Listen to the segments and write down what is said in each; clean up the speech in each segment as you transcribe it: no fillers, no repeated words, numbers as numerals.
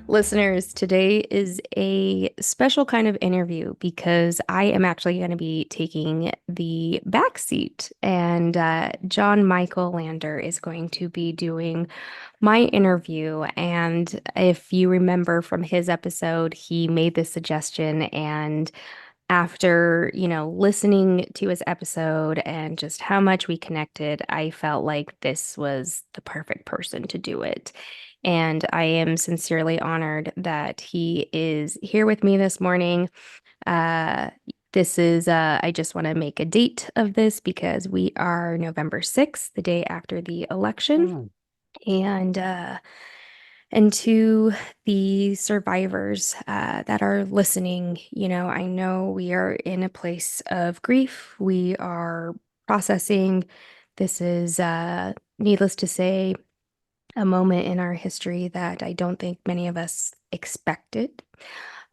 Listeners, today is a special kind of interview because I am actually going to be taking the back seat, and John Michael Lander is going to be doing my interview. And if you remember from his episode, he made this suggestion, and after, listening to his episode and just how much we connected, I felt like this was the perfect person to do it. And I am sincerely honored that he is here with me this morning. Uh, I just want to make a date of this because we are November 6th, the day after the election. Mm. And to the survivors that are listening, I know we are in a place of grief. We are processing. This is, needless to say, a moment in our history that I don't think many of us expected.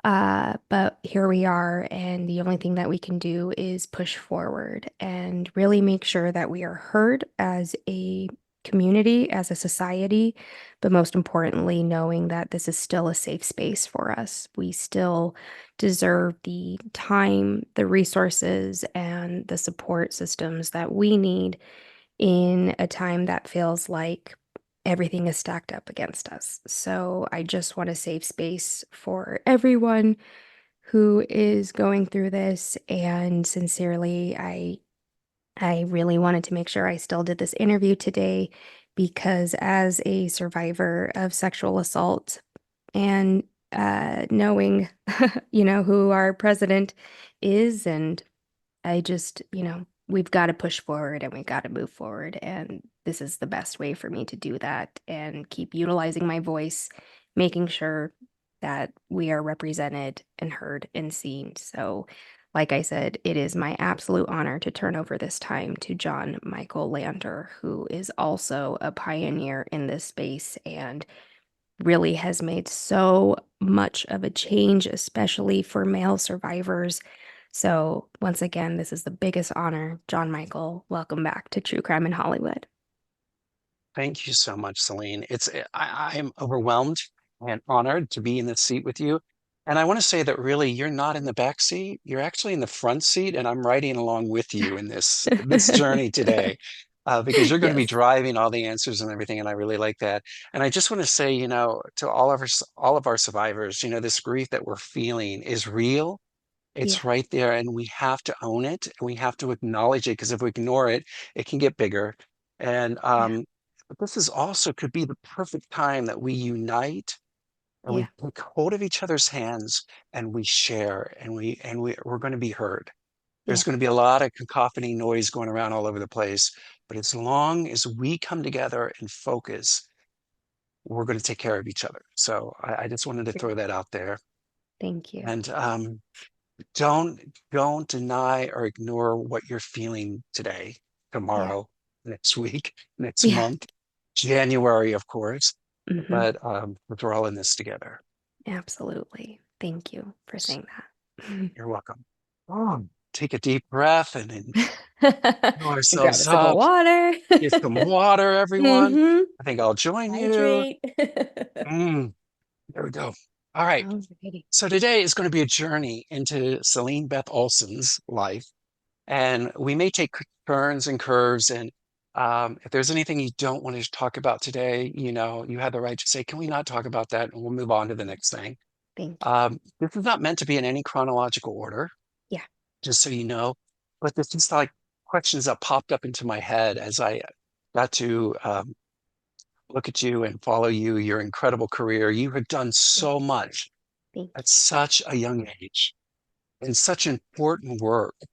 But here we are, and the only thing that we can do is push forward and really make sure that we are heard as a community, as a society, but most importantly, knowing that this is still a safe space for us. We still deserve the time, the resources, and the support systems that we need in a time that feels like everything is stacked up against us. So I just want to save space for everyone who is going through this. And sincerely, I really wanted to make sure I still did this interview today because as a survivor of sexual assault and knowing, who our president is, and I just, we've got to push forward and we've got to move forward. And this is the best way for me to do that and keep utilizing my voice, making sure that we are represented and heard and seen. So, like I said, it is my absolute honor to turn over this time to John Michael Lander, who is also a pioneer in this space and really has made so much of a change, especially for male survivors. So, once again, this is the biggest honor. John Michael, welcome back to True Crime in Hollywood. Thank you so much, Celene. I am overwhelmed and honored to be in this seat with you. And I want to say that really you're not in the back seat. You're actually in the front seat, and I'm riding along with you in this journey today. Because you're going to be Yes. driving all the answers and everything, and I really like that. And I just want to say, to all of our survivors, this grief that we're feeling is real. Yeah. It's right there, and we have to own it, and we have to acknowledge it, because if we ignore it, it can get bigger. And Yeah. but this is also could be the perfect time that we unite and we Yeah. take hold of each other's hands and we share and we're going to be heard. There's Yeah. going to be a lot of cacophony noise going around all over the place, but as long as we come together and focus, we're going to take care of each other. So I just wanted to throw that out there. Thank you. And don't don't deny or ignore what you're feeling today, Yeah. tomorrow, next week, next Yeah. month, January, of course. Hmm. But we're all in this together. Absolutely. Thank you for So saying that. you're welcome. Oh, take a deep breath and fill And grab a ourselves sip of up. water. Get some water, everyone. Hmm. I think I'll join you. Hydrate. Mm, there we go. All right. Alrighty. So today is going to be a journey into Celene Beth Olsen's life. And we may take turns and curves. And if there's anything you don't want to talk about today, you have the right to say, can we not talk about that? And we'll move on to the next thing. Thank you. This is not meant to be in any chronological order, Yeah. just so you know. But this is like questions that popped up into my head as I got to look at you and follow you, your incredible career. You have done Thank so you. much Thank at such a young age and such important work, you.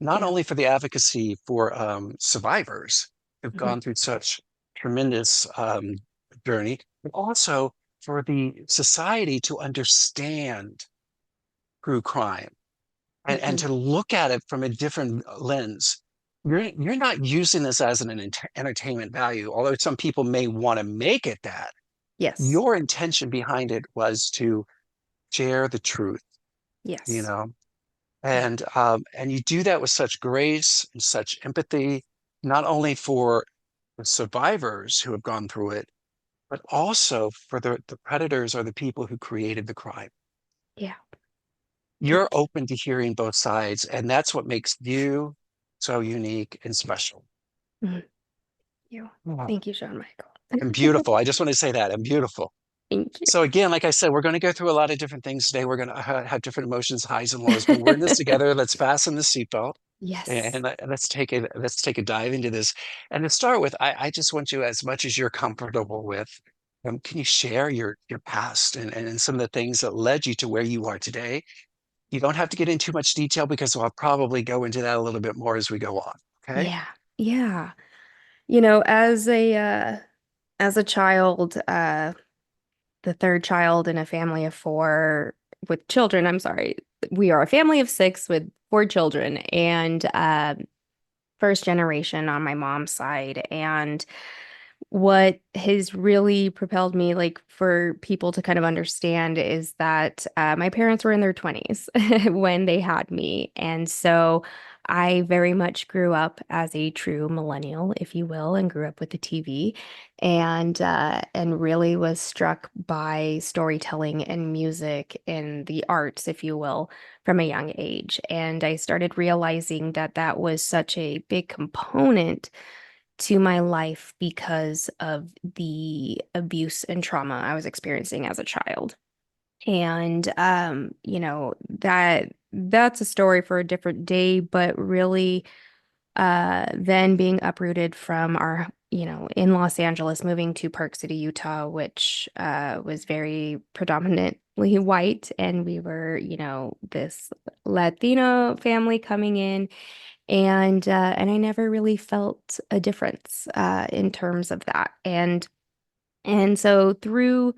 not Yeah. only for the advocacy for survivors who've Mhm. gone through such tremendous journey, but also for the society to understand true crime and Mhm. to look at it from a different lens. You're not using this as an entertainment value, although some people may want to make it that. Yes. Your intention behind it was to share the truth, you Yes. know, Yeah. and you do that with such grace and such empathy, not only for the survivors who have gone through it, but also for the predators or the people who created the crime. Yeah. You're open to hearing both sides, and that's what makes you so unique and special. Mhm. You. Yeah. Thank you, Sean Michael. And beautiful. I just want to say that, and beautiful. Thank So again, like I said, we're going to go through a lot of different things today. We're going to have different emotions, highs and lows, but we're in this you. together. Let's fasten the seatbelt Yes. and let's take a dive into this. And to start with, I just want you, as much as you're comfortable with, can you share your past and some of the things that led you to where you are today? You don't have to get into too much detail because I'll probably go into that a little bit more as we go on. Okay. Yeah. Yeah. As a child, the third child in a family of four with children, I'm sorry, we are a family of six with four children, and first generation on my mom's side. And what has really propelled me, like for people to kind of understand, is that my parents were in their 20s when they had me. And so I very much grew up as a true millennial, if you will, and grew up with the TV and really was struck by storytelling and music and the arts, if you will, from a young age. And I started realizing that that was such a big component to my life because of the abuse and trauma I was experiencing as a child. And that's a story for a different day, but really then being uprooted from our, in Los Angeles, moving to Park City, Utah, which was very predominantly white, and we were, this Latino family coming in, and I never really felt a difference in terms of that. And so through,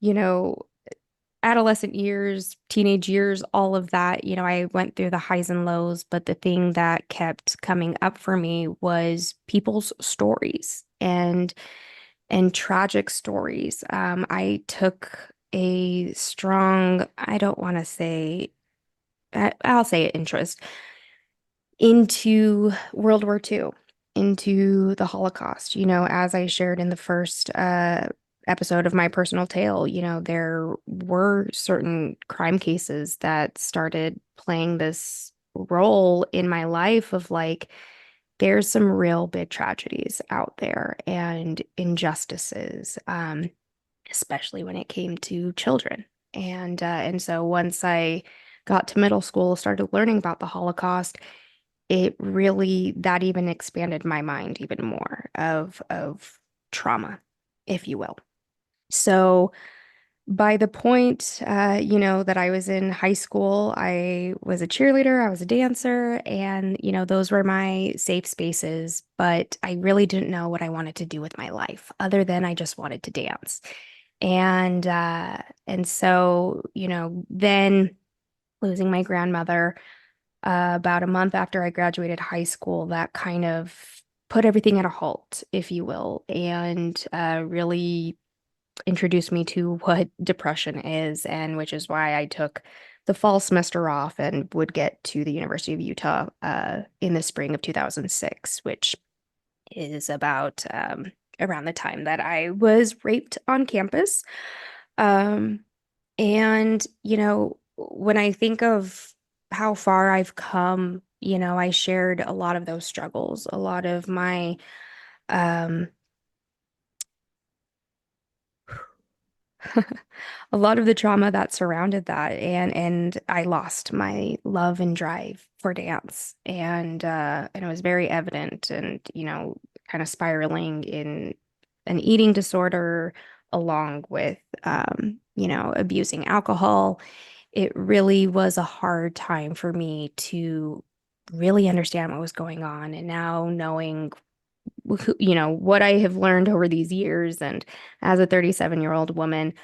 you know, adolescent years, teenage years, all of that, I went through the highs and lows, but the thing that kept coming up for me was people's stories and tragic stories. I took a strong, I don't want to say, I'll say interest into World War II, into the Holocaust. As I shared in the first episode of my personal tale, there were certain crime cases that started playing this role in my life of like, there's some real big tragedies out there and injustices, especially when it came to children. And so once I got to middle school, started learning about the Holocaust, it really that even expanded my mind even more of trauma, if you will. So by the point that I was in high school, I was a cheerleader, I was a dancer, and those were my safe spaces, but I really didn't know what I wanted to do with my life other than I just wanted to dance. And so, then losing my grandmother about a month after I graduated high school, that kind of put everything at a halt, if you will, and really introduced me to what depression is, and which is why I took the fall semester off and would get to the University of Utah in the spring of 2006, which is about around the time that I was raped on campus. Um, and, when I think of how far I've come, I shared a lot of those struggles, a lot of my, um, a lot of the trauma that surrounded that. And I lost my love and drive for dance. And it was very evident and, kind of spiraling in an eating disorder along with, abusing alcohol. It really was a hard time for me to really understand what was going on. And now knowing, what I have learned over these years, and as a 37-year-old woman,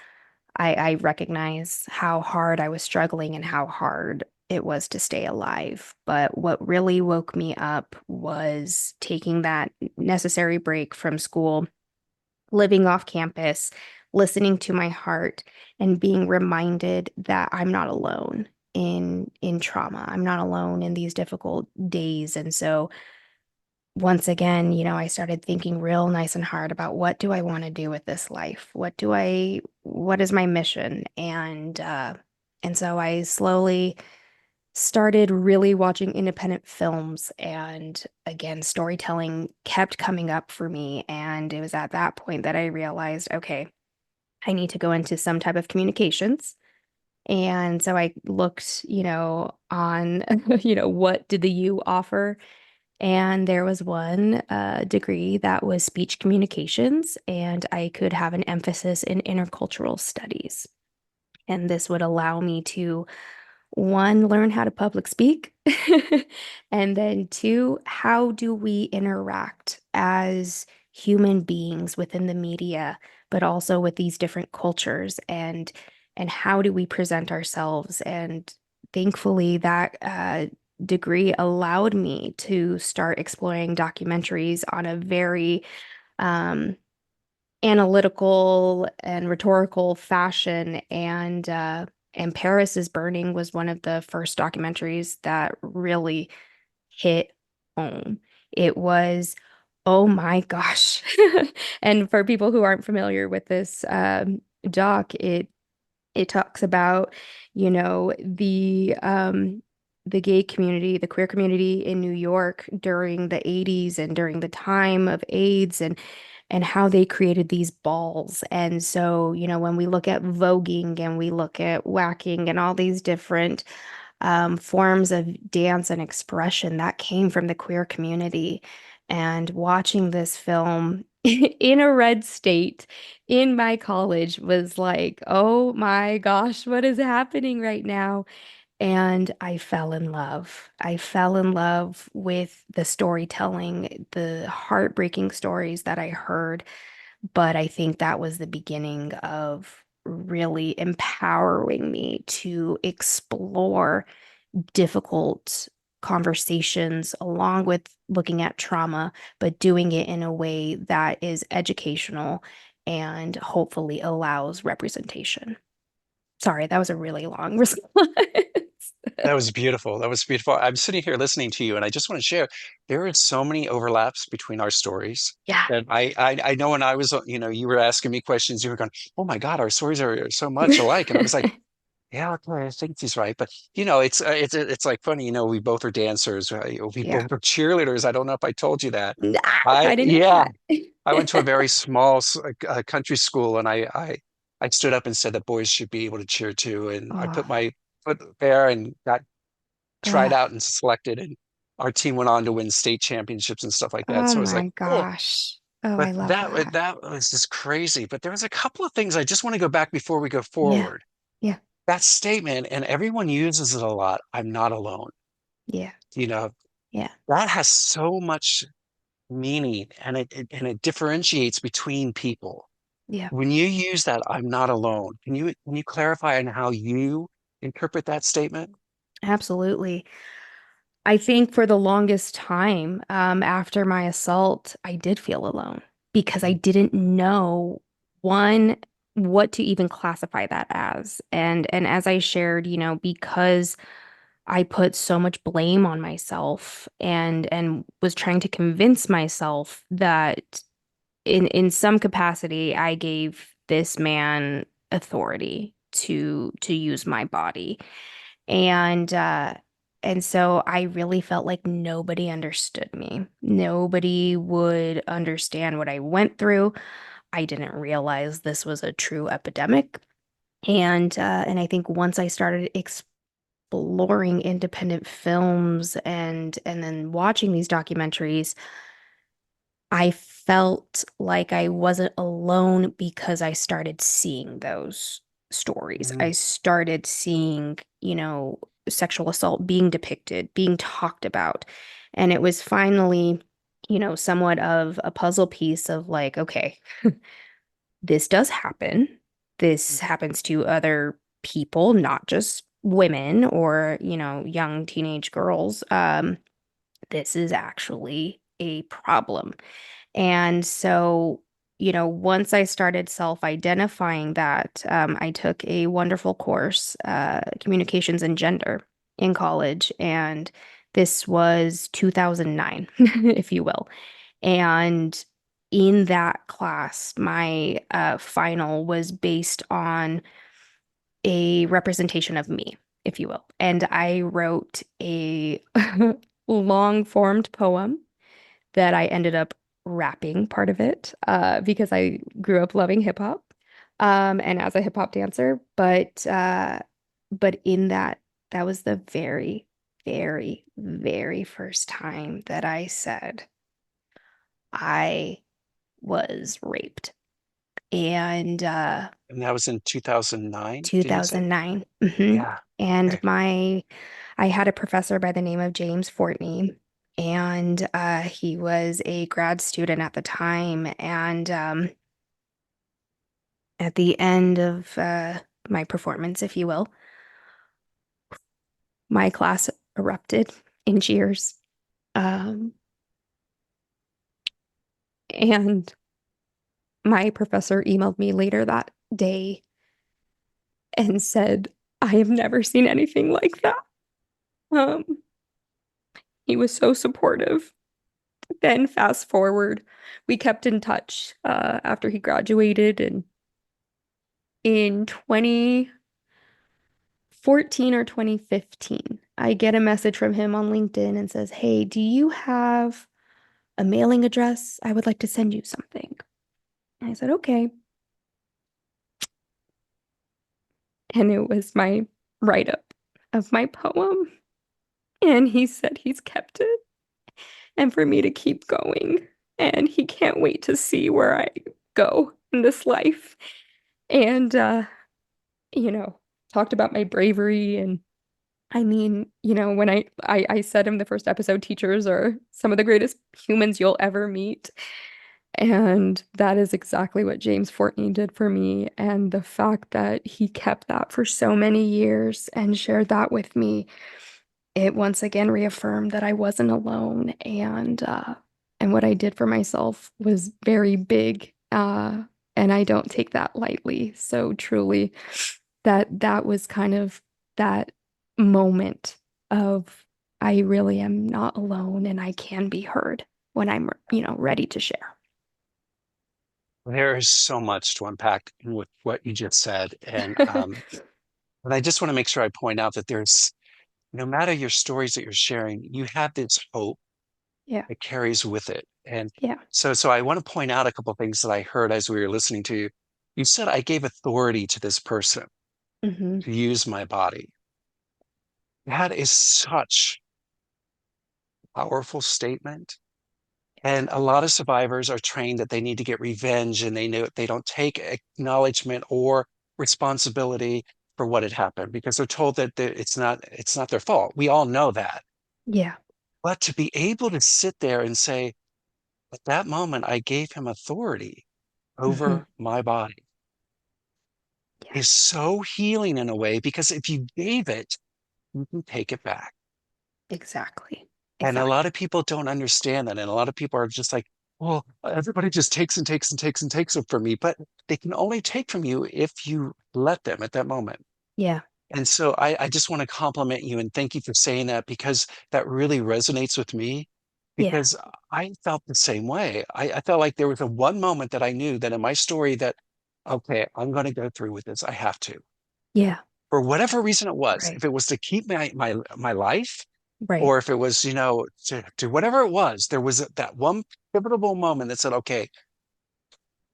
I recognize how hard I was struggling and how hard it was to stay alive. But what really woke me up was taking that necessary break from school, living off campus, listening to my heart, and being reminded that I'm not alone in trauma. I'm not alone in these difficult days. And so once again, I started thinking real nice and hard about what do I want to do with this life? What is my mission? And so I slowly started really watching independent films, and again, storytelling kept coming up for me. And it was at that point that I realized, okay, I need to go into some type of communications. And so I looked, on, what did the U offer? And there was one degree that was speech communications, and I could have an emphasis in intercultural studies. And this would allow me to, one, learn how to public speak, and then two, how do we interact as human beings within the media, but also with these different cultures, and how do we present ourselves? And thankfully, that degree allowed me to start exploring documentaries on a very um, analytical and rhetorical fashion. And Paris is Burning was one of the first documentaries that really hit home. It was, oh my gosh. And for people who aren't familiar with this doc, it talks about, the gay community, the queer community in New York during the 80s and during the time of AIDS, and how they created these balls. And so, when we look at voguing and we look at whacking and all these different forms of dance and expression that came from the queer community. And watching this film in a red state in my college was like, oh my gosh, what is happening right now? And I fell in love. I fell in love with the storytelling, the heartbreaking stories that I heard. But I think that was the beginning of really empowering me to explore difficult conversations along with looking at trauma, but doing it in a way that is educational and hopefully allows representation. Sorry, that was a really long response. That was beautiful. That was beautiful. I'm sitting here listening to you, and I just want to share there are so many overlaps between our stories Yeah. that I know when I was, you were asking me questions, you were going, "Oh my God, our stories are so much alike," and I was like, "Yeah, okay, I think he's right." But it's like funny. We both are dancers. We Yeah. both are cheerleaders. I don't know if I told you that. Ah, I I didn't know yeah, I went to a that. very small country school, and I stood up and said that boys should be able to cheer too, and I put Oh, my foot there and got tried oh, out and selected, and our team went on to win state championships and stuff like that. oh So it was like, my oh, gosh. Oh, but I love that. that was just crazy. But there was a couple of things I just want to go back before we go Yeah. forward. Yeah. That statement, and everyone uses it a lot. I'm not alone. Yeah. You know, Yeah. that has so much meaning, and it differentiates between people. Yeah. When you use that, I'm not alone. Can you clarify on how you interpret that statement? Absolutely. I think for the longest time, after my assault, I did feel alone because I Mhm. didn't know, one, what to even classify that as. And as I shared, because I put so much blame on myself and was trying to convince myself that in some capacity I gave this man authority to use my body. And and so I really felt like nobody understood me. Nobody would understand what I went through. I didn't realize this was a true epidemic. And I think once I started exploring independent films and then watching these documentaries, I felt like I wasn't alone because I started seeing those stories. I Mm, started seeing, sexual assault being depicted, being talked about. And it was finally, somewhat of a puzzle piece of like, okay, this does happen. This mm, happens to other people, not just women or, young teenage girls. This is actually a problem. And so, once I started self-identifying that, I took a wonderful course, communications and gender in college. And This was 2009, if you will. And in that class, my final was based on a representation of me, if you will. And I wrote a long formed poem that I ended up rapping part of it because I grew up loving hip hop and as a hip hop dancer. But in that, that was the very, very, very first time that I said I was raped. And And that was in 2009, did you say? 2009. Yeah. And Okay. I had a professor by the name of James Fortney, and he was a grad student at the time. And at the end of my performance, if you will, my class erupted in cheers. Um, and my professor emailed me later that day and said, I have never seen anything like that. Um, he was so supportive. Then fast forward, we kept in touch after he graduated, and in 2014 or 2015, I get a message from him on LinkedIn and says, "Hey, do you have a mailing address? I would like to send you something." And I said, "Okay." And it was my write-up of my poem. And he said he's kept it and for me to keep going. And he can't wait to see where I go in this life. And you know, talked about my bravery. And I mean, when I said in the first episode, teachers are some of the greatest humans you'll ever meet. And that is exactly what James Fortney did for me. And the fact that he kept that for so many years and shared that with me, it once again reaffirmed that I wasn't alone. And what I did for myself was very big. And I don't take that lightly. So truly, that was kind of that moment of I really am not alone and I can be heard when I'm, ready to share. There is so much to unpack with what you just said. And I just want to make sure I point out that there's, no matter your stories that you're sharing, you have this hope Yeah. that carries with it. And Yeah. so I want to point out a couple of things that I heard as we were listening to you. You said I gave authority to this person Hmm. to use my body. That is such a powerful statement. And a lot of survivors are trained that they need to get revenge and they know they don't take acknowledgement or responsibility for what had happened because they're told that it's not their fault. We all know that. Yeah. But to be able to sit there and say, at that moment, I gave him authority Hmm. over my body is Yes. so healing in a way because if you gave it, you can take it back. Exactly. And a lot Exactly. of people don't understand that. And a lot of people are just like, well, everybody just takes and takes and takes and takes it from me. But they can only take from you if you let them at that moment. Yeah. And so I just want to compliment you and thank you for saying that because that really resonates with me Yeah. because I felt the same way. I felt like there was a one moment that I knew that in my story that, okay, I'm going to go through with this. I have to. Yeah. For whatever reason it was, Right. if it was to keep my life, Right. or if it was, to whatever it was, there was that one pivotal moment that said, okay,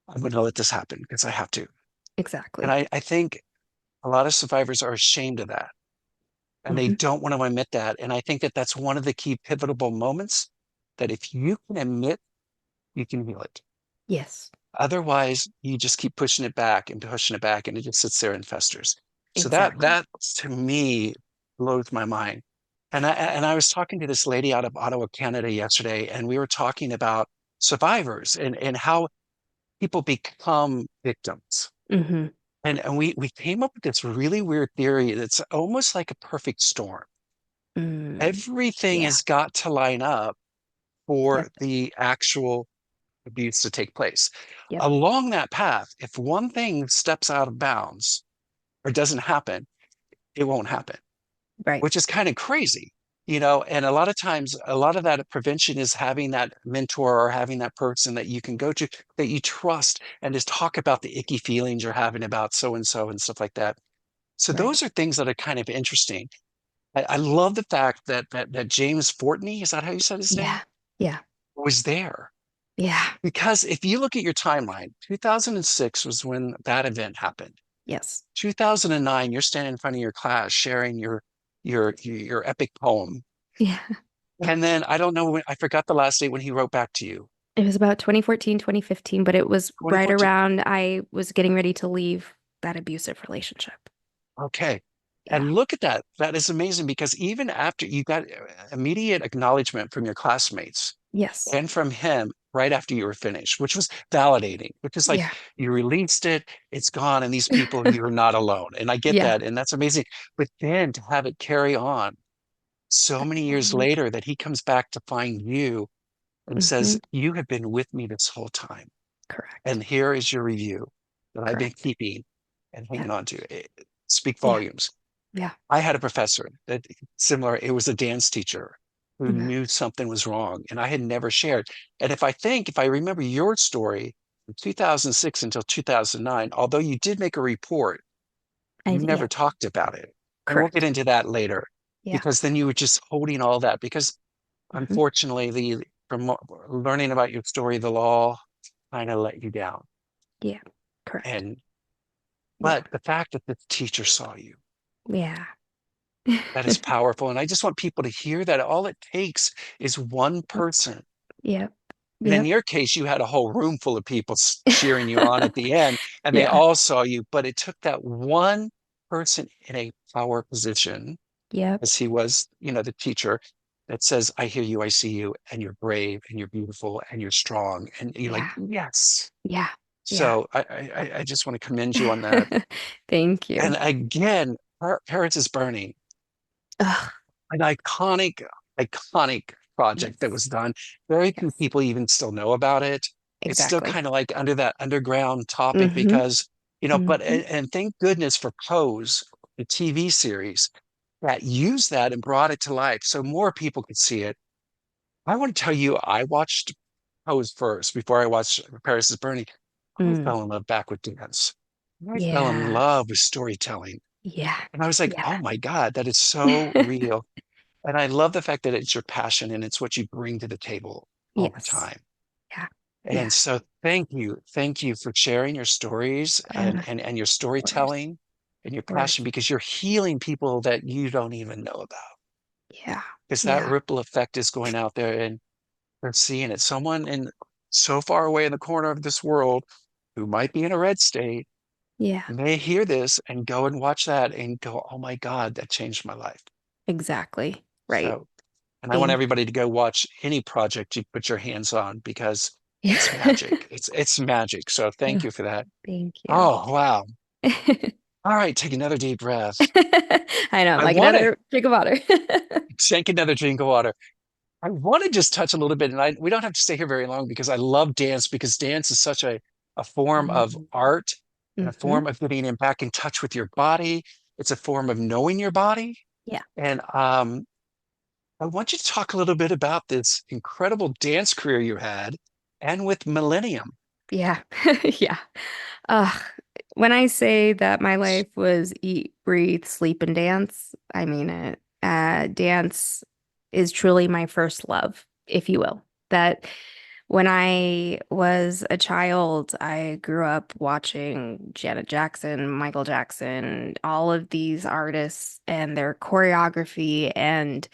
I'm going to let this happen because I have to. And Exactly. I think a lot of survivors are ashamed of that and they Hmm. don't want to admit that. And I think that that's one of the key pivotal moments that if you can admit, you can heal it. Yes. Otherwise, you just keep pushing it back, and it just sits there and festers. So Exactly. that to me blows my mind. And I was talking to this lady out of Ottawa, Canada yesterday, and we were talking about survivors and how people become victims. Hmm. And we came up with this really weird theory that's almost like a perfect storm. Mm. Everything Yeah. has got to line up for Yep. the actual abuse to take place. Yep. Along that path, if one thing steps out of bounds or doesn't happen, it won't happen, Right. which is kind of crazy. And a lot of times, a lot of that prevention is having that mentor or having that person that you can go to that you trust and just talk about the icky feelings you're having about so and so and stuff like that. So Right. those are things that are kind of interesting. I love the fact that James Fortney, is that how you said his name, Yeah. Yeah. was there. Yeah. Because if you look at your timeline, 2006 was when that event happened. Yes. 2009, you're standing in front of your class sharing your epic poem. Yeah. And then I don't know when, I forgot the last date when he wrote back to you. It was about 2014, 2015, but it was right 2014. around I was getting ready to leave that abusive relationship. Okay. Yeah. And look at that. That is amazing because even after you got immediate acknowledgement from your classmates Yes. and from him right after you were finished, which was validating, which is like Yeah. you released it, it's gone, and these people, you're not alone. And I get Yeah. that. And that's amazing. But then to have it carry on so many years Um, later that he comes back to find you and hmm says, you have been with me this whole time. Correct. And here is your review that I've been Correct. keeping and Yeah. hanging on to. Speak Yeah. volumes. Yeah. I had a professor that similar, it was a dance teacher who Mhm. knew something was wrong and I had never shared. And if I remember your story from 2006 until 2009, although you did make a report, you Yeah. never talked about it. And we'll get Correct. into that later Yeah. because then you were just holding all that because hmm unfortunately learning about your story, the law kind of let you down. Yeah. Correct. And Yeah. but the fact that the teacher saw you, Yeah. that is powerful. And I just want people to hear that all it takes is one Yep. person. Yep. And in Yep. your case, you had a whole room full of people cheering you on at the end, and they Yeah. all saw you. But it took that one person in a power position, Yep. as he was, the teacher, that says, I hear you, I see you, and you're brave, and you're beautiful, and you're strong. And you're like, Yeah. yes. Yeah. Yeah. So I just want to commend you on that. Thank And you. again, Paris is Burning, Ugh. an iconic project that Yes. was done. Very few Yes. people even still know about it. It's still Exactly. kind of like under that underground topic hmm because, but, hmm and thank goodness for Pose, the TV series that used that and brought it to life so more people could see it. I want to tell you, I watched Pose first before I watched Paris is Burning. I Mm. fell in love back with dance. I fell in Yeah. love with storytelling. Yeah. And I was like, oh Yeah. my God, that is so real. And I love the fact that it's your passion and it's what you bring to the table all the Yes. time. Yeah. Yeah. And so thank you. Thank you for sharing your stories Of and your course. storytelling and your Of course. passion because you're healing people that you don't even know about. Yeah. Because that Yeah. ripple effect is going out there and they're seeing it. Someone in so far away in the corner of this world who might be in a red state Yeah. may hear this and go and watch that and go, oh my God, that changed my life. Exactly. Right. So and I want Thank everybody to go watch any project you put your hands on because you. it's magic. It's magic. So thank Ugh, you for that. thank you. Oh, wow. All right, take another deep breath. I know, I like want to another drink of water. take another drink of water. I want to just touch a little bit, and we don't have to stay here very long because I love dance because dance is such a form of Mhm. art and a Mhm. form of getting back in touch with your body. It's a form of knowing your body. Yeah. And I want you to talk a little bit about this incredible dance career you had and with Millennium. Yeah. Yeah. Ugh. When I say that my life was eat, breathe, sleep, and dance, I mean it. Dance is truly my first love, if you will. That when I was a child, I grew up watching Janet Jackson, Michael Jackson, all of these artists and their choreography, and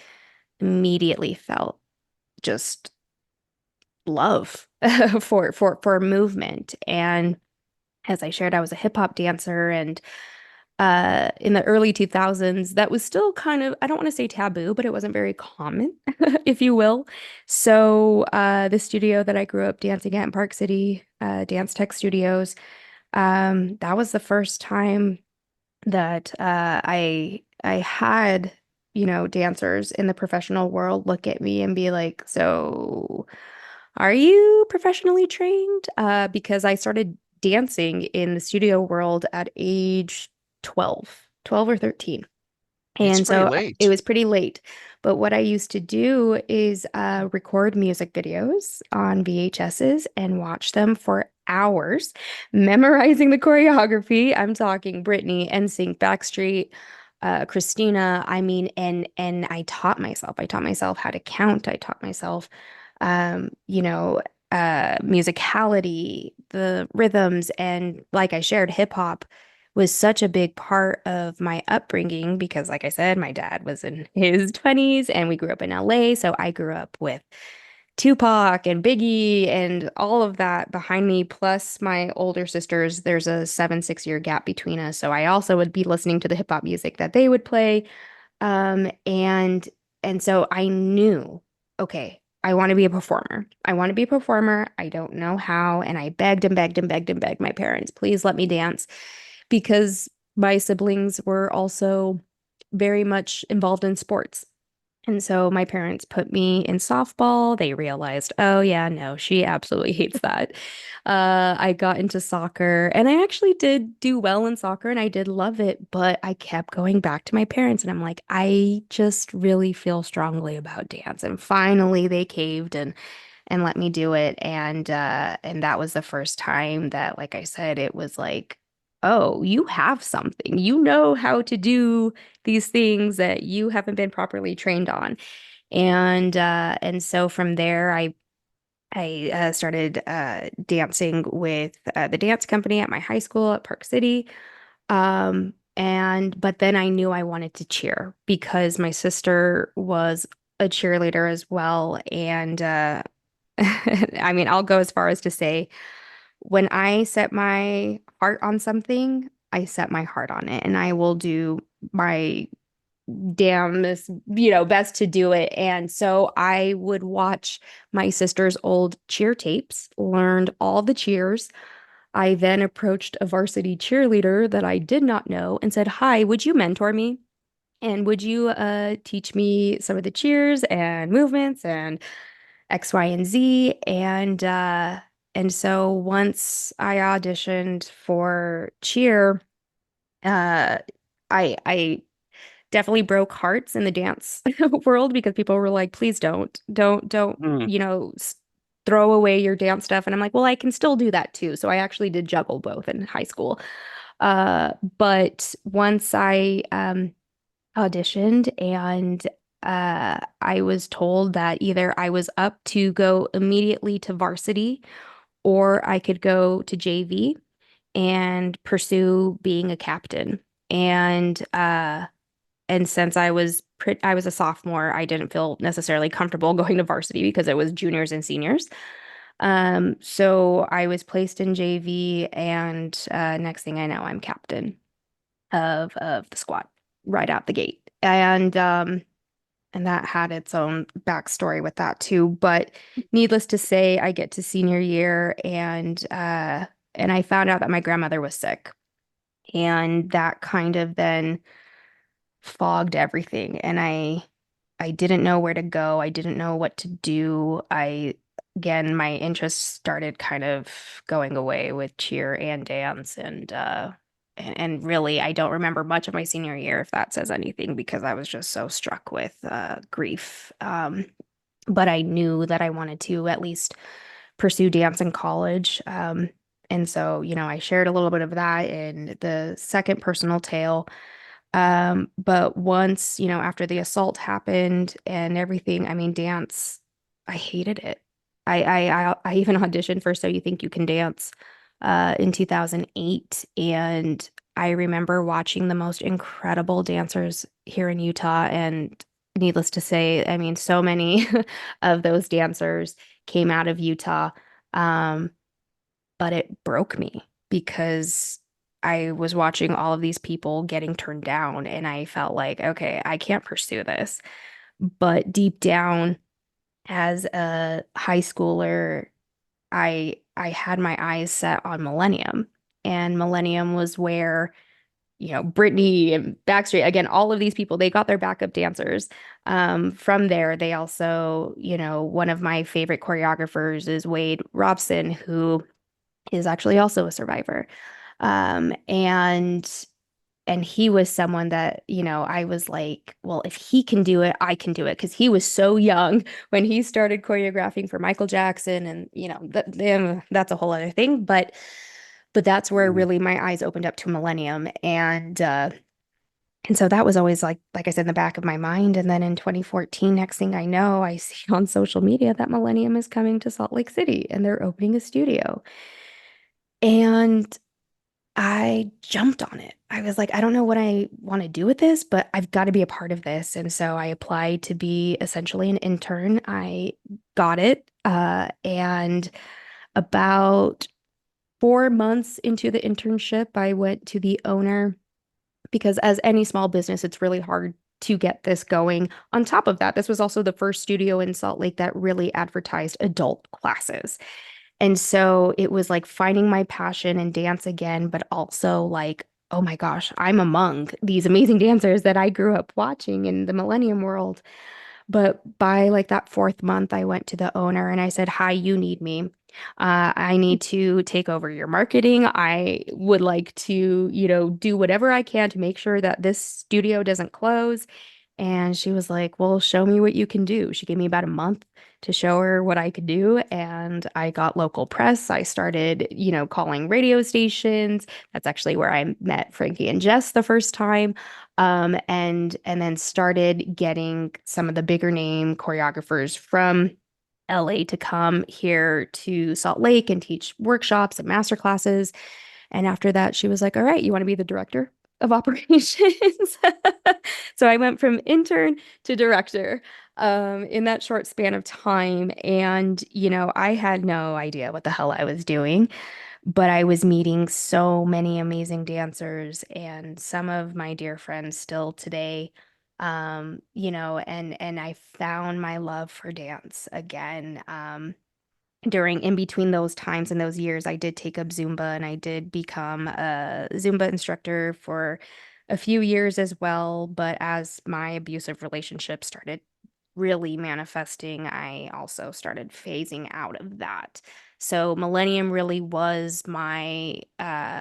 immediately felt just love for movement. And as I shared, I was a hip hop dancer, and in the early 2000s, that was still kind of, I don't want to say taboo, but it wasn't very common, if you will. So the studio that I grew up dancing at in Park City, Dance Tech Studios, that was the first time that I had, dancers in the professional world look at me and be like, "So, are you professionally trained?" Because I started dancing in the studio world at age 12 or 13. It's And pretty so it late. was pretty late. But what I used to do is record music videos on VHSs and watch them for hours, memorizing the choreography. I'm talking Britney, NSYNC, Backstreet, Christina. I mean, and I taught myself. I taught myself how to count. I taught myself, you know, musicality, the rhythms, and like I shared, hip hop was such a big part of my upbringing because, like I said, my dad was in his 20s and we grew up in LA. So I grew up with Tupac and Biggie and all of that behind me, plus my older sisters. There's a 7, 6 year gap between us. So I also would be listening to the hip hop music that they would play. Um, and and so I knew, okay, I want to be a performer. I want to be a performer. I don't know how. And I begged and begged and begged and begged my parents, please let me dance because my siblings were also very much involved in sports. And so my parents put me in softball. They realized, oh, yeah, no, she absolutely hates that. I got into soccer and I actually did do well in soccer and I did love it, but I kept going back to my parents and I'm like, I just really feel strongly about dance. And finally they caved and let me do it. And that was the first time that, like I said, it was like, oh, you have something. You know how to do these things that you haven't been properly trained on. And so from there, I started dancing with the dance company at my high school at Park City. And but then I knew I wanted to cheer because my sister was a cheerleader as well. And I mean, I'll go as far as to say when I set my heart on something, I set my heart on it and I will do my damnedest, best to do it. And so I would watch my sister's old cheer tapes, learned all the cheers. I then approached a varsity cheerleader that I did not know and said, "Hi, would you mentor me? And would you teach me some of the cheers and movements and X, Y, and Z?" And so once I auditioned for cheer, uh, I definitely broke hearts in the dance world because people were like, please don't, Hmm. throw away your dance stuff. And I'm like, well, I can still do that too. So I actually did juggle both in high school. But once I auditioned and I was told that either I was up to go immediately to varsity or I could go to JV and pursue being a captain. And and since I was a sophomore, I didn't feel necessarily comfortable going to varsity because it was juniors and seniors. So I was placed in JV, and next thing I know, I'm captain of the squad right out the gate. And that had its own backstory with that too. But needless to say, I get to senior year, and I found out that my grandmother was sick, and that kind of then fogged everything and I didn't know where to go. I didn't know what to do. I again my interests started kind of going away with cheer and dance and really I don't remember much of my senior year if that says anything because I was just so struck with grief. But I knew that I wanted to at least pursue dance in college. And so, I shared a little bit of that in the second personal tale. But once, after the assault happened and everything, I mean, dance, I hated it. I even auditioned for So You Think You Can Dance in 2008. And I remember watching the most incredible dancers here in Utah. And needless to say, I mean, so many of those dancers came out of Utah. Um, but it broke me because I was watching all of these people getting turned down and I felt like, okay, I can't pursue this. But deep down, as a high schooler, I had my eyes set on Millennium. And Millennium was where, Britney and Backstreet, again, all of these people, they got their backup dancers. From there, they also, one of my favorite choreographers is Wade Robson, who is actually also a survivor. And And he was someone that, I was like, well, if he can do it, I can do it. Because he was so young when he started choreographing for Michael Jackson. And, that's a whole other thing. But that's where Mm. really my eyes opened up to Millennium. And so that was always like I said, in the back of my mind. And then in 2014, next thing I know, I see on social media that Millennium is coming to Salt Lake City and they're opening a studio. And I jumped on it. I was like, I don't know what I want to do with this, but I've got to be a part of this. And so I applied to be essentially an intern. I got it. And about 4 months into the internship, I went to the owner because, as any small business, it's really hard to get this going. On top of that, this was also the first studio in Salt Lake that really advertised adult classes. And so it was like finding my passion in dance again, but also like, oh my gosh, I'm among these amazing dancers that I grew up watching in the Millennium world. But by like that fourth month, I went to the owner and I said, hi, you need me. I need to take over your marketing. I would like to, do whatever I can to make sure that this studio doesn't close. And she was like, well, show me what you can do. She gave me about a month to show her what I could do. And I got local press. I started, calling radio stations. That's actually where I met Frankie and Jess the first time. And then started getting some of the bigger name choreographers from LA to come here to Salt Lake and teach workshops and master classes. And after that, she was like, all right, you want to be the director of operations? So I went from intern to director in that short span of time. And, I had no idea what the hell I was doing, but I was meeting so many amazing dancers and some of my dear friends still today. And I found my love for dance again. During in between those times and those years, I did take up Zumba and I did become a Zumba instructor for a few years as well. But as my abusive relationship started really manifesting, I also started phasing out of that. So Millennium really was my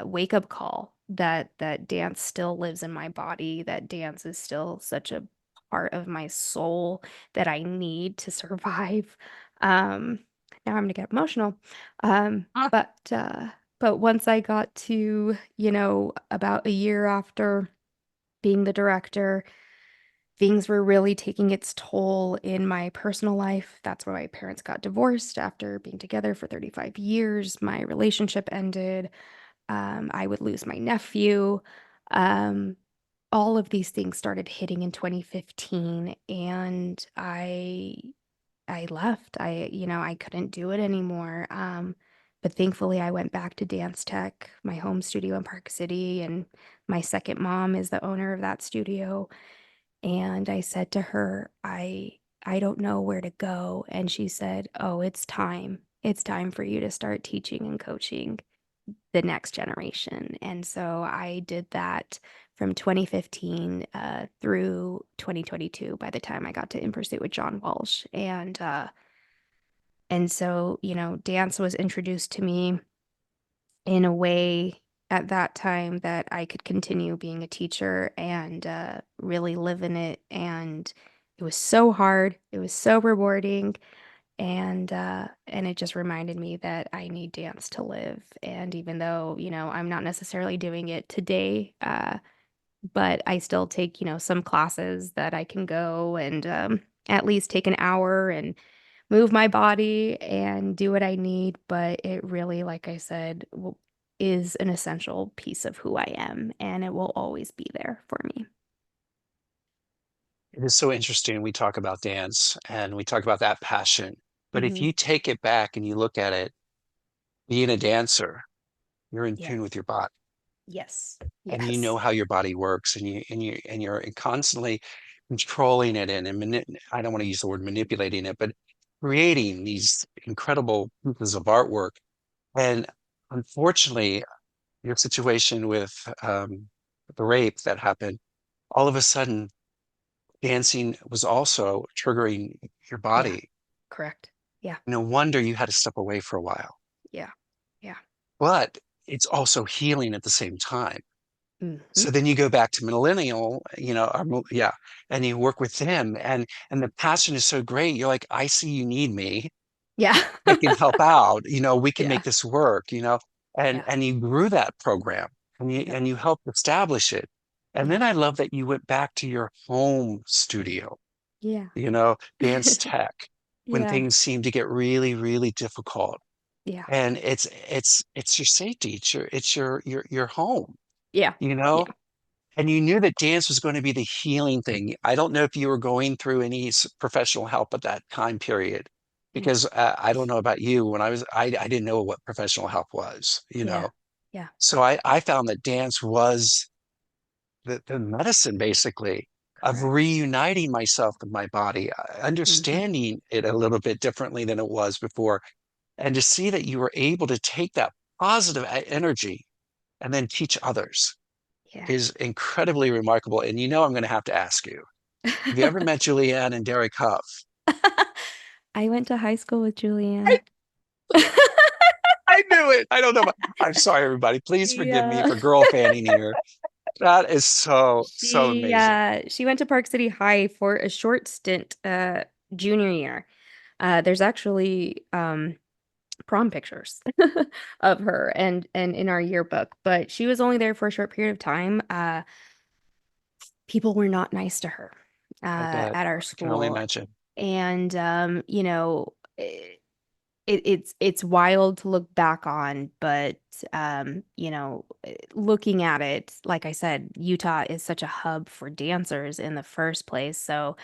wake up call that dance still lives in my body, that dance is still such a part of my soul that I need to survive. Um, Now I'm gonna get emotional. Um, Ah. but uh, but once I got to, about a year after being the director, things were really taking its toll in my personal life. That's where my parents got divorced after being together for 35 years. My relationship ended. I would lose my nephew. Um, all of these things started hitting in 2015, and I left. I couldn't do it anymore. But thankfully, I went back to Dance Tech, my home studio in Park City, and my second mom is the owner of that studio. And I said to her, I don't know where to go. And she said, "Oh, it's time. It's time for you to start teaching and coaching the next generation." And so I did that from 2015 through 2022 by the time I got to In Pursuit with John Walsh. And so, dance was introduced to me in a way at that time that I could continue being a teacher and really live in it. And it was so hard. It was so rewarding. And it just reminded me that I need dance to live. And even though, I'm not necessarily doing it today, but I still take, some classes that I can go and at least take an hour and move my body and do what I need. But it really, like I said, is an essential piece of who I am, and it will always be there for me. It is so interesting. We talk about dance and we talk about that passion. But if Hmm. you take it back and you look at it, being a dancer, you're in Yeah. tune with your body Yes. and you know Yes. how your body works and you're constantly controlling it and I don't want to use the word manipulating it, but creating these incredible pieces of artwork. And unfortunately, your situation with the rape that happened, all of a sudden, dancing was also triggering your Yeah. body. Correct. Yeah. No wonder you had to step away for a while. Yeah. Yeah. But it's also healing at the same time. Hmm. So then you go back to millennial, yeah, and you work with them, and the passion is so great. You're like, I see you need me. Yeah. I can help out. We can Yeah. make this work. And Yeah. and you grew that program, and you Yep. and you helped establish it. And Yeah. then I love that you went back to your home studio, Yeah. dance tech, when Yeah. things seem to get really, really difficult. Yeah. And it's your safety. It's your home, Yeah. you know? Yeah. And you knew that dance was going to be the healing thing. I don't know if you were going through any professional help at that time period, Mm. because I don't know about you. When I didn't know what professional help was, Yeah. Yeah. So I found that dance was the medicine, basically, of Correct. reuniting myself with my body, Hmm. understanding it a little bit differently than it was before. And to see that you were able to take that positive energy and then teach others Yeah. is incredibly remarkable. And I'm going to have to ask you, have you ever met Julianne and Derek Huff? I went to high school with I, Julianne. I knew it. I don't know. I'm sorry, everybody. Please forgive me Yeah. for girl fanning here. That is so, so amazing. She went to Park City High for a short stint junior year. There's actually prom pictures of her and in our yearbook, but she was only there for a short period of time. People were not nice to her I bet. at our I can only school. imagine. And it's wild to look back on, but looking at it, like I said, Utah is such a hub for dancers in the first place. So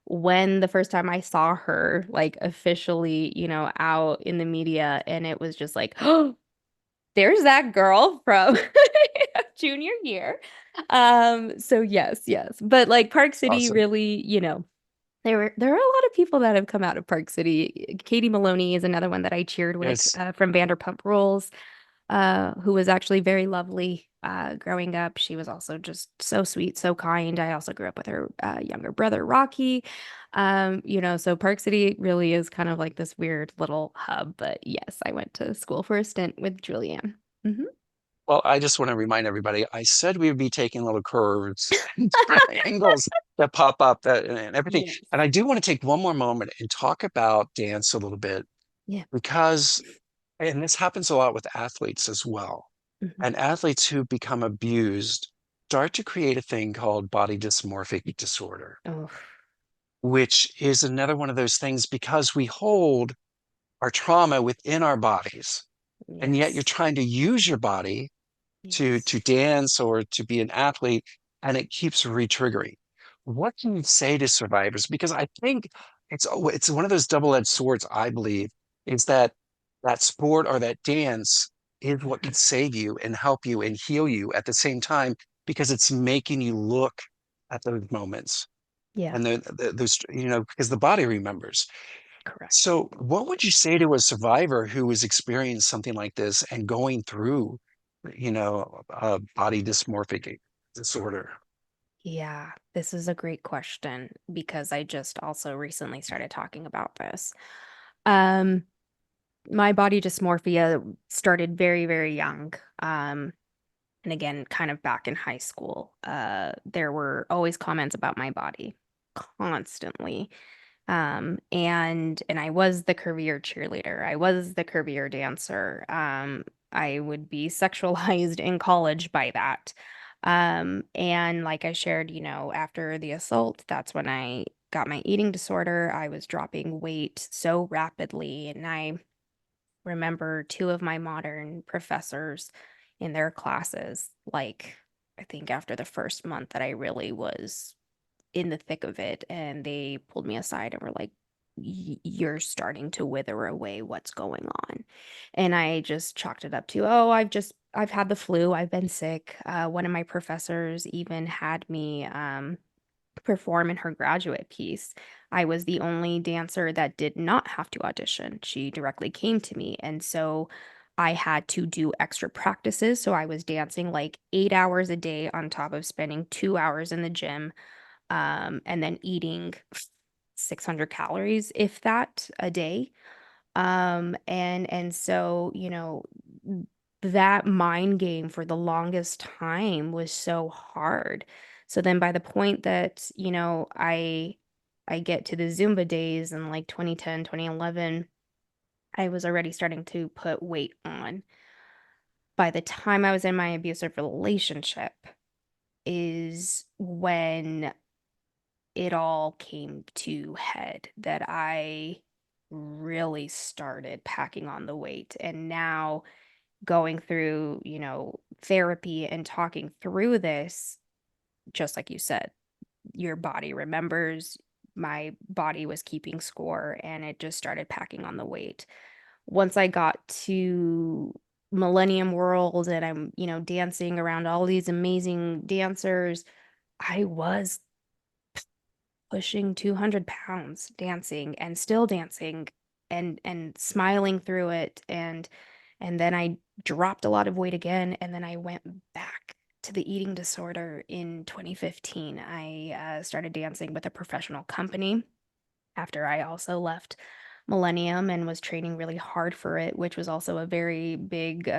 when the first time I saw her, like officially, out in the media, and it was just like, oh, there's that girl from junior year. So yes, yes. But like Park City Awesome. really, there are a lot of people that have come out of Park City. Katie Maloney is another one that I cheered with Yes. from Vanderpump Rules, who was actually very lovely growing up. She was also just so sweet, so kind. I also grew up with her younger brother, Rocky. So Park City really is kind of like this weird little hub. But yes, I went to school for a stint with Julianne. Hmm. Well, I just want to remind everybody, I said we would be taking little curves and different angles that pop up and everything. Yes. And I do want to take one more moment and talk about dance a little bit, Yeah. because, and this happens a lot with athletes as well. Hmm. And athletes who become abused start to create a thing called body dysmorphic disorder, Oh, which is another one of those things, because we hold our trauma within our bodies. And yet you're yes. trying to use your body to Yes. dance or to be an athlete, and it keeps re-triggering. What can you say to survivors? Because I think it's one of those double-edged swords, I believe, is that sport or that dance is what can Mhm. save you and help you and heal you at the same time, because it's making you look at those moments, Yeah, and those, because the body remembers. correct. So what would you say to a survivor who has experienced something like this and going through, a body dysmorphic disorder? Yeah, this is a great question because I just also recently started talking about this. Um, my body dysmorphia started very, very young. And again, kind of back in high school. There were always comments about my body constantly. And I was the career cheerleader. I was the career dancer. I would be sexualized in college by that. And like I shared, after the assault, that's when I got my eating disorder. I was dropping weight so rapidly, and I remember two of my modern professors in their classes, like I think after the first month that I really was in the thick of it, and they pulled me aside and were like, you're starting to wither away. What's going on? And I just chalked it up to, oh, I've had the flu. I've been sick. One of my professors even had me perform in her graduate piece. I was the only dancer that did not have to audition. She directly came to me. And so I had to do extra practices. So I was dancing like 8 hours a day on top of spending 2 hours in the gym, and then eating 600 calories, if that, a day. And so, that mind game for the longest time was so hard. So then by the point that, I get to the Zumba days in like 2010, 2011, I was already starting to put weight on. By the time I was in my abusive relationship is when it all came to head, that I really started packing on the weight. And now going through, therapy and talking through this, just like you said, your body remembers. My body was keeping score and it just started packing on the weight. Once I got to Millennium World and I'm, dancing around all these amazing dancers, I was pushing 200 pounds dancing and still dancing and smiling through it, and then I dropped a lot of weight again, and then I went back to the eating disorder in 2015. I started dancing with a professional company after I also left Millennium and was training really hard for it, which was also a very big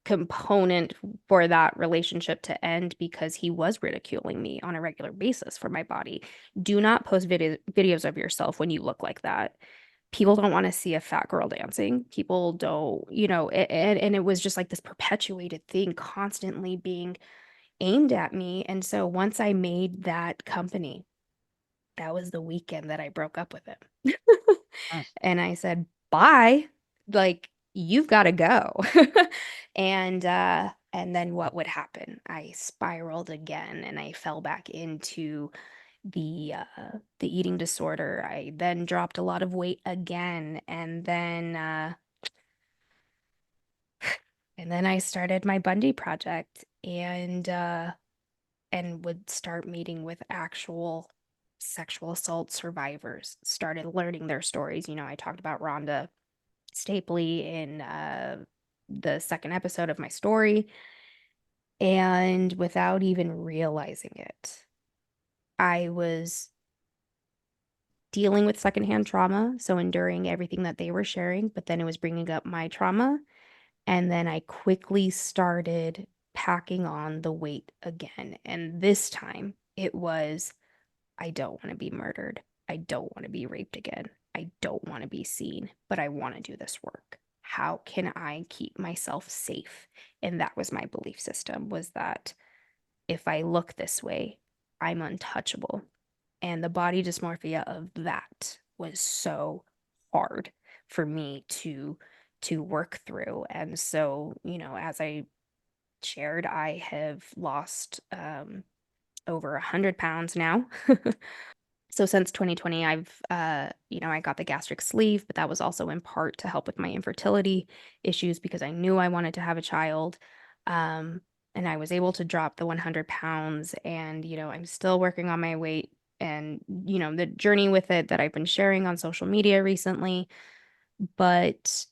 component for that relationship to end, because he was ridiculing me on a regular basis for my body. Do not post videos of yourself when you look like that. People don't want to see a fat girl dancing. People don't, and it was just like this perpetuated thing constantly being aimed at me. And so once I made that company, that was the weekend that I broke up with him. Mm. And I said, "Bye. Like, you've got to go." And then what would happen? I spiraled again and I fell back into the eating disorder. I then dropped a lot of weight again, and then I started my Bundy project, and would start meeting with actual sexual assault survivors, started learning their stories. I talked about Rhonda Stapley in the second episode of my story. And without even realizing it, I was dealing with secondhand trauma, so enduring everything that they were sharing, but then it was bringing up my trauma. And then I quickly started packing on the weight again. And this time it was, I don't want to be murdered. I don't want to be raped again. I don't want to be seen, but I want to do this work. How can I keep myself safe? And that was my belief system, was that if I look this way, I'm untouchable. And the body dysmorphia of that was so hard for me to work through. And so, as I shared, I have lost over 100 pounds now. So since 2020, I got the gastric sleeve, but that was also in part to help with my infertility issues because I knew I wanted to have a child. Um, and I was able to drop the 100 pounds, and, I'm still working on my weight and, the journey with it that I've been sharing on social media recently. But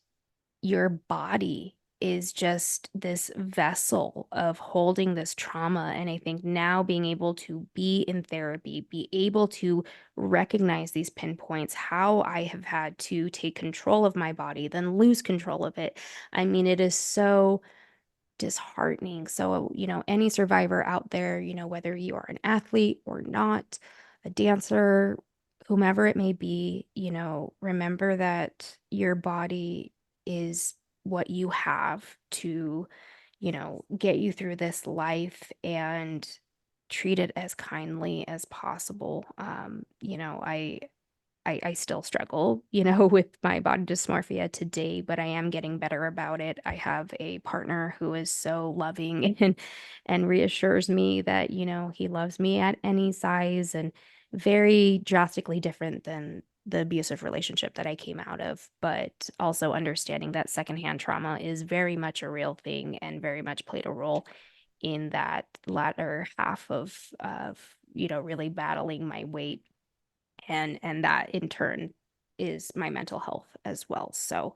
your body is just this vessel of holding this trauma. And I think now being able to be in therapy, be able to recognize these pinpoints, how I have had to take control of my body, then lose control of it. I mean, it is so disheartening. So, any survivor out there, whether you are an athlete or not, a dancer, whomever it may be, remember that your body is what you have to, get you through this life, and treat it as kindly as possible. I still struggle, with my body dysmorphia today, but I am getting better about it. I have a partner who is so loving and reassures me that, he loves me at any size, and very drastically different than the abusive relationship that I came out of, but also understanding that secondhand trauma is very much a real thing and very much played a role in that latter half of really battling my weight, and that in turn is my mental health as well. So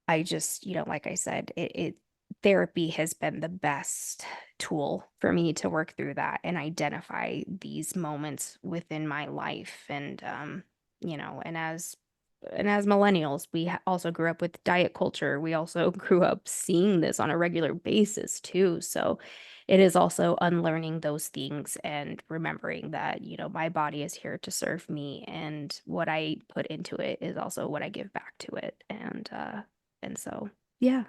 I just, like I said, it therapy has been the best tool for me to work through that and identify these moments within my life. And and as and as millennials, we also grew up with diet culture. We also grew up seeing this on a regular basis too. So it is also unlearning those things and remembering that, my body is here to serve me, and what I put into it is also what I give back to it. And so yeah.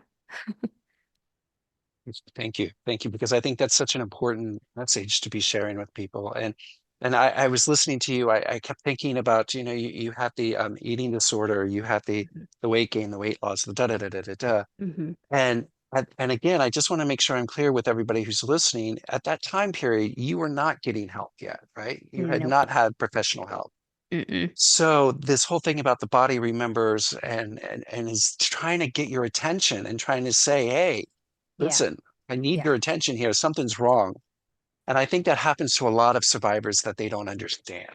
Thank you. Thank you. Because I think that's such an important message to be sharing with people. And I was listening to you, I kept thinking about, you have the eating disorder, you have the weight gain, the weight loss, the da da da da da da. Mm-hmm. And and again, I just want to make sure I'm clear with everybody who's listening. At that time period, you were not getting help yet, right? You had Nope. not had professional help. Mm-mm. So this whole thing about the body remembers and is trying to get your attention and trying to say, hey, Yeah. listen, I need Yeah. your attention here. Something's wrong. And I think that happens to a lot of survivors that they don't understand,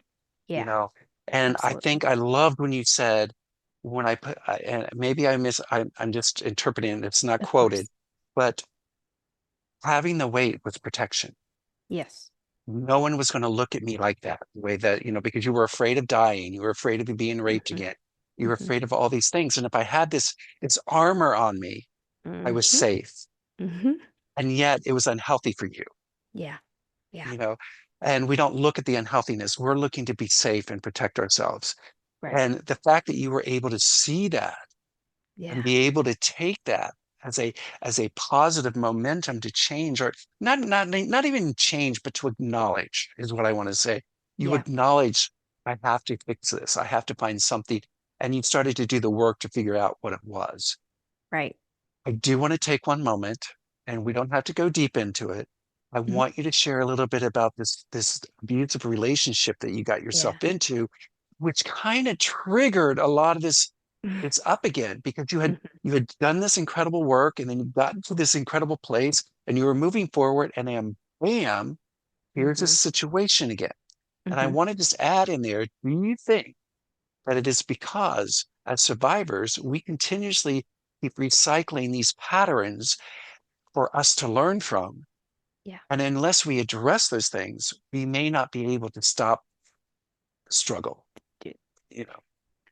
you Yeah. know. And I Absolutely. think I loved when you said, when and maybe I'm just interpreting it, it's not Of quoted, course. but having the weight was protection. Yes. No one was going to look at me like that, the way that, because you were afraid of dying, you were afraid of being raped Mm-hmm. again, you were Mm-hmm. afraid of all these things. And if I had this armor on me, I was Mm-hmm. safe. Mm-hmm. And yet it was unhealthy for you, Yeah. Yeah. you know. And we don't look at the unhealthiness. We're looking to be safe and protect ourselves. Right. And the fact that you were able to see that and Yeah. be able to take that as a positive momentum to change, or not even change, but to acknowledge is what I want to say. You Yeah. acknowledge, I have to fix this, I have to find something, and you started to do the work to figure out what it was. Right. I do want to take one moment, and we don't have to go deep into it. I Mhm. want you to share a little bit about this abusive relationship that you got Yeah. yourself into, which kind of triggered a lot of this. It's up again because Mhm. you had done this incredible work, and then you got to this incredible place, and you were moving forward, and then bam, here's this Mhm. situation again. And I Mhm. want to just add in there, do you think that it is because as survivors, we continuously keep recycling these patterns for us to learn from? Yeah. And unless we address those things, we may not be able to stop the struggle, Dude, you know.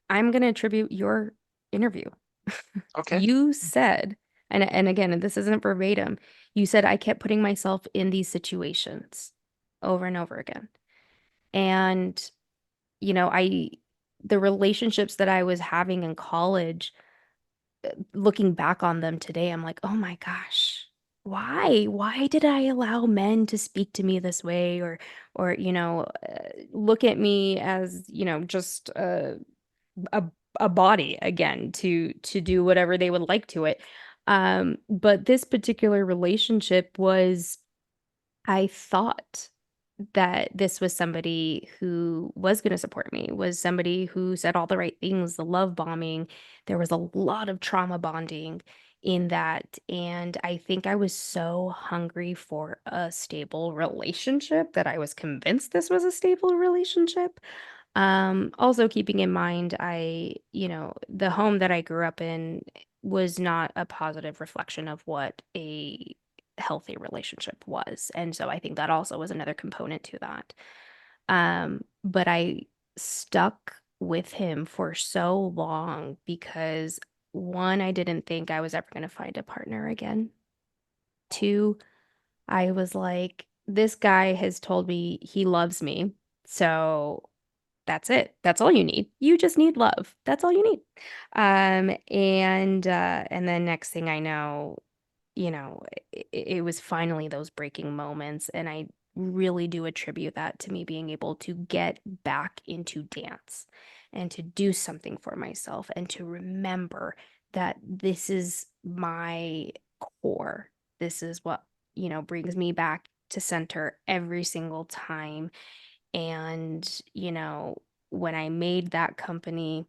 I'm gonna attribute your interview. Okay. You said, and again, this isn't verbatim, you said I kept putting myself in these situations over and over again. And, I the relationships that I was having in college, looking back on them today, I'm like, oh my gosh, why? Why did I allow men to speak to me this way, or look at me as, just a a body again to do whatever they would like to it. But this particular relationship was, I thought that this was somebody who was going to support me, was somebody who said all the right things, the love bombing. There was a lot of trauma bonding in that. And I think I was so hungry for a stable relationship that I was convinced this was a stable relationship. Also keeping in mind, the home that I grew up in was not a positive reflection of what a healthy relationship was. And so I think that also was another component to that. But I stuck with him for so long because, one, I didn't think I was ever going to find a partner again. Two, I was like, this guy has told me he loves me. So that's it. That's all you need. You just need love. That's all you need. And then next thing I know, it was finally those breaking moments, and I really do attribute that to me being able to get back into dance and to do something for myself and to remember that this is my core. This is what, brings me back to center every single time. And, when I made that company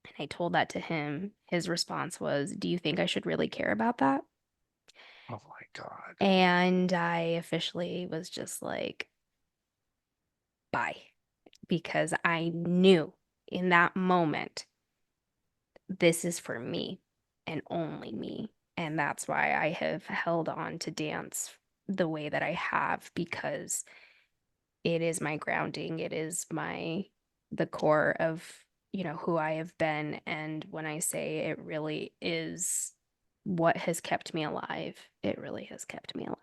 and I told that to him, his response was, "Do you think I should really care about that?" Oh my God. And I officially was just like, bye, because I knew in that moment, this is for me and only me. And that's why I have held on to dance the way that I have, because it is my grounding. It is the core of who I have been. And when I say it really is what has kept me alive, it really has kept me alive.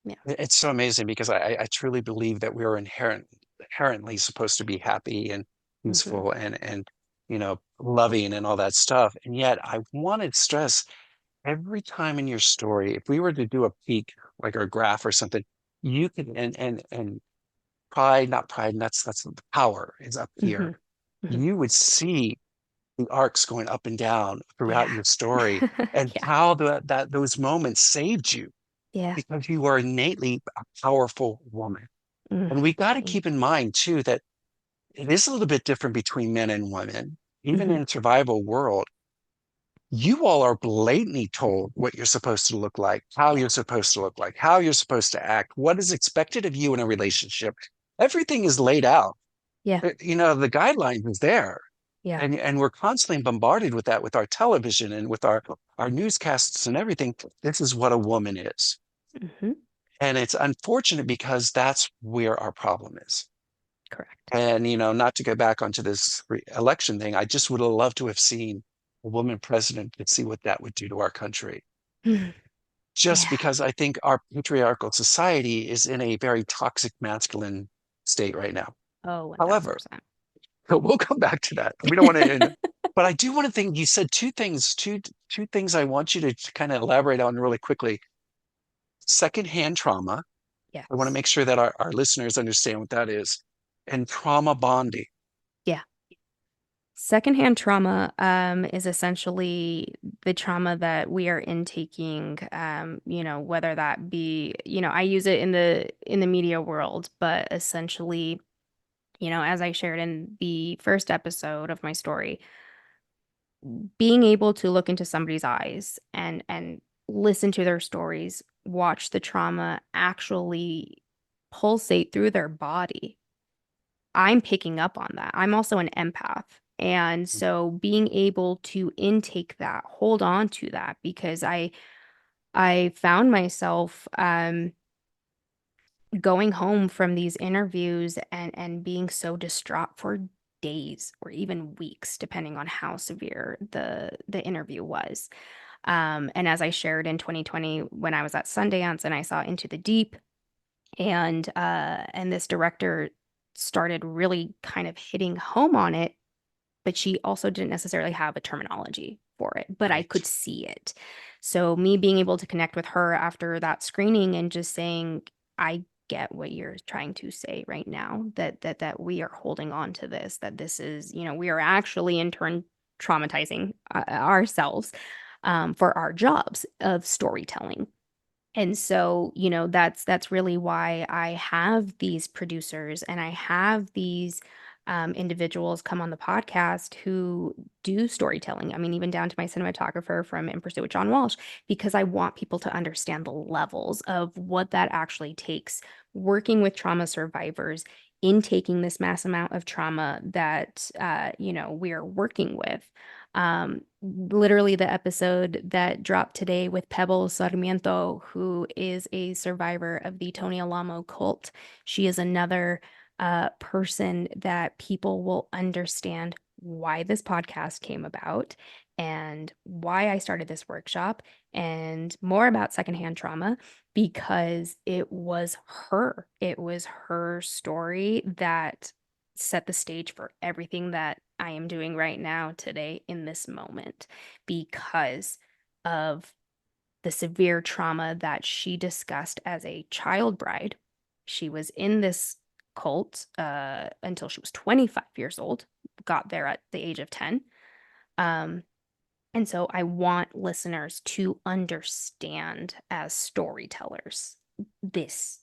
Yeah. It's so amazing because I truly believe that we are inherently supposed to be happy and Hmm. peaceful and loving and all that stuff. And yet I want to stress every time in your story, if we were to do a peak, like a graph or something, you can and pride, not pride, and that's the power is up Hmm. here. Hmm. You would see the arcs going up and down throughout Yeah. your story and Yeah. how that those moments saved you Yeah. because you are innately a powerful woman. Mm, And we got to thank keep in mind too that it is a little bit different between men and women. you. Even Hmm. in survival world, you all are blatantly told what you're supposed to look like, how Yeah. you're supposed to look like, how you're supposed to act, what is expected of you in a relationship. Everything is laid out. Yeah. The guidelines is there. Yeah. And we're constantly bombarded with that with our television and with our newscasts and everything. This is what a woman is. Hmm. And it's unfortunate because that's where our problem is. Correct. And, not to go back onto this election thing, I just would have loved to have seen a woman president to see what that would do to our country. Mm. Just Yeah. because I think our patriarchal society is in a very toxic masculine state right now. Oh, However, 1000%. we'll come back to that. We don't want to end, but I do want to think you said two things I want you to kind of elaborate on really quickly. Secondhand trauma. I want to Yes. make sure that our listeners understand what that is. And trauma bonding. Yeah. Secondhand trauma is essentially the trauma that we are intaking, whether that be, I use it in the media world, but essentially, as I shared in the first episode of my story, being able to look into somebody's eyes and listen to their stories, watch the trauma actually pulsate through their body. I'm picking up on that. I'm also an empath. And so being able to intake that, hold on to that, because I found myself going home from these interviews and being so distraught for days or even weeks, depending on how severe the interview was. And as I shared in 2020 when I was at Sundance and I saw Into the Deep, and this director started really kind of hitting home on it, but she also didn't necessarily have a terminology for it, but I Right. could see it. So me being able to connect with her after that screening and just saying, I get what you're trying to say right now, that we are holding on to this, that this is, we are actually in turn traumatizing ourselves for our jobs of storytelling. And so, that's really why I have these producers and I have these individuals come on the podcast who do storytelling. I mean, even down to my cinematographer from In Pursuit with John Walsh, because I want people to understand the levels of what that actually takes working with trauma survivors, intaking this mass amount of trauma that, we are working with. Literally the episode that dropped today with Pebble Sarmiento, who is a survivor of the Tony Alamo cult. She is another person that people will understand why this podcast came about and why I started this workshop and more about secondhand trauma because it was her. It was her story that set the stage for everything that I am doing right now today in this moment because of the severe trauma that she discussed as a child bride. She was in this cult until she was 25 years old, got there at the age of 10. Um, and so I want listeners to understand as storytellers, this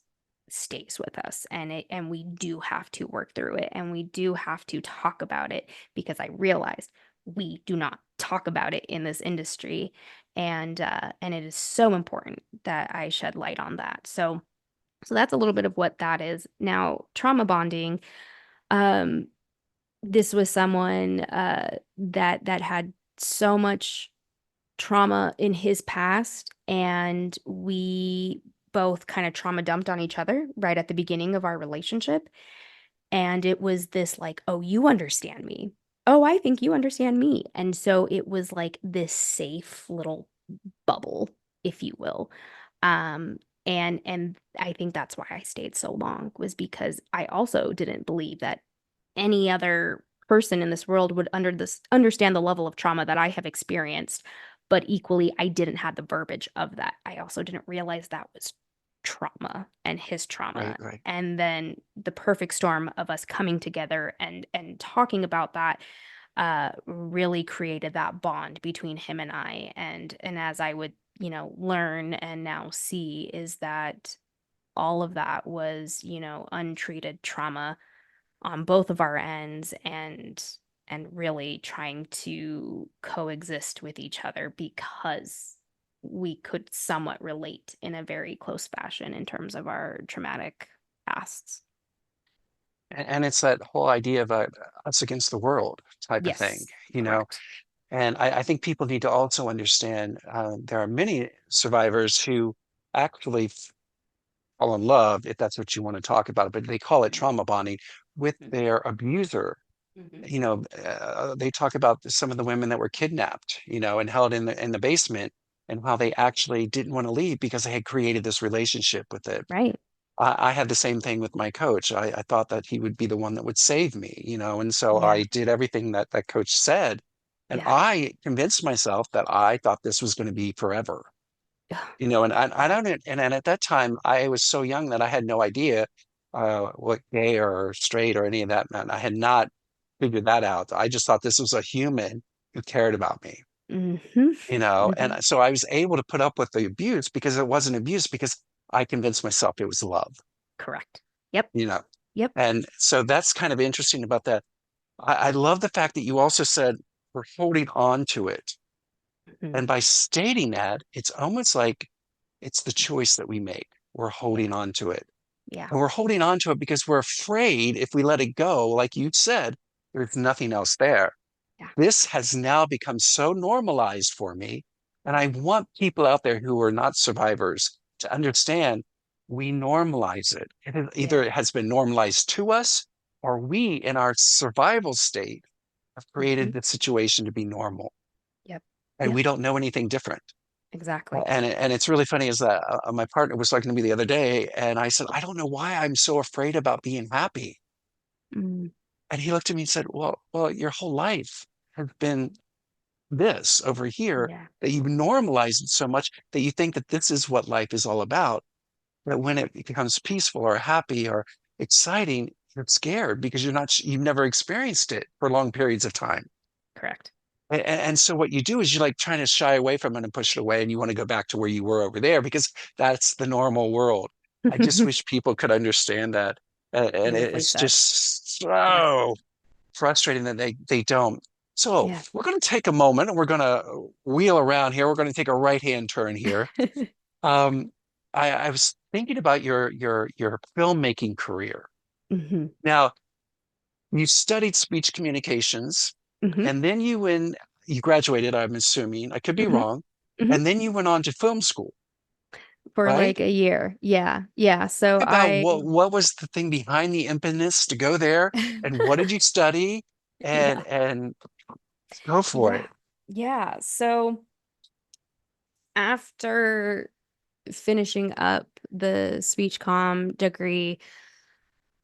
stays with us and we do have to work through it and we do have to talk about it because I realized we do not talk about it in this industry and it is so important that I shed light on that. So that's a little bit of what that is. Now, trauma bonding, um this was someone that had so much trauma in his past, and we both kind of trauma dumped on each other right at the beginning of our relationship. And it was this like, oh, you understand me. oh, I think you understand me. And so it was like this safe little bubble, if you will. Um, and I think that's why I stayed so long, was because I also didn't believe that any other person in this world would understand the level of trauma that I have experienced. But equally, I didn't have the verbiage of that. I also didn't realize that was trauma and his trauma. Right, right. And then the perfect storm of us coming together and talking about that really created that bond between him and I. And as I would, learn and now see, is that all of that was, untreated trauma on both of our ends, and really trying to coexist with each other because we could somewhat relate in a very close fashion in terms of our traumatic pasts. And it's that whole idea of us against the world type of thing, Yes, you know. correct. And I think people need to also understand there are many survivors who actually fall in love, if that's what you want to talk about, but they call it trauma bonding with their abuser. Mm-hmm. You know, they talk about some of the women that were kidnapped, you know, and held in the basement, and how they actually didn't want to leave because they had created this relationship with it. Right. I had the same thing with my coach. I thought that he would be the one that would save me, you know, and so Yeah. I did everything that that coach said. And Yeah. I convinced myself that I thought this was going to be forever, you know, and I Yeah. don't, and at that time I was so young that I had no idea what gay or straight or any of that meant. I had not figured that out. I just thought this was a human who cared about me, Mm-hmm. you know, and Mm-hmm. so I was able to put up with the abuse because it wasn't abuse because I convinced myself it was love, Correct. Yep. you know. Yep. And so that's kind of interesting about that. I love the fact that you also said we're holding on to it. Mhm. And by stating that, it's almost like it's the choice that we make. We're Yeah. holding on to it. Yeah. And we're holding on to it because we're afraid if we let it go, like you said, there's nothing else there. Yeah. This has now become so normalized for me. And I want people out there who are not survivors to understand we normalize it. Either Yeah. it has been normalized to us, or we in our survival state have Hmm. created the situation to be normal. Yep. And Yep. we don't know anything different. Exactly. And it's really funny is that my partner was talking to me the other day, and I said, I don't know why I'm so afraid about being happy. Mm. And he looked at me and said, well, your whole life has been this over here Yeah. that you've normalized it so much that you think that this is what life is all about. That when it becomes peaceful or happy or exciting, you're scared because you've never experienced it for long periods of time. Correct. And so what you do is you're like trying to shy away from it and push it away, and you want to go back to where you were over there because that's the normal world. I just wish people could understand that. And Beautifully it's said. just Yeah. so frustrating that they don't. So Yeah. we're going to take a moment and we're going to wheel around here. We're going to take a right-hand turn here. Um, I was thinking about your filmmaking career. Hmm. Now, you studied speech communications, Hmm. and then you graduated, I'm assuming. I could be Hmm. wrong. Hmm. And then you went on to film school, For right? like a year. Yeah. Yeah. So About what was the thing behind the impetus to go there, and what did you study? Yeah. And go for Yeah. it. Yeah. So after finishing up the speech comm degree,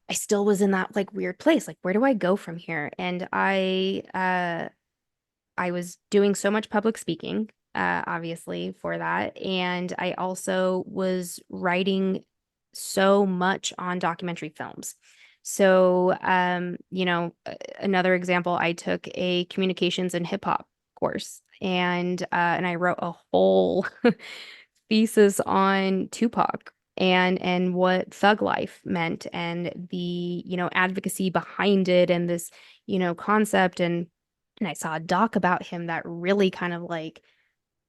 I still was in that like weird place. Like, where do I go from here? And I was doing so much public speaking, obviously, for that. And I also was writing so much on documentary films. So, another example, I took a communications and hip hop course, and I wrote a whole thesis on Tupac and what thug life meant, and the, advocacy behind it, and this, concept. And I saw a doc about him that really kind of like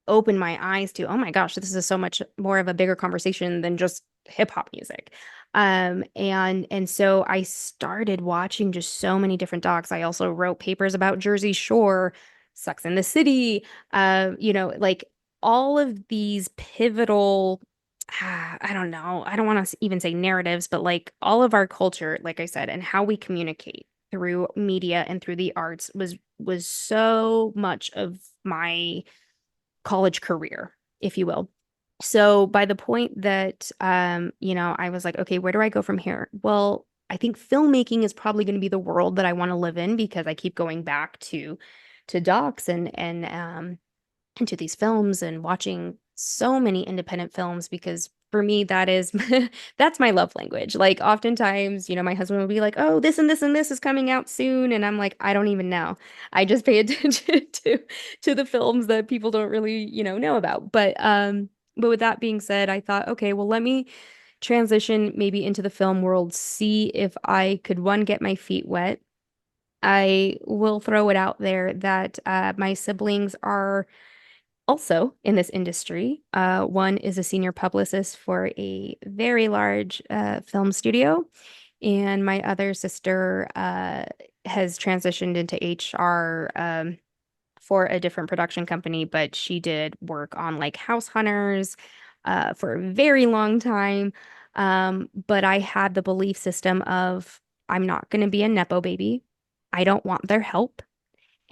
opened my eyes to, oh my gosh, this is so much more of a bigger conversation than just hip hop music. And so I started watching just so many different docs. I also wrote papers about Jersey Shore, Sex in the City, like all of these pivotal, I don't know, I don't want to even say narratives, but like all of our culture, like I said, and how we communicate. through media and through the arts was so much of my college career, if you will. So by the point that I was like, okay, where do I go from here? Well, I think filmmaking is probably going to be the world that I want to live in because I keep going back to docs and into these films and watching so many independent films because for me that is that's my love language. Like oftentimes, my husband will be like, "Oh, this and this and this is coming out soon." And I'm like, "I don't even know. I just pay attention to the films that people don't really, know about." But with that being said, I thought, "Okay, well, let me transition maybe into the film world, see if I could one get my feet wet. I will throw it out there that my siblings are also in this industry. One is a senior publicist for a very large film studio, and my other sister has transitioned into HR for a different production company, but she did work on like House Hunters for a very long time. But I had the belief system of I'm not going to be a Nepo baby. I don't want their help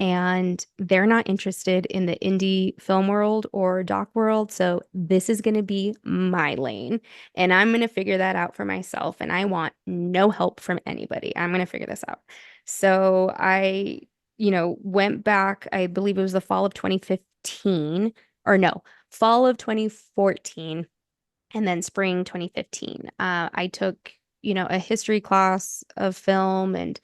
and they're not interested in the indie film world or doc world. So this is going to be my lane, and I'm going to figure that out for myself. And I want no help from anybody. I'm going to figure this out. So I, went back, I believe it was the fall of 2015, or no, fall of 2014, and then spring 2015. I took, a history class of film and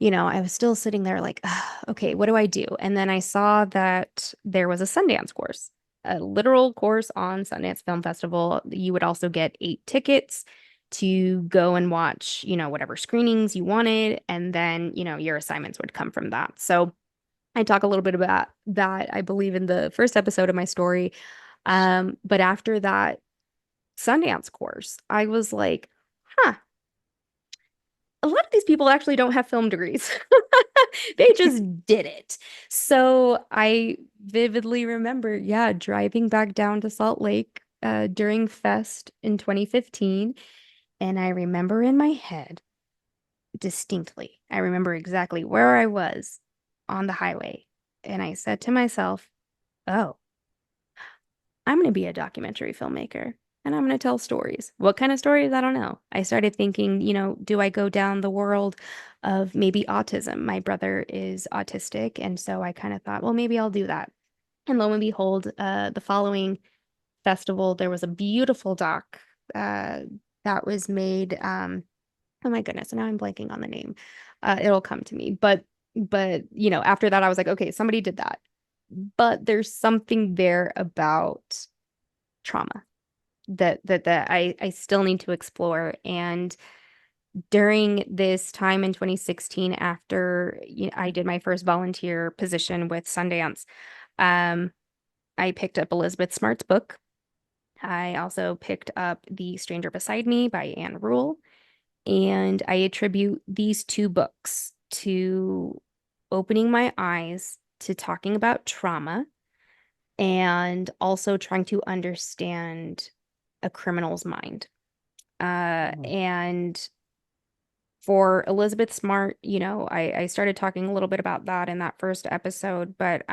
I was still sitting there like, "Ugh, okay, what do I do?" And then I saw that there was a Sundance course, a literal course on Sundance Film Festival. You would also get 8 tickets to go and watch, whatever screenings you wanted. And then, your assignments would come from that. So I talk a little bit about that, I believe, in the first episode of my story. But after that Sundance course, I was like, huh, a lot of these people actually don't have film degrees. They just did it. So I vividly remember, yeah, driving back down to Salt Lake during Fest in 2015. And I remember in my head distinctly, I remember exactly where I was on the highway. And I said to myself, oh, I'm going to be a documentary filmmaker and I'm going to tell stories. What kind of stories? I don't know. I started thinking, do I go down the world of maybe autism? My brother is autistic. And so I kind of thought, well, maybe I'll do that. And lo and behold, the following festival, there was a beautiful doc uh, that was made. Oh my goodness. And now I'm blanking on the name. It'll come to me. But, after that, I was like, okay, somebody did that. But there's something there about trauma that I still need to explore. And during this time in 2016, after I did my first volunteer position with Sundance, um, I picked up Elizabeth Smart's book. I also picked up The Stranger Beside Me by Anne Rule, and I attribute these two books to opening my eyes to talking about trauma and also trying to understand a criminal's mind. Mm. And for Elizabeth Smart, I started talking a little bit about that in that first episode, but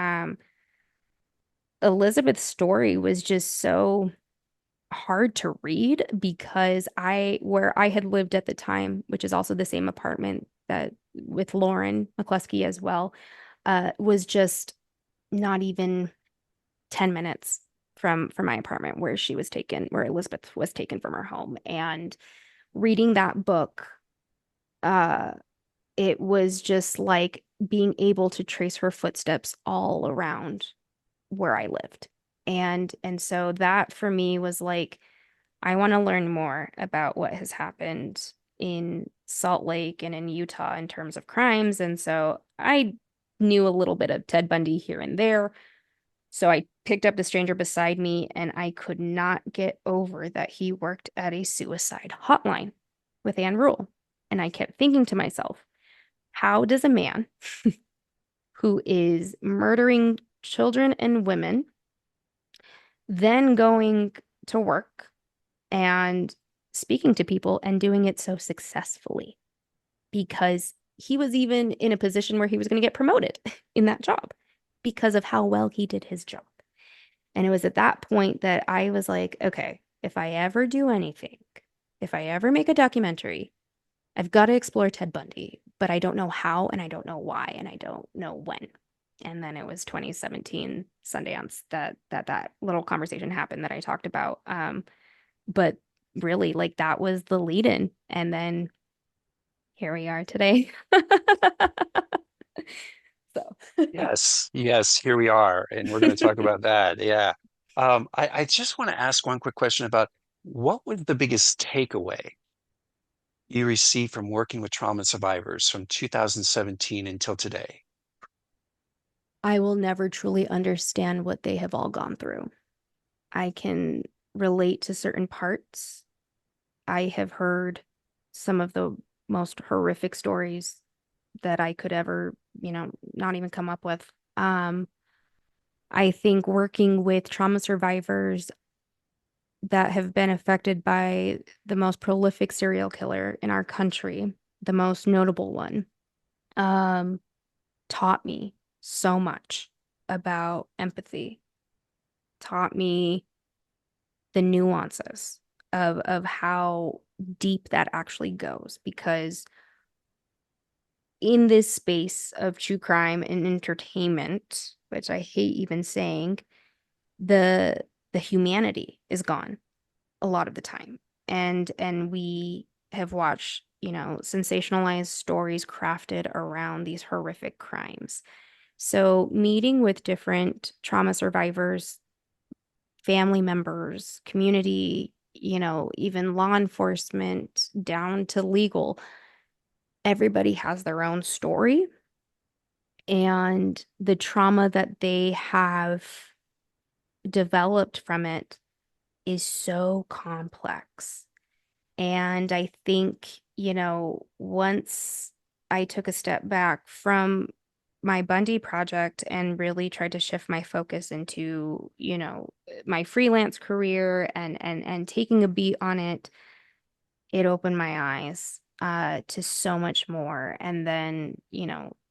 Elizabeth's story was just so hard to read because where I had lived at the time, which is also the same apartment that with Lauren McCluskey as well, was just not even 10 minutes from my apartment where Elizabeth was taken from her home. And reading that book, uh, it was just like being able to trace her footsteps all around where I lived. And so that for me was like, I want to learn more about what has happened in Salt Lake and in Utah in terms of crimes. And so I knew a little bit of Ted Bundy here and there. So I picked up The Stranger Beside Me, and I could not get over that he worked at a suicide hotline with Anne Rule. And I kept thinking to myself, how does a man who is murdering children and women then going to work and speaking to people and doing it so successfully? Because he was even in a position where he was going to get promoted in that job because of how well he did his job. And it was at that point that I was like, okay, if I ever do anything, if I ever make a documentary, I've got to explore Ted Bundy, but I don't know how and I don't know why and I don't know when. And then it was 2017 Sundance that little conversation happened that I talked about. But really, like that was the lead in. And then here we are today. So, Yes, yes, here we are, and we're going to talk about that. Yeah. I just want to ask one quick question about what was the biggest takeaway you received from working with trauma survivors from 2017 until today? I will never truly understand what they have all gone through. I can relate to certain parts. I have heard some of the most horrific stories that I could ever, not even come up with. I think working with trauma survivors that have been affected by the most prolific serial killer in our country, the most notable one, um, taught me so much about empathy, taught me the nuances of how deep that actually goes. Because in this space of true crime and entertainment, which I hate even saying, the the humanity is gone a lot of the time. And we have watched, sensationalized stories crafted around these horrific crimes. So meeting with different trauma survivors, family members, community, even law enforcement down to legal, everybody has their own story and the trauma that they have developed from it is so complex. And I think, once I took a step back from my Bundy project and really tried to shift my focus into, my freelance career and taking a beat on it, it opened my eyes to so much more. And then,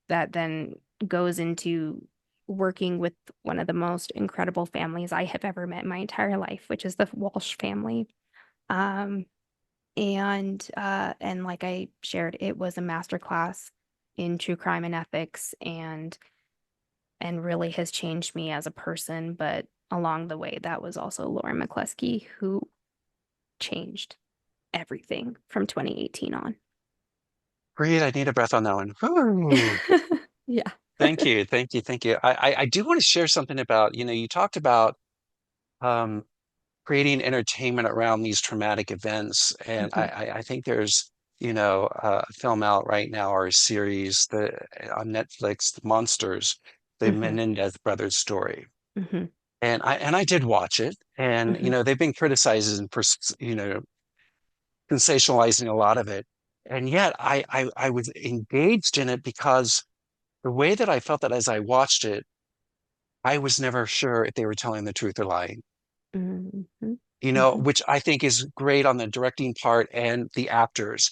that then goes into working with one of the most incredible families I have ever met in my entire life, which is the Walsh family. Um, and like I shared, it was a masterclass in true crime and ethics and really has changed me as a person. But along the way, that was also Lori McCluskey who changed everything from 2018 on. Breathe, I need a breath on that one. Whew. Yeah. Thank you, thank you, thank you. I do want to share something about, you talked about um, creating entertainment around these traumatic events. And Mhm, I think there's, a film out right now or a series on Netflix, The Monsters, the mhm, Menendez brothers story. mhm, And I did watch it. And, mhm, they've been criticized and, sensationalizing a lot of it. And yet I was engaged in it because the way that I felt that as I watched it, I was never sure if they were telling the truth or lying. mhm, mhm, Which I think is great on the directing part and the actors.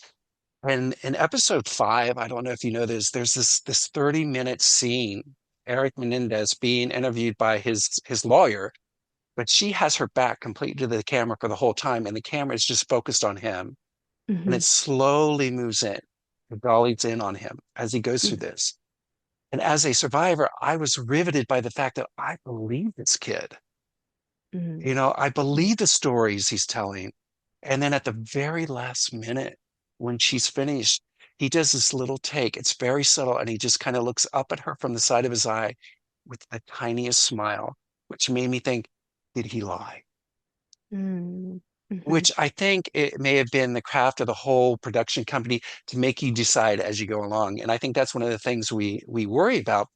And in episode 5, I don't know if you know this, there's this 30-minute scene, Eric Menendez being interviewed by his lawyer, but she has her back completely to the camera for the whole time, and the camera is just focused on him. And mhm, it slowly moves in. It dollies in on him as he goes through mhm, this. And as a survivor, I was riveted by the fact that I believe this kid. mhm, I mhm, believe the stories he's telling. And then at the very last minute, when she's finished, he does this little take. It's very subtle. And he just kind of looks up at her from the side of his eye with the tiniest smile, which made me think, did he lie? mhm, mhm, Which I think it may have been the craft of the whole production company to make you decide as you go along. And I think that's one of the things we worry about.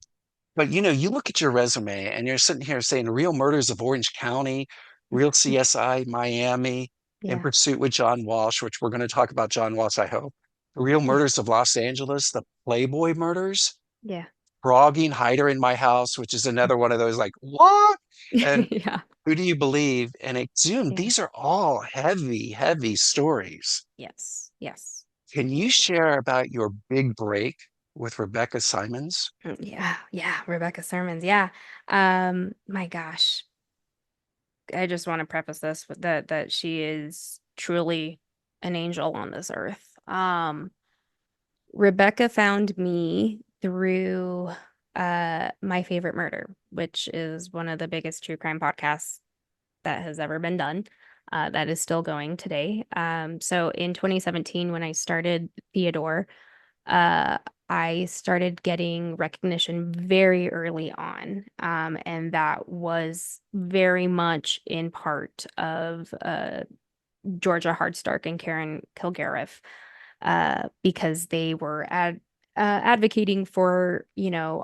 But you look at your resume and you're sitting here saying Real Murders of Orange County, Real mhm. CSI Miami, In Yeah. Pursuit with John Walsh, which we're going to talk about John Walsh, I hope. Real Yeah. Murders of Los Angeles, the Playboy murders, Yeah. Frogging Hider in My House, which is another one of those like, what? And Yeah. who do you believe? And exhumed, Yeah. these are all heavy, heavy stories. Yes. Yes. Can you share about your big break? with Rebecca Simons. Yeah, yeah, Rebecca Sermons. Yeah. My gosh. I just want to preface this with that she is truly an angel on this earth. Rebecca found me through My Favorite Murder, which is one of the biggest true crime podcasts that has ever been done. That is still going today. So in 2017, when I started Theodore, uh, I started getting recognition very early on. And that was very much in part of Georgia Hardstark and Karen Kilgariff, because they were advocating for,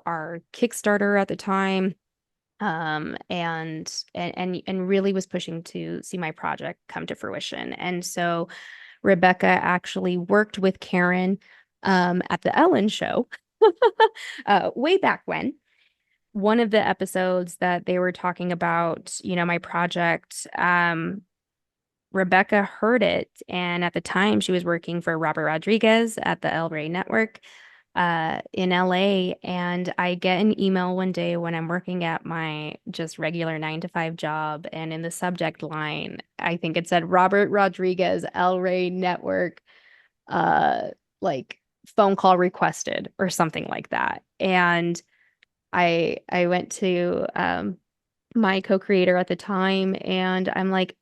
our Kickstarter at the time, and really was pushing to see my project come to fruition. And so Rebecca actually worked with Karen at the Ellen show way back when. One of the episodes that they were talking about, my project, Rebecca heard it, and at the time she was working for Robert Rodriguez at the El Rey Network in LA. And I get an email one day when I'm working at my just regular 9 to 5 job, and in the subject line, I think it said Robert Rodriguez, El Rey Network, uh, like phone call requested or something like that. And I went to my co-creator at the time, and I'm like,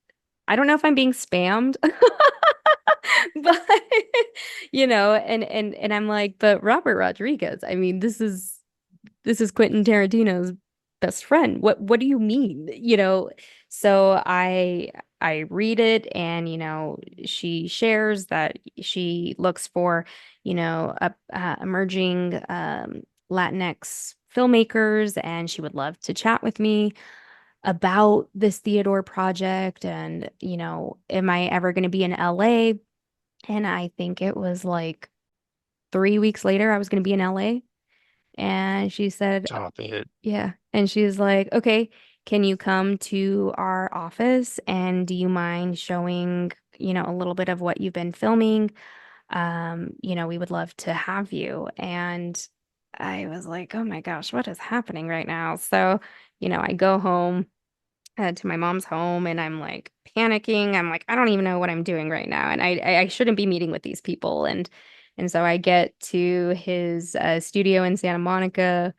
I don't know if I'm being spammed, but and I'm like, but Robert Rodriguez, I mean, this is Quentin Tarantino's best friend. What do you mean? So I read it, and she shares that she looks for, emerging Latinx filmmakers, and she would love to chat with me about this Theodore project, and am I ever going to be in LA? And I think it was like 3 weeks later I was going to be in LA. And she said, Stop it. yeah. And she was like, okay, can you come to our office? And do you mind showing, a little bit of what you've been filming? We would love to have you. And I was like, oh my gosh, what is happening right now? So, I go home to my mom's home, and I'm like panicking. I'm like, I don't even know what I'm doing right now. And I shouldn't be meeting with these people. And so I get to his studio in Santa Monica.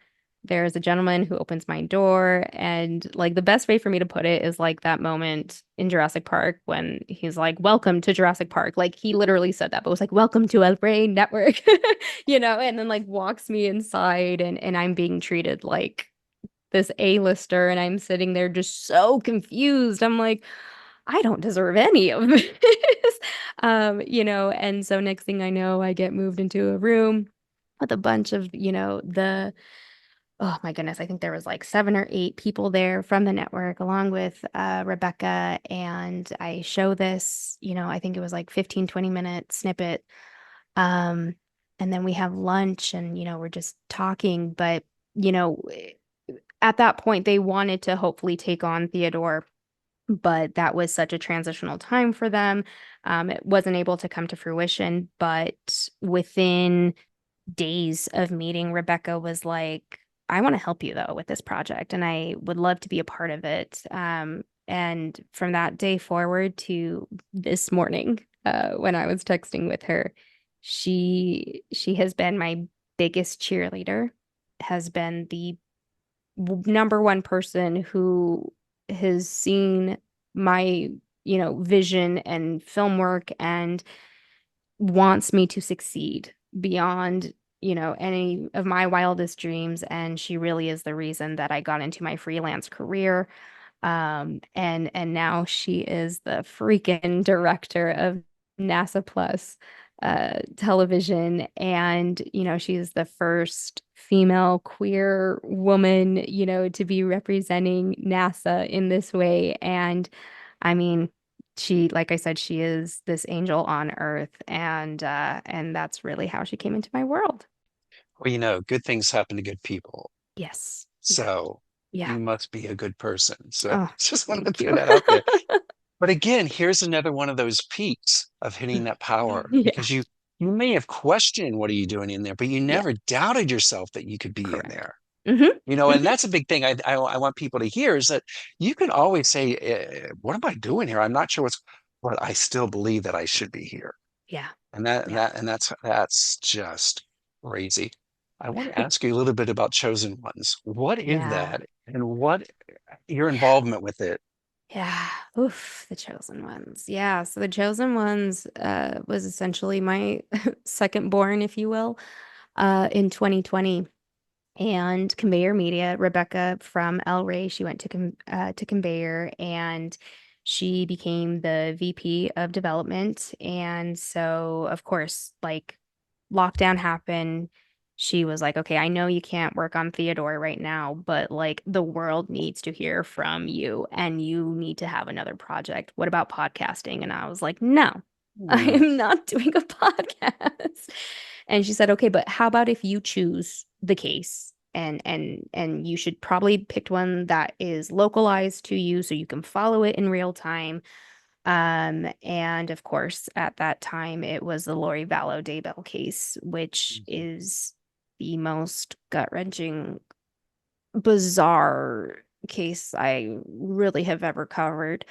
There's a gentleman who opens my door, and like the best way for me to put it is like that moment in Jurassic Park when he's like, "Welcome to Jurassic Park." Like he literally said that, but it was like, "Welcome to El Rey Network," and then like walks me inside, and I'm being treated like this A-lister, and I'm sitting there just so confused. I'm like, I don't deserve any of this. And so next thing I know, I get moved into a room with a bunch of, oh my goodness, I think there was like 7 or 8 people there from the network, along with Rebecca. And I show this, I think it was like 15-20 minute snippet. Um, and then we have lunch, and, we're just talking. But, you know, at that point, they wanted to hopefully take on Theodore, but that was such a transitional time for them. It wasn't able to come to fruition, but within days of meeting, Rebecca was like, I want to help you though with this project, and I would love to be a part of it. And from that day forward to this morning, when I was texting with her, she has been my biggest cheerleader, has been the number one person who has seen my, vision and film work, and wants me to succeed beyond, any of my wildest dreams. And she really is the reason that I got into my freelance career. And now she is the freaking director of NASA Plus television. And, she's the first female queer woman, to be representing NASA in this way. And I mean, like I said, she is this angel on earth, and that's really how she came into my world. Well, good things happen to good people. Yes. Yeah. So Yeah. you must be a good person. So Oh, just wanted to thank throw you. that out there. But again, here's another one of those peaks of hitting that power Yeah. because you you may have questioned what are you doing in there, but you Yeah, never doubted yourself that you could be in correct. there. Hmm. And that's a big thing I want people to hear is that you can always say, what am I doing here? I'm not sure but I still believe that I should be here. Yeah. And that and Yeah. that and that's just crazy. I want to ask you a little bit about Chosen Ones. What is Yeah. that and what your involvement with it? Yeah. Oof, the chosen ones. Yeah. So the chosen ones was essentially my second born, if you will, in 2020. And Conveyor Media, Rebecca from El Rey, she went to Conveyor and she became the VP of development. And so, of course, like lockdown happened. She was like, okay, I know you can't work on Theodore right now, but like the world needs to hear from you and you need to have another project. What about podcasting? And I was like, no, I Hmm. am not doing a podcast. And she said, okay, but how about if you choose the case and you should probably pick one that is localized to you so you can follow it in real time. And of course, at that time, it was the Lori Vallow Daybell case, which is the most gut-wrenching, bizarre case I really have ever covered.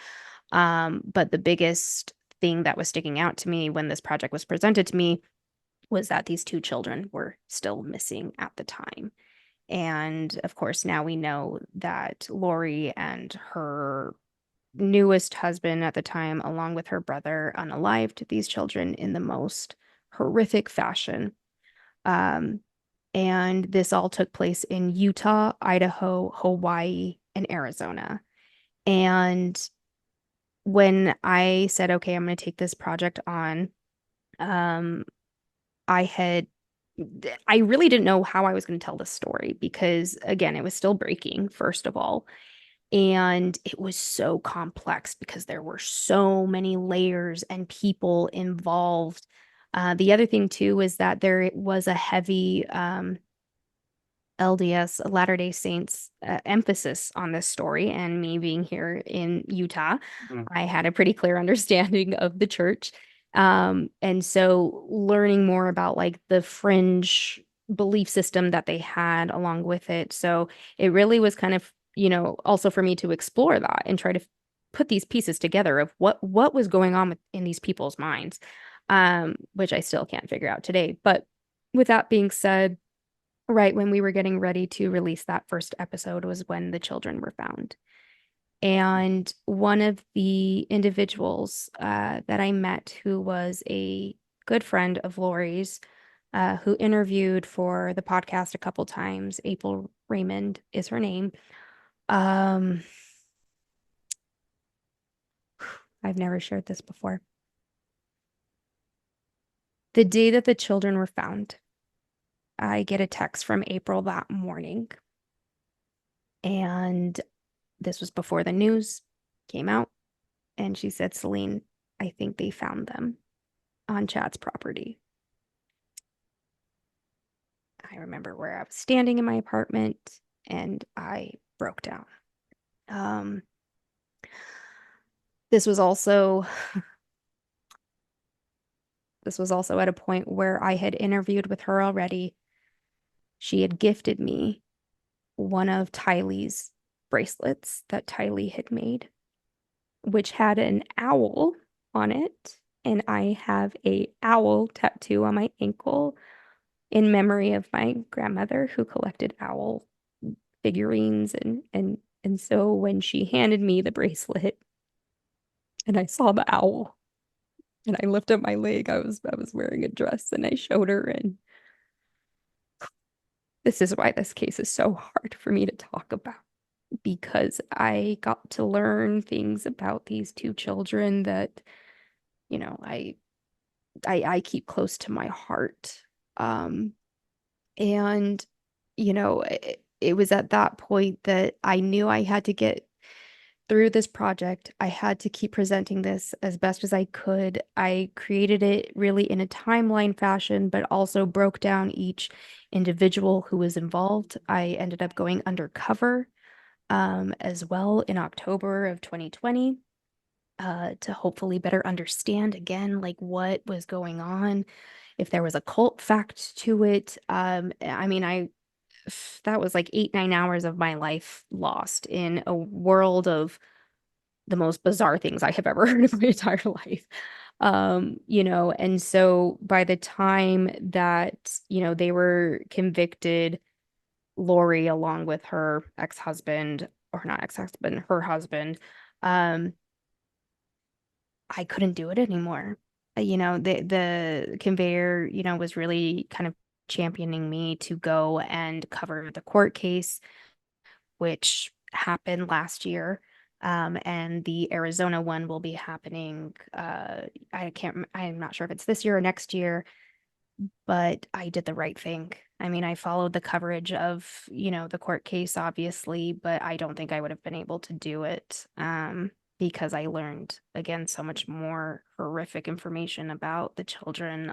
But the biggest thing that was sticking out to me when this project was presented to me was that these two children were still missing at the time. And of course, now we know that Lori and her newest husband at the time, along with her brother, unalived these children in the most horrific fashion. Um, and this all took place in Utah, Idaho, Hawaii, and Arizona. And when I said, okay, I'm going to take this project on, um, I had I really didn't know how I was going to tell this story because again, it was still breaking, first of all. And it was so complex because there were so many layers and people involved. The other thing too is that there was a heavy LDS, Latter-day Saints, emphasis on this story. And me being here in Utah, Mm. I had a pretty clear understanding of the church. And so learning more about like the fringe belief system that they had along with it. So it really was kind of, also for me to explore that and try to put these pieces together of what was going on in these people's minds, which I still can't figure out today. But with that being said, right when we were getting ready to release that first episode was when the children were found. And one of the individuals that I met, who was a good friend of Lori's, who interviewed for the podcast a couple times, April Raymond is her name. Um, I've never shared this before. The day that the children were found, I get a text from April that morning, and this was before the news came out. And she said, Celene, I think they found them on Chad's property. I remember where I was standing in my apartment and I broke down. Um, this was also this was also at a point where I had interviewed with her already. She had gifted me one of Tylee's bracelets that Tylee had made, which had an owl on it. And I have a owl tattoo on my ankle in memory of my grandmother who collected owl figurines and so when she handed me the bracelet and I saw the owl and I lifted up my leg, I was wearing a dress and I showed her, and this is why this case is so hard for me to talk about, because I got to learn things about these two children that, I keep close to my heart. Um And, it was at that point that I knew I had to get through this project. I had to keep presenting this as best as I could. I created it really in a timeline fashion, but also broke down each individual who was involved. I ended up going undercover as well in October of 2020 to hopefully better understand again, like what was going on. if there was a cult fact to it. I mean, that was like 8, 9 hours of my life lost in a world of the most bizarre things I have ever heard in my entire life. And so by the time that, they were convicted, Lori, along with her ex-husband, or not ex-husband, her husband, um, I couldn't do it anymore. The conveyor, was really kind of championing me to go and cover the court case, which happened last year. And the Arizona one will be happening. I'm not sure if it's this year or next year, but I did the right thing. I mean, I followed the coverage of, the court case, obviously, but I don't think I would have been able to do it, because I learned, again, so much more horrific information about the children,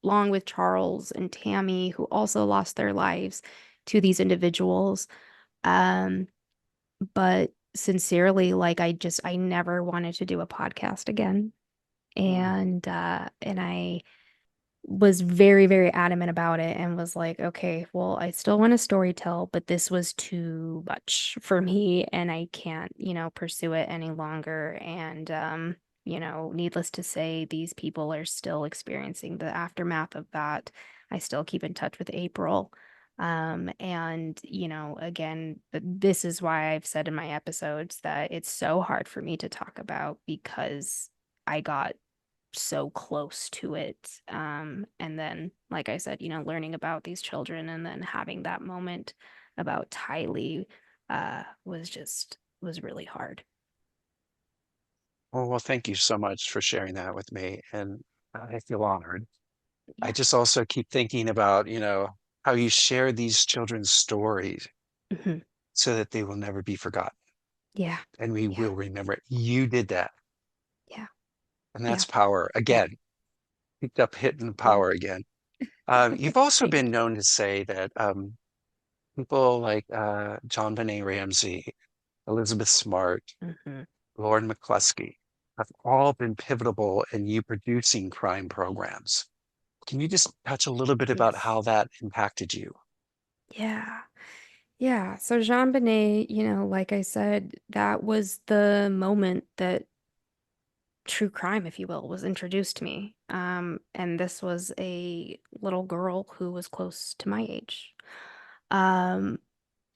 along with Charles and Tammy, who also lost their lives to these individuals. Um, but sincerely, like I never wanted to do a podcast again. Mm. And I was very, very adamant about it and was like, okay, well, I still want to story tell, but this was too much for me and I can't, pursue it any longer. And needless to say, these people are still experiencing the aftermath of that. I still keep in touch with April. And again, this is why I've said in my episodes that it's so hard for me to talk about because I got so close to it. And then, like I said, learning about these children and then having that moment about Tylee was really hard. Oh, well, thank you so much for sharing that with me. And I feel honored. I Yeah. just also keep thinking about, how you share these children's stories Hmm. so that they will never be forgotten. Yeah. And we Yeah. will remember it. You did that. Yeah. And Yeah. that's power. Yeah. Again, picked up hitting Yeah. power again. You've also Thank been known to say that people like John Benet Ramsey, Elizabeth Smart, you. Hmm. Lauren McCluskey have all been pivotal in you producing crime programs. Can you just touch a little bit about Yes. how that impacted you? Yeah. Yeah. So Jean Benet, like I said, that was the moment that true crime, if you will, was introduced to me. And this was a little girl who was close to my age. Um,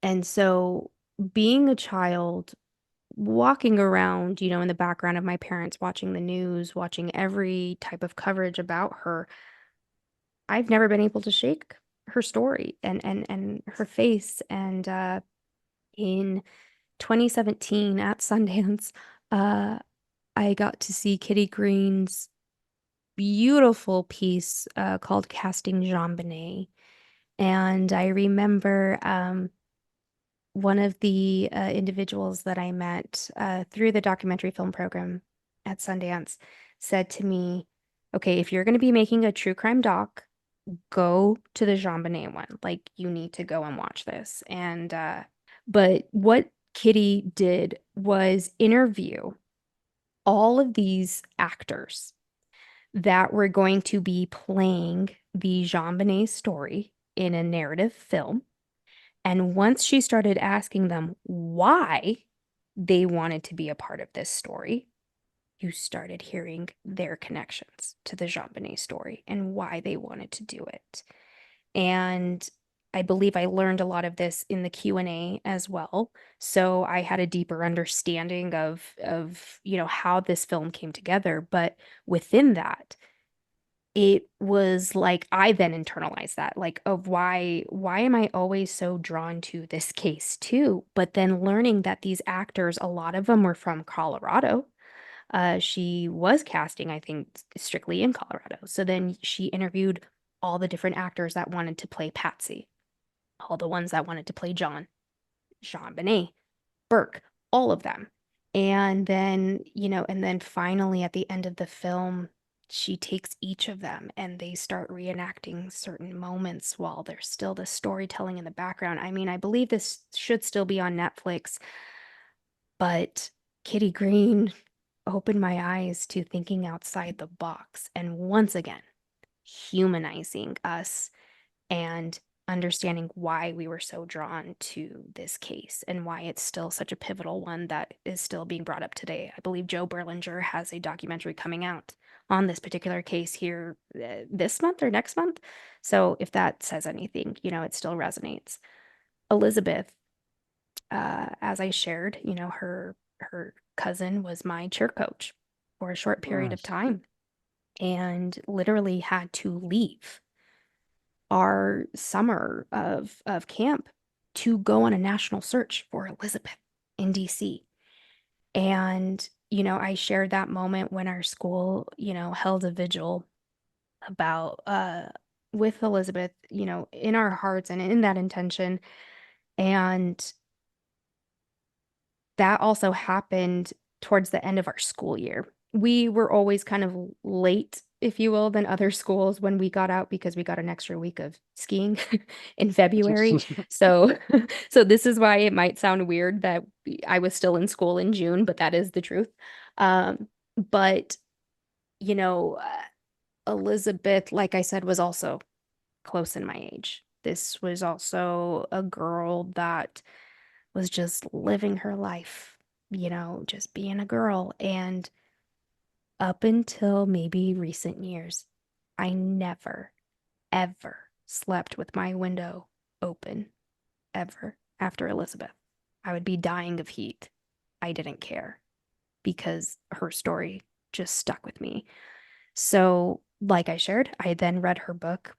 and so being a child, walking around, in the background of my parents, watching the news, watching every type of coverage about her, I've never been able to shake her story and her face. And in 2017 at Sundance, uh, I got to see Kitty Green's beautiful piece called Casting Jean Benet. And I remember one of the individuals that I met through the documentary film program at Sundance said to me, okay, if you're going to be making a true crime doc, go to the Jean Benet one. Like, you need to go and watch this. But what Kitty did was interview all of these actors that were going to be playing the Jean Benet story in a narrative film. And once she started asking them why they wanted to be a part of this story, you started hearing their connections to the Jean Benet story and why they wanted to do it. And I believe I learned a lot of this in the Q&A as well. So I had a deeper understanding of how this film came together, but within that, it was like I then internalized that, like, of why am I always so drawn to this case too? But then learning that these actors, a lot of them were from Colorado. She was casting, I think, strictly in Colorado. So then she interviewed all the different actors that wanted to play Patsy, all the ones that wanted to play John, Jean Benet, Burke, all of them. And then finally at the end of the film, she takes each of them and they start reenacting certain moments while there's still the storytelling in the background. I mean, I believe this should still be on Netflix, but Kitty Green opened my eyes to thinking outside the box. And once again, humanizing us and understanding why we were so drawn to this case and why it's still such a pivotal one that is still being brought up today. I believe Joe Berlinger has a documentary coming out on this particular case here this month or next month. So if that says anything, it still resonates. Elizabeth, as I shared, her cousin was my cheer coach for a short period Mm. of time and literally had to leave our summer of camp to go on a national search for Elizabeth in DC. And, I shared that moment when our school, held a vigil about with Elizabeth, in our hearts and in that intention. And that also happened towards the end of our school year. We were always kind of late, if you will, than other schools when we got out because we got an extra week of skiing in February. So, so this is why it might sound weird that I was still in school in June, but that is the truth. But you know, uh, Elizabeth, like I said, was also close in my age. This was also a girl that was just living her life, just being a girl. And up until maybe recent years, I never, ever slept with my window open, ever, after Elizabeth. I would be dying of heat. I didn't care because her story just stuck with me. So, like I shared, I then read her book.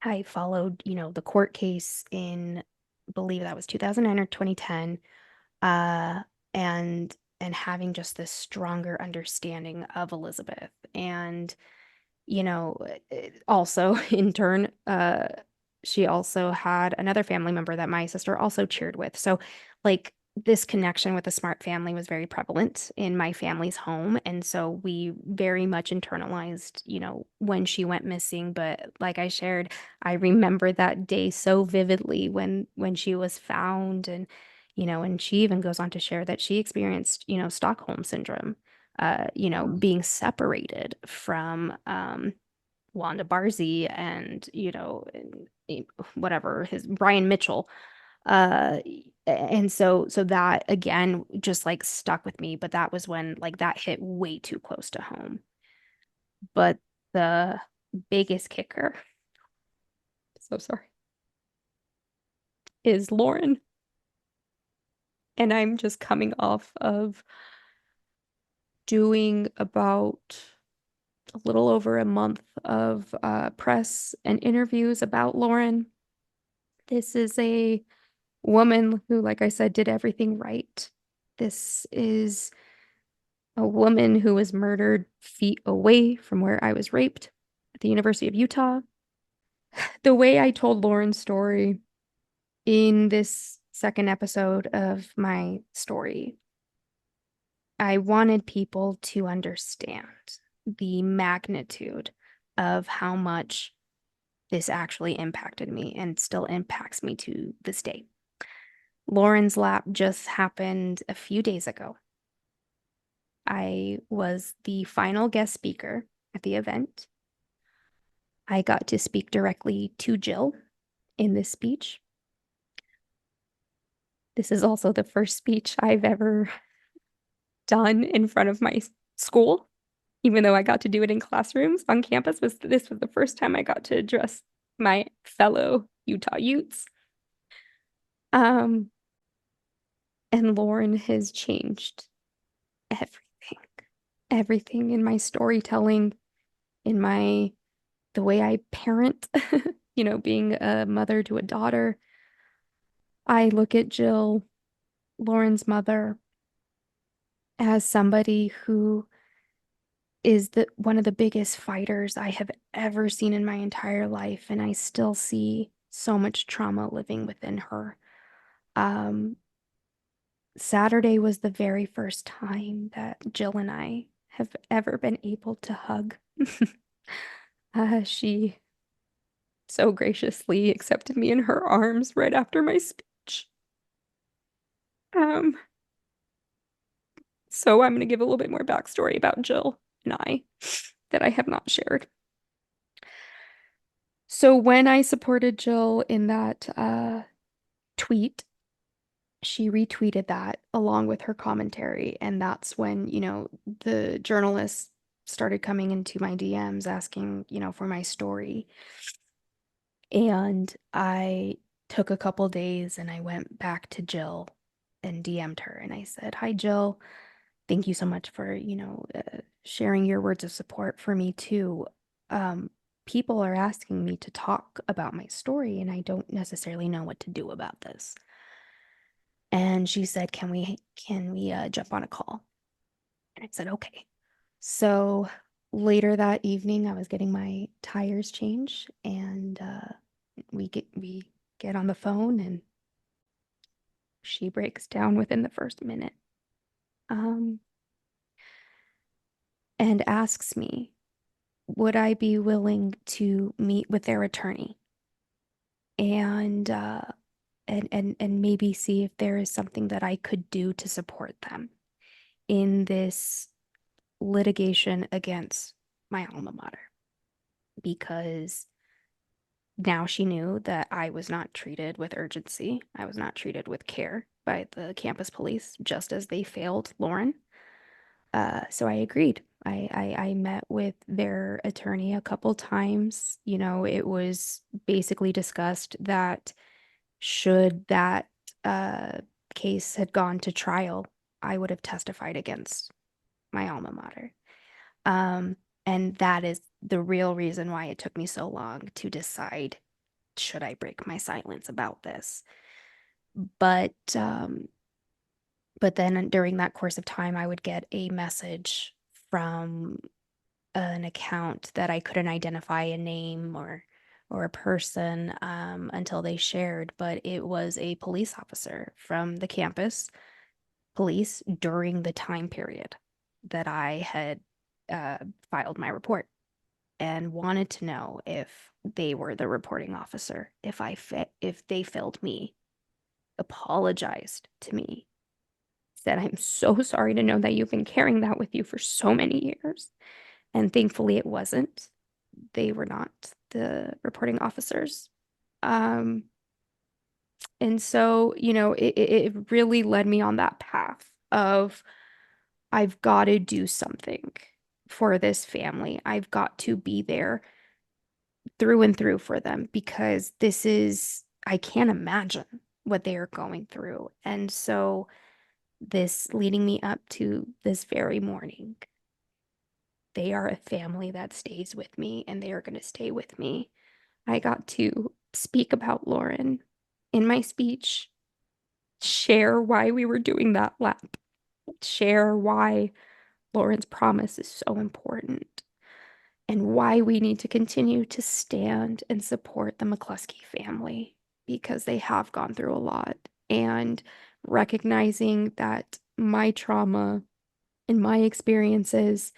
I followed, the court case in, I believe that was 2009 or 2010, uh, and having just this stronger understanding of Elizabeth. And, also in turn, she also had another family member that my sister also cheered with. So, like, this connection with the Smart family was very prevalent in my family's home. And so we very much internalized, when she went missing. But like I shared, I remember that day so vividly when she was found. And she even goes on to share that she experienced, Stockholm syndrome, Mm. being separated from Wanda Barzee and, whatever his Brian Mitchell. Uh, and so that again just like stuck with me, but that was when like that hit way too close to home. But the biggest kicker, so sorry, is Lauren. And I'm just coming off of doing about a little over a month of press and interviews about Lauren. This is a woman who, like I said, did everything right. This is a woman who was murdered feet away from where I was raped at the University of Utah. The way I told Lauren's story in this second episode of my story, I wanted people to understand the magnitude of how much this actually impacted me and still impacts me to this day. Lauren's lap just happened a few days ago. I was the final guest speaker at the event. I got to speak directly to Jill in this speech. This is also the first speech I've ever done in front of my school, even though I got to do it in classrooms on campus. This was the first time I got to address my fellow Utah Utes. Um, and Lauren has changed everything, everything in my storytelling, in the way I parent, being a mother to a daughter. I look at Jill, Lauren's mother, as somebody who is the one of the biggest fighters I have ever seen in my entire life, and I still see so much trauma living within her. Um, Saturday was the very first time that Jill and I have ever been able to hug. She so graciously accepted me in her arms right after my speech. Um, so I'm going to give a little bit more backstory about Jill and I that I have not shared. So when I supported Jill in that tweet, she retweeted that along with her commentary. And that's when, the journalists started coming into my DMs asking, for my story. And I took a couple days and I went back to Jill and DM'd her and I said, "Hi, Jill. Thank you so much for, sharing your words of support for me too. Um, People are asking me to talk about my story and I don't necessarily know what to do about this." And she said, "Can we jump on a call?" And I said, "Okay." So later that evening, I was getting my tires changed, and we get on the phone, and she breaks down within the first minute, um, and asks me, would I be willing to meet with their attorney and and maybe see if there is something that I could do to support them in this litigation against my alma mater, because now she knew that I was not treated with urgency. I was not treated with care by the campus police, just as they failed Lauren. So I agreed. I met with their attorney a couple times. It was basically discussed that should that uh, case had gone to trial, I would have testified against my alma mater. Um, and that is the real reason why it took me so long to decide, should I break my silence about this? But but then during that course of time, I would get a message from an account that I couldn't identify a name or a person until they shared, but it was a police officer from the campus police during the time period that I had uh, filed my report, and wanted to know if they were the reporting officer, if they failed me, apologized to me, said, "I'm so sorry to know that you've been carrying that with you for so many years." And thankfully it wasn't. They were not the reporting officers. Um, and so, it really led me on that path of, I've got to do something for this family. I've got to be there through and through for them, because I can't imagine what they are going through. And so, this leading me up to this very morning, they are a family that stays with me and they are going to stay with me. I got to speak about Lauren in my speech, share why we were doing that lap, share why Lauren's promise is so important, and why we need to continue to stand and support the McCluskey family, because they have gone through a lot. And recognizing that my trauma and my experiences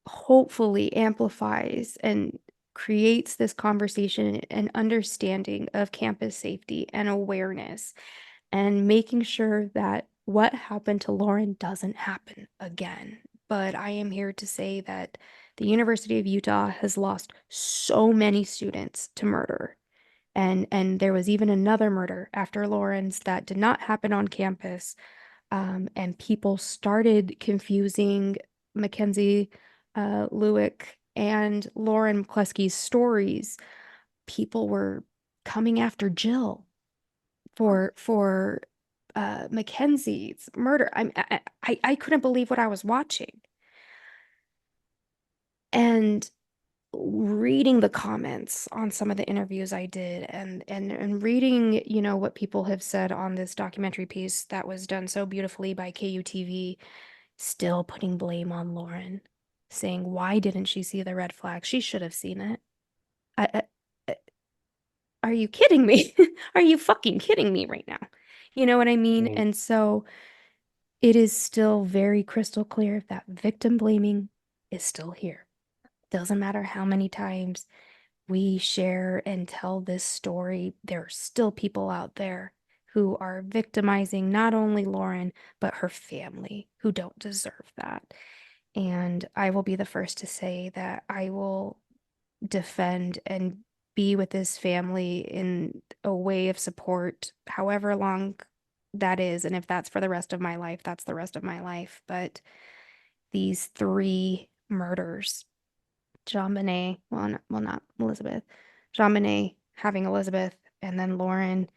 hopefully amplifies and creates this conversation and understanding of campus safety and awareness, and making sure that what happened to Lauren doesn't happen again. But I am here to say that the University of Utah has lost so many students to murder. And there was even another murder after Lauren's that did not happen on campus. And people started confusing Mackenzie Lewick and Lauren McCluskey's stories. People were coming after Jill for Mackenzie's murder. I couldn't believe what I was watching. And reading the comments on some of the interviews I did, and reading, what people have said on this documentary piece that was done so beautifully by KUTV, still putting blame on Lauren, saying, why didn't she see the red flag? She should have seen it. I, I, are you kidding me? Are you fucking kidding me right now? You know what I mean? Mm. And so it is still very crystal clear that victim blaming is still here. Doesn't matter how many times we share and tell this story, there are still people out there who are victimizing not only Lauren, but her family, who don't deserve that. And I will be the first to say that I will defend and be with this family in a way of support, however long that is. And if that's for the rest of my life, that's the rest of my life. But these three murders, Jean Bonnet, well, not Elizabeth, Jean Bonnet having Elizabeth, and then Lauren,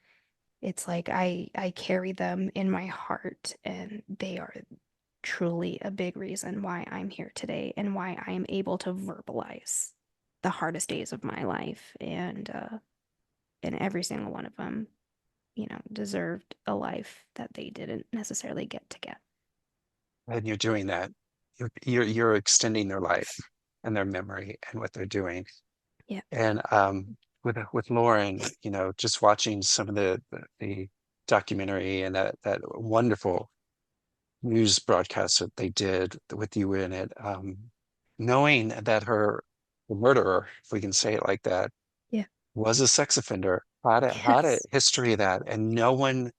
it's like I carry them in my heart, and they are truly a big reason why I'm here today and why I'm able to verbalize the hardest days of my life. And every single one of them, deserved a life that they didn't necessarily get to get. And you're doing that. You're extending their life and their memory and what they're doing. Yeah. And with Lauren, just watching some of the documentary and that wonderful news broadcast that they did with you in it, knowing that the murderer, if we can say it like that, Yeah. was a sex offender, had a Yes. history of that, and no one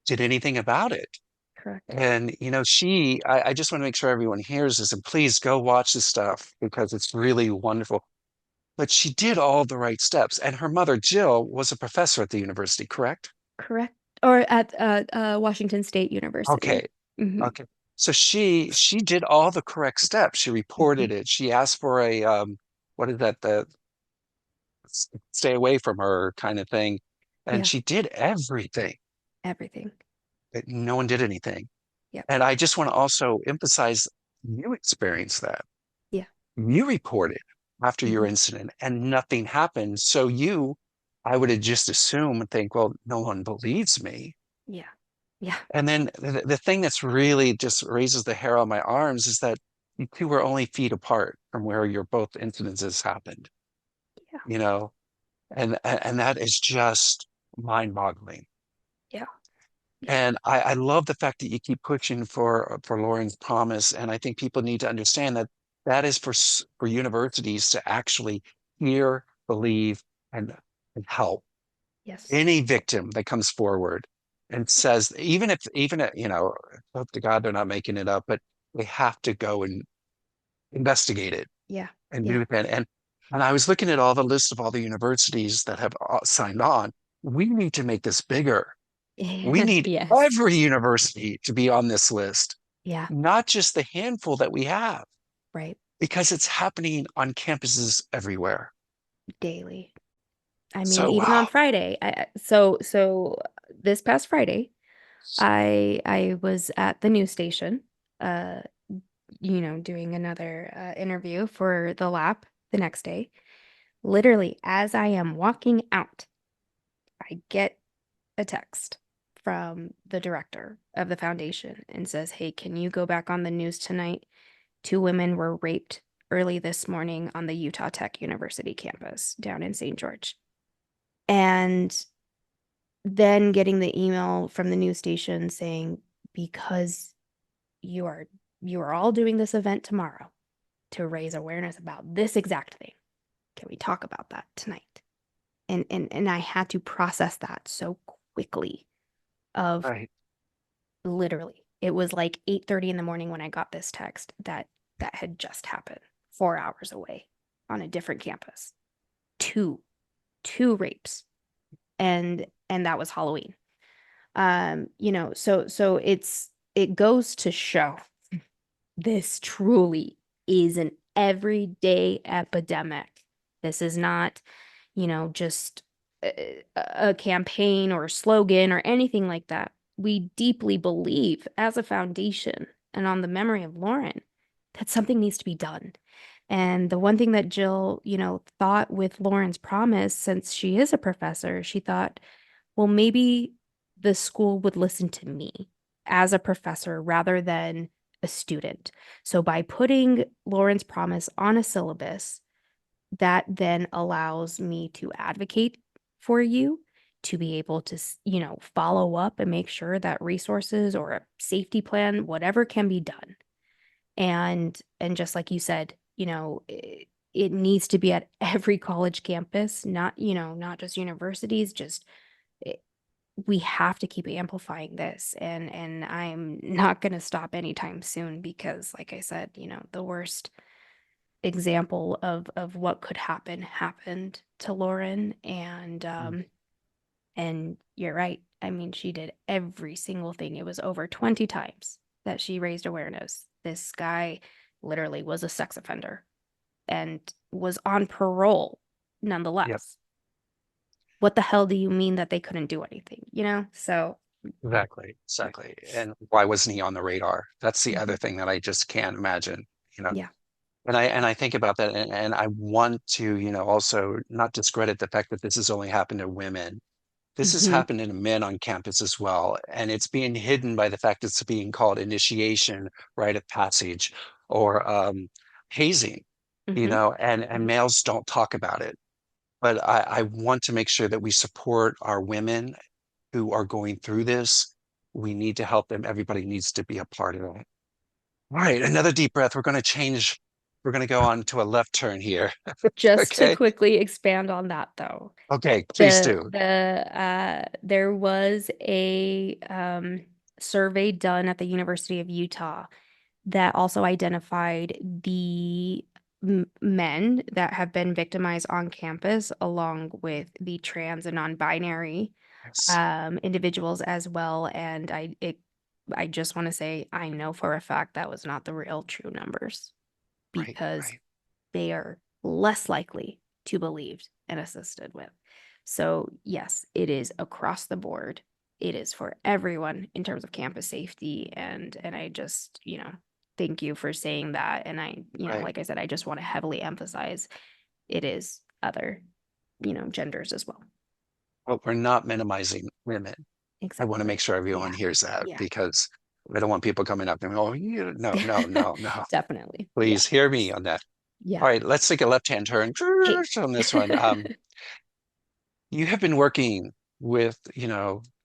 did anything about it. Correct. And I just want to make sure everyone hears this, and please go watch this stuff because it's really wonderful. But she did all the right steps, and her mother, Jill, was a professor at the university, correct? Correct. Or at Washington State University. Okay, Hmm. okay. So she did all the correct steps. She Hmm. reported it. She asked for a what is that, the stay away from her kind of thing, and Yeah. she did everything, Everything. but no one did anything. Yep. And I just want to also emphasize you experienced that. Yeah. You reported after your Hmm. incident and nothing happened. So I would have just assumed and think, well, no one believes me. Yeah. Yeah. And then the thing that's really just raises the hair on my arms is that you two were only feet apart from where your both incidences happened, Yeah. you know, and that is just mind-boggling. Yeah. Yeah. And I love the fact that you keep pushing for Lauren's promise. And I think people need to understand that that is for universities to actually hear, believe, and help Yes. any victim that comes forward and says, even if, hope to God they're not making it up, but they have to go and investigate it Yeah. and Yeah. do that. And I was looking at all the list of all the universities that have signed on. We need to make this bigger. We need Yes. every university to be on this list, Yeah. not just the handful that we have, Right. because it's happening on campuses everywhere. Daily. I mean, So, even on wow. Friday, so this past Friday, I was at the news station, uh, doing another interview for the lab the next day. Literally, as I am walking out, I get a text from the director of the foundation and says, "Hey, can you go back on the news tonight? Two women were raped early this morning on the Utah Tech University campus down in St. George." And then getting the email from the news station saying, because you are you are all doing this event tomorrow to raise awareness about this exact thing. Can we talk about that tonight? And I had to process that so quickly of Right. literally. It was like 8:30 in the morning when I got this text that had just happened 4 hours away on a different campus. Two two rapes, and that was Halloween. So it goes to show this truly is an everyday epidemic. This is not, just a campaign or a slogan or anything like that. We deeply believe as a foundation and on the memory of Lauren that something needs to be done. And the one thing that Jill, thought with Lauren's promise, since she is a professor, she thought, well, maybe the school would listen to me as a professor rather than a student. So by putting Lauren's promise on a syllabus, that then allows me to advocate for you to be able to, follow up and make sure that resources or a safety plan, whatever can be done. And just like you said, it needs to be at every college campus, not just universities, just it, we have to keep amplifying this, and I'm not going to stop anytime soon because like I said, the worst example of what could happen happened to Lauren, Mm. and you're right. I mean, she did every single thing. It was over 20 times that she raised awareness. This guy literally was a sex offender and was on parole Yep, nonetheless. What the hell do you mean that they couldn't do anything, you know? So, exactly, exactly. And why wasn't he on the radar? That's the other mhm, thing that I just can't imagine, you know. yeah. And I think about that, and I want to, also not discredit the fact that this has only happened to women. This has Hmm. happened to men on campus as well, and it's being hidden by the fact it's being called initiation, rite of passage, or hazing, Hmm. and males don't talk about it. But I want to make sure that we support our women who are going through this. We need to help them. Everybody needs to be a part of it. All right, another deep breath. We're going to change. We're going to go on to a left turn here. Just to Okay. quickly expand on that though, Okay, please do. there was a survey done at the University of Utah that also identified the men that have been victimized on campus, along with the trans and non-binary Yes. individuals as well. And I just want to say I know for a fact that was not the real true numbers, Right, because right, they are less likely to believed and assisted with. So, yes, it is across the board. It is for everyone in terms of campus safety. And I just, thank you for saying that. And right. like I said, I just want to heavily emphasize it is other, genders as well. But we're not minimizing women. I want to make Exactly. sure everyone Yeah. hears that Yeah. because I don't want people coming up and, oh, no, no, no, no. Definitely. Yeah. Please hear me on that. Yeah. All right, let's take a left-hand turn Hey. on this one. You have been working with,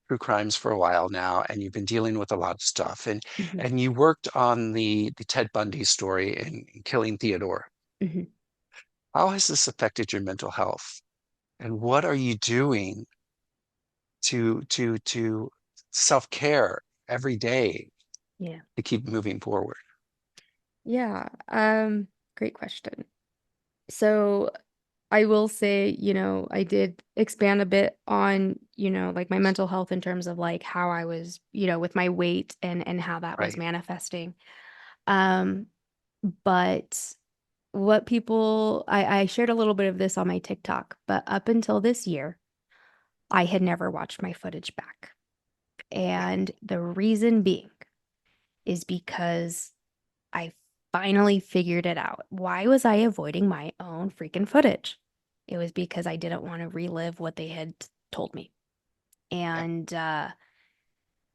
true crimes for a while now, and you've been dealing with a lot of stuff. And Mhm, and you worked on the Ted Bundy story in Killing Theodore. mhm. How has this affected your mental health? And what are you doing to self-care every day Yeah. to keep moving forward? Yeah. Great question. So I will say, I did expand a bit on, like my mental health in terms of like how I was, with my weight and how that was Right. manifesting. Um, but I shared a little bit of this on my TikTok, but up until this year, I had never watched my footage back. Right. And the reason being is because I finally figured it out. Why was I avoiding my own freaking footage? It was because I didn't want to relive what they had told me. Yeah.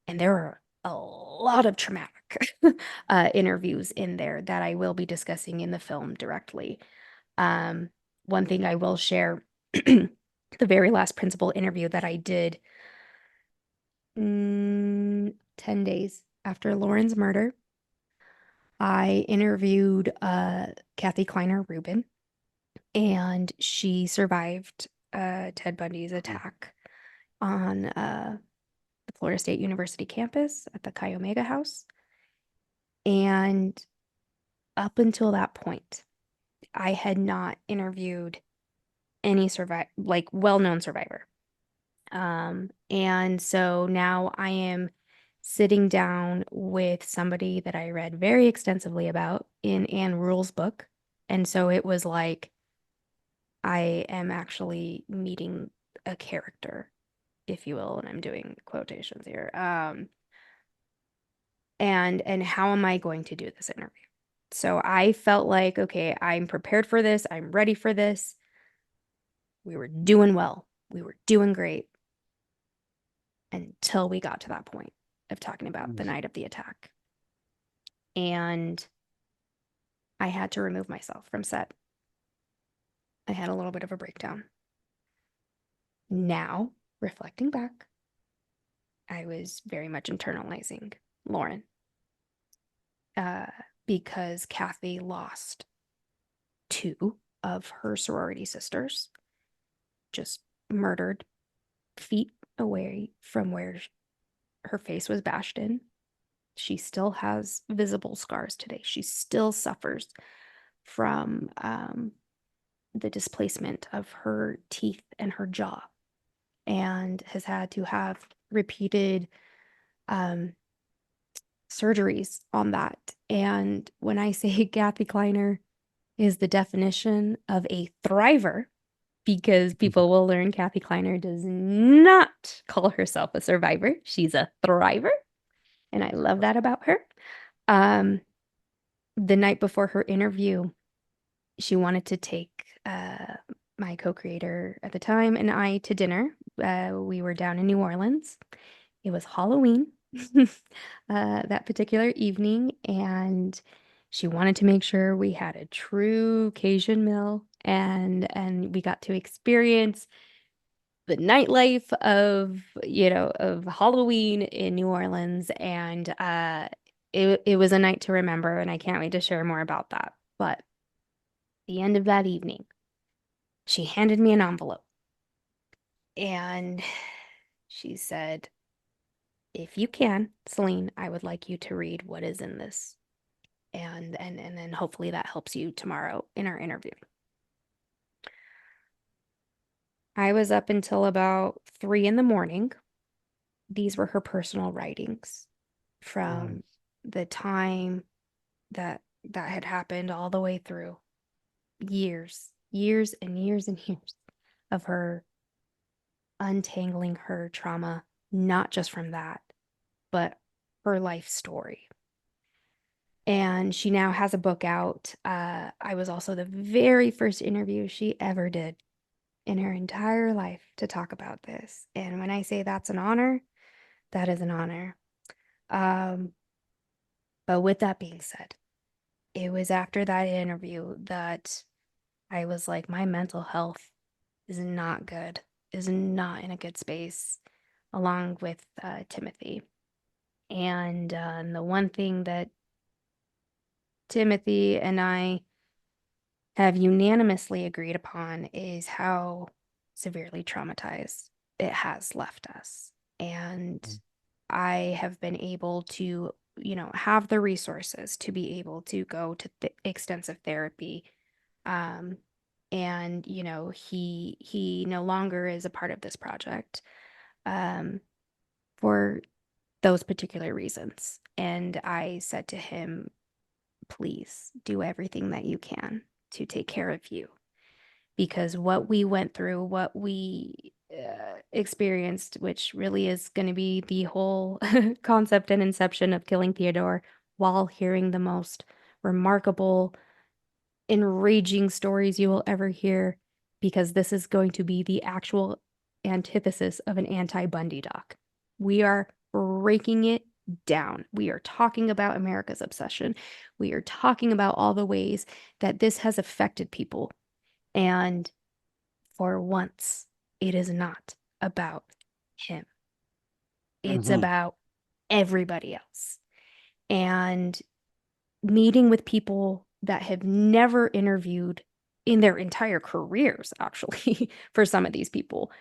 And there were a lot of traumatic interviews in there that I will be discussing in the film directly. Um, One thing I will share, the very last principal interview that I did 10 days after Lauren's murder, I interviewed Kathy Kleiner Rubin, and she survived Ted Bundy's Mhm. attack on the Florida State University campus at the Chi Omega House. And up until that point, I had not interviewed any like well-known survivor. And so now I am sitting down with somebody that I read very extensively about in Anne Rule's book. And so it was like I am actually meeting a character, if you will, and I'm doing quotations here. And how am I going to do this interview? So I felt like, okay, I'm prepared for this. I'm ready for this. We were doing well. We were doing great until we got to that point of talking about the Mm. night of the attack. And I had to remove myself from set. I had a little bit of a breakdown. Now, reflecting back, I was very much internalizing Lauren, uh, because Kathy lost two of her sorority sisters, just murdered feet away from where her face was bashed in. She still has visible scars today. She still suffers from the displacement of her teeth and her jaw, and has had to have repeated um, surgeries on that. And when I say Kathy Kleiner is the definition of a thriver, because people will learn Kathy Kleiner does not call herself a survivor. She's a thriver. And I love that about her. Um, the night before her interview, she wanted to take my co-creator at the time and I to dinner. We were down in New Orleans. It was Halloween that particular evening, and she wanted to make sure we had a true Cajun meal, and we got to experience the nightlife of, of Halloween in New Orleans, and it was a night to remember, and I can't wait to share more about that. But the end of that evening, she handed me an envelope and she said, "If you can, Celene, I would like you to read what is in this. And then hopefully that helps you tomorrow in our interview." I was up until about 3 in the morning. These were her personal writings Mm, from the time that had happened all the way through years, years and years and years of her untangling her trauma, not just from that, but her life story. And she now has a book out. I was also the very first interview she ever did in her entire life to talk about this. And when I say that's an honor, that is an honor. Um, but with that being said, it was after that interview that I was like, my mental health is not good, is not in a good space, along with Timothy. And the one thing that Timothy and I have unanimously agreed upon is how severely traumatized it has left us. And mm, I have been able to, have the resources to be able to go to extensive therapy. Um, and he no longer is a part of this project um, for those particular reasons. And I said to him, please do everything that you can to take care of you. Because what we went through, what we experienced, which really is going to be the whole concept and inception of Killing Theodore, while hearing the most remarkable, enraging stories you will ever hear, because this is going to be the actual antithesis of an anti-Bundy doc. We are breaking it down. We are talking about America's obsession. We are talking about all the ways that this has affected people. And for once, it is not about him. It's mhm. about everybody else. And meeting with people that have never interviewed in their entire careers, actually, for some of these people,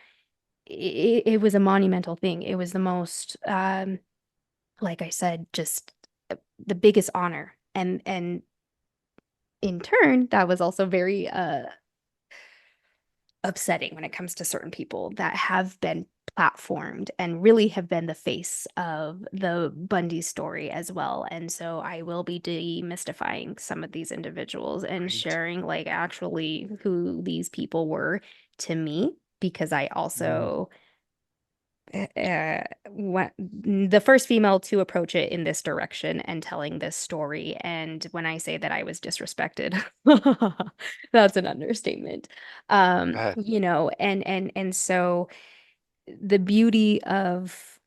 it was a monumental thing. It was the most, like I said, just the biggest honor. And in turn, that was also very upsetting when it comes to certain people that have been platformed and really have been the face of the Bundy story as well. And so I will be demystifying some of these individuals and Right. sharing like actually who these people were to me, because I Mm, also the first female to approach it in this direction and telling this story. And when I say that I was disrespected, that's an understatement. uh, And so the beauty of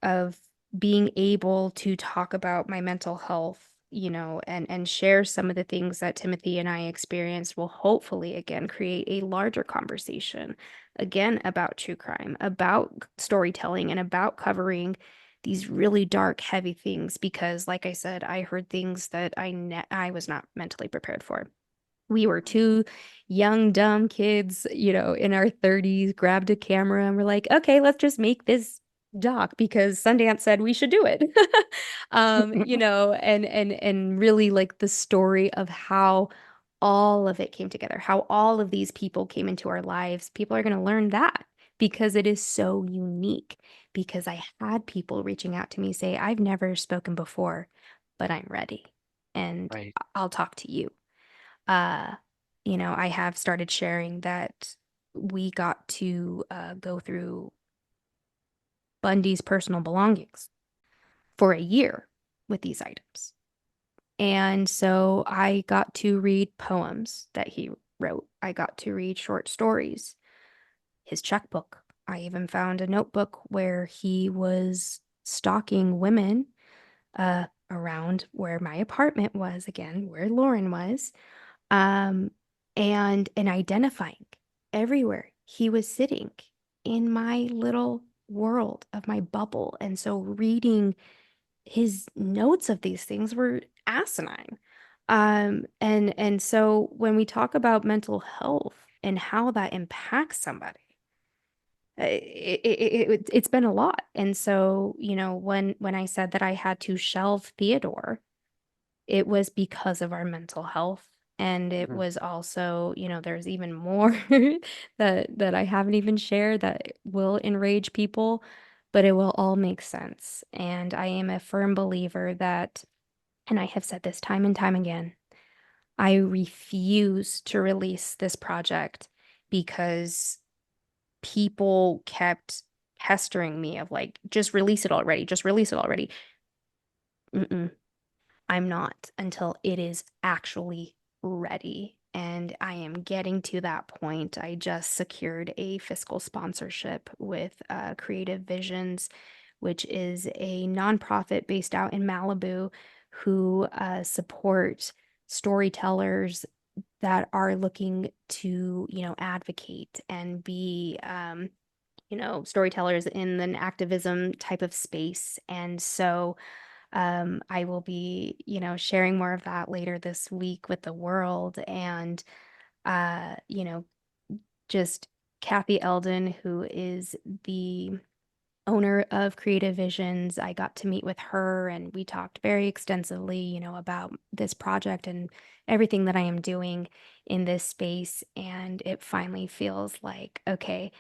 being able to talk about my mental health, and share some of the things that Timothy and I experienced will hopefully again create a larger conversation again about true crime, about storytelling, and about covering these really dark, heavy things, because like I said, I heard things that I was not mentally prepared for. We were two young, dumb kids, in our 30s, grabbed a camera and we're like, okay, let's just make this doc because Sundance said we should do it. And really like the story of how all of it came together, how all of these people came into our lives. People are going to learn that because it is so unique. Because I had people reaching out to me say, I've never spoken before, but I'm ready and Right. I'll talk to you. Uh, I have started sharing that we got to go through Bundy's personal belongings for a year with these items. And so I got to read poems that he wrote. I got to read short stories, his checkbook. I even found a notebook where he was stalking women around where my apartment was, again, where Lauren was, um, and identifying everywhere he was sitting in my little world of my bubble. And so reading his notes of these things were asinine. And so when we talk about mental health and how that impacts somebody, it's been a lot. And so, when I said that I had to shelve Theodore, it was because of our mental health. And it Mhm. was also, there's even more that I haven't even shared that will enrage people, but it will all make sense. And I am a firm believer that, and I have said this time and time again, I refuse to release this project because people kept pestering me of like, just release it already, just release it already. Mm-mm. I'm not until it is actually ready. And I am getting to that point. I just secured a fiscal sponsorship with Creative Visions, which is a nonprofit based out in Malibu who support storytellers that are looking to, advocate and be, storytellers in an activism type of space. And so, I will be, sharing more of that later this week with the world. And, uh, you know, just Kathy Eldon, who is the owner of Creative Visions. I got to meet with her and we talked very extensively, about this project and everything that I am doing in this space. And it finally feels like, okay,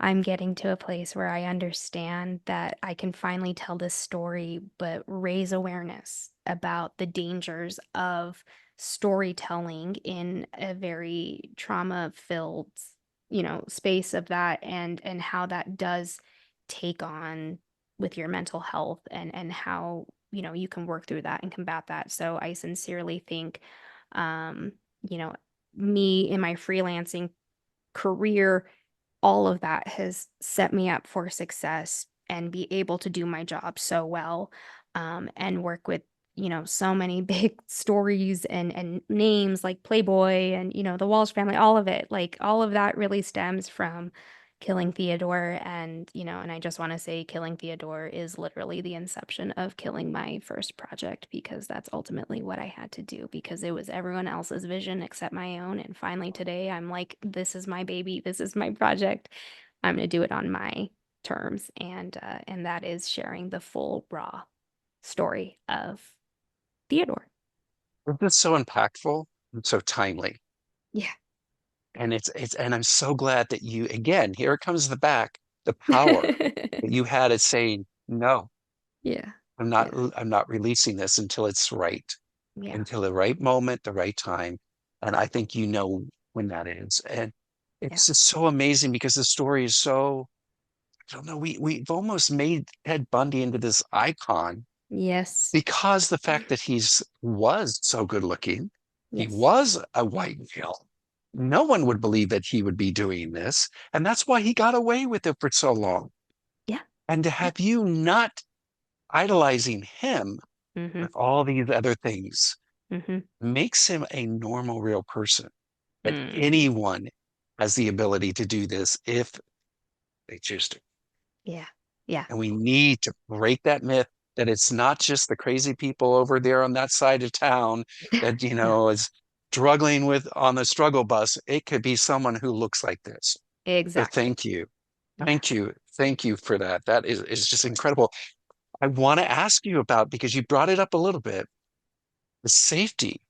I'm getting to a place where I understand that I can finally tell this story, but raise awareness about the dangers of storytelling in a very trauma-filled, space of that and how that does take on with your mental health and how, you can work through that and combat that. So I sincerely think, um, you know, me in my freelancing career, all of that has set me up for success and be able to do my job so well, and work with, so many big stories and names like Playboy and, the Walsh family, all of it. Like all of that really stems from Killing Theodore. And I just want to say Killing Theodore is literally the inception of killing my first project because that's ultimately what I had to do because it was everyone else's vision except my own. And finally today I'm like, this is my baby, this is my project. I'm gonna do it on my terms. And that is sharing the full raw story of Theodore. This is so impactful and so timely. Yeah. And and I'm so glad that you, again, here it comes the power that you had at saying, no, Yeah. I'm not, Yeah. I'm not releasing this until it's right, Yeah. until the right moment, the right time. And I think you know when that is. And Yeah. it's just so amazing because the story is so, I don't know, we've almost made Ted Bundy into this icon Yes. because the fact that he's was so good looking, he Yes. was a white male. No one would believe that he would be doing this. And that's why he got away with it for so long. Yeah. And to Yeah. have you not idolizing him Mm-hmm. with all these other things Mm-hmm. makes him a normal, real person. That Mm. anyone has the ability to do this if they choose to. Yeah. Yeah. And we need to break that myth that it's not just the crazy people over there on that side of town that, No, is struggling with on the struggle bus. It could be someone who looks like this. So exactly. thank you. Yeah. Thank you. Thank you for that. That is just incredible. I want to ask you about, because you brought it up a little bit, the safety.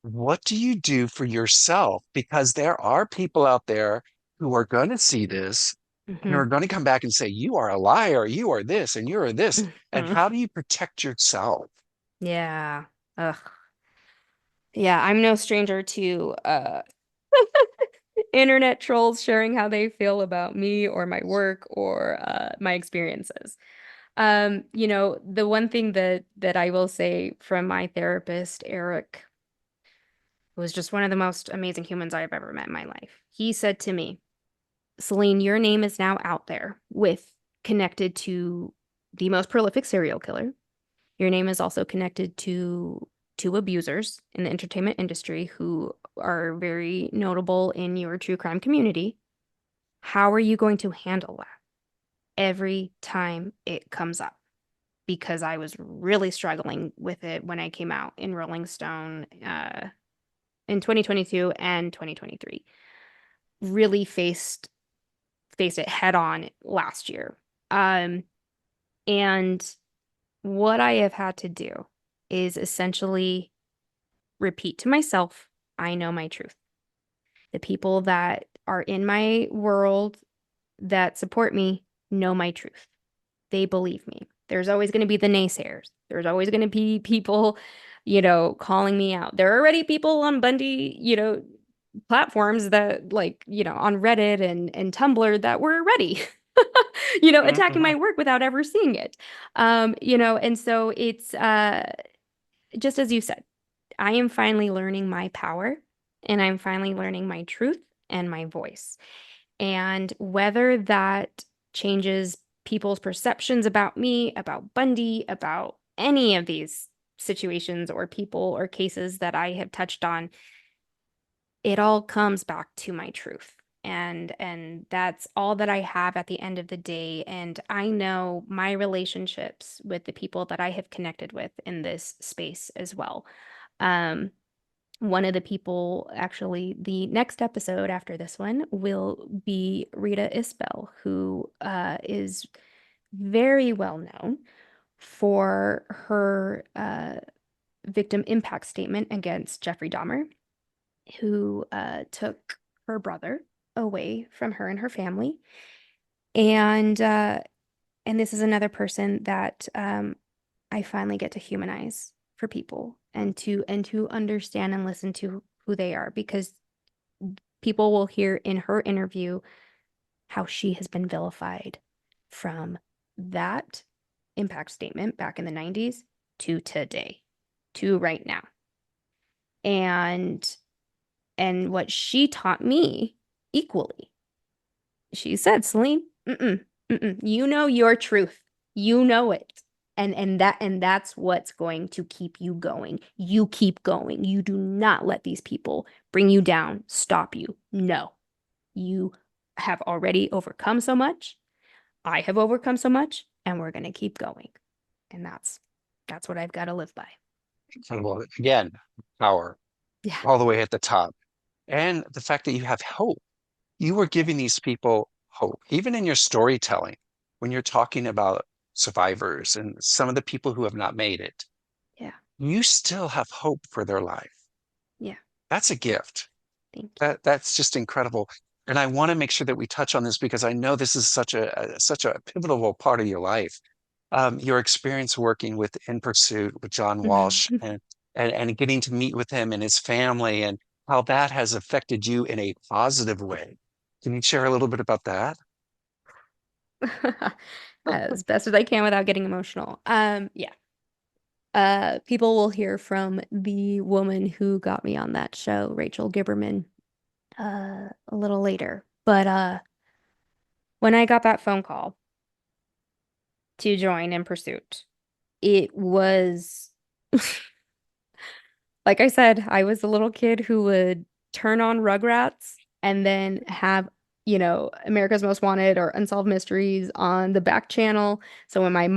what do you do for yourself? Because there are people out there who are going to see this and Hmm. are going to come back and say, you are a liar, you are this, and you are this. And Hmm. how do you protect yourself? Yeah. Ugh. Yeah, I'm no stranger to internet trolls sharing how they feel about me or my work or my experiences. The one thing that I will say from my therapist, Eric, who was just one of the most amazing humans I've ever met in my life. He said to me, Celene, your name is now out there with connected to the most prolific serial killer. Your name is also connected to two abusers in the entertainment industry who are very notable in your true crime community. How are you going to handle that every time it comes up? Because I was really struggling with it when I came out in Rolling Stone in 2022 and 2023. Really faced it head on last year. Um, and what I have had to do is essentially repeat to myself, I know my truth. The people that are in my world that support me know my truth. They believe me. There's always going to be the naysayers. There's always going to be people, calling me out. There are already people on Bundy, platforms that like, on Reddit and Tumblr that were ready, attacking my Mhm. work without ever seeing it. And so it's just as you said, I am finally learning my power and I'm finally learning my truth and my voice. And whether that changes people's perceptions about me, about Bundy, about any of these situations or people or cases that I have touched on, it all comes back to my truth. And that's all that I have at the end of the day. And I know my relationships with the people that I have connected with in this space as well. Um, one of the people, actually, the next episode after this one will be Rita Isbell, who is very well known for her victim impact statement against Jeffrey Dahmer, who took her brother away from her and her family. And and this is another person that I finally get to humanize for people and to understand and listen to who they are because people will hear in her interview how she has been vilified from that impact statement back in the 90s to today, to right now. And what she taught me equally. She said, Celene, you know your truth. You know it. And that's what's going to keep you going. You keep going. You do not let these people bring you down, stop you. No. You have already overcome so much. I have overcome so much, and we're going to keep going. And that's what I've got to live by. Incredible. Again, power Yeah. all the way at the top. And the fact that you have hope. You were Yeah. giving these people hope, even in your storytelling, when you're talking about survivors and some of the people who have not made it, Yeah. you still have hope for their life. Yeah. That's a gift. Thank you. That's just incredible. And I want to make sure that we touch on this because I know this is such a pivotal part of your life. Your experience working with In Pursuit with John Walsh and getting to meet with him and his family and how that has affected you in a positive way. Can you share a little bit about that? As best as I can without getting emotional. Yeah. People will hear from the woman who got me on that show, Rachel Gibberman, a little later. But when I got that phone call to join In Pursuit, it was like I said, I was a little kid who would turn on Rugrats and then have, America's Most Wanted or Unsolved Mysteries on the back channel. So when my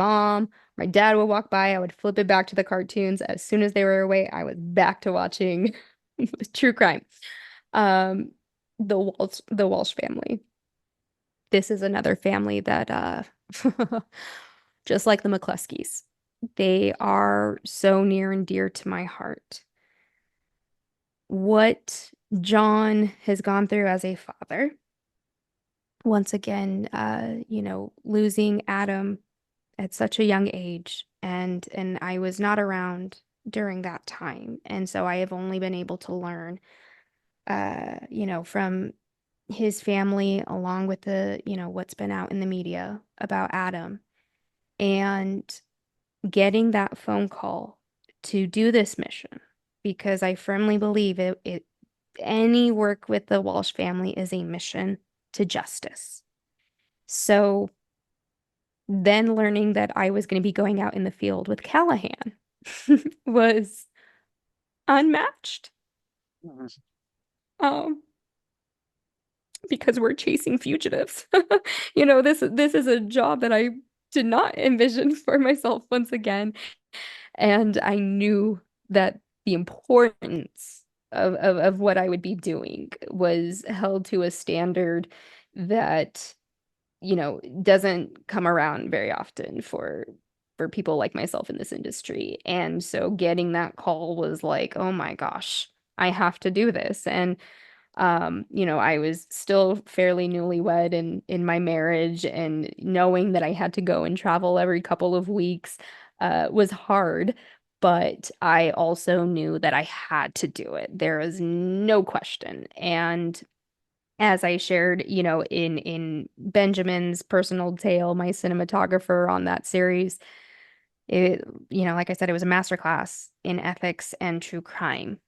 dad would walk by, I would flip it back to the cartoons. As soon as they were away, I was back to watching true crime. Um, the Walsh family. This is another family that just like the McCluskeys, they are so near and dear to my heart. what John has gone through as a father. Once again, losing Adam at such a young age, and I was not around during that time. And so I have only been able to learn from his family along with what's been out in the media about Adam. And getting that phone call to do this mission, because I firmly believe any work with the Walsh family is a mission to justice. So then learning that I was going to be going out in the field with Callahan was unmatched. Mhm. Um, because we're chasing fugitives. This is a job that I did not envision for myself once again. And I knew that the importance of what I would be doing was held to a standard that, doesn't come around very often for people like myself in this industry. And so getting that call was like, oh my gosh, I have to do this. And I was still fairly newlywed in my marriage, and knowing that I had to go and travel every couple of weeks was hard, but I also knew that I had to do it. There was no question. And as I shared, in Benjamin's personal tale, my cinematographer on that series, it, like I said, it was a masterclass in ethics and true crime.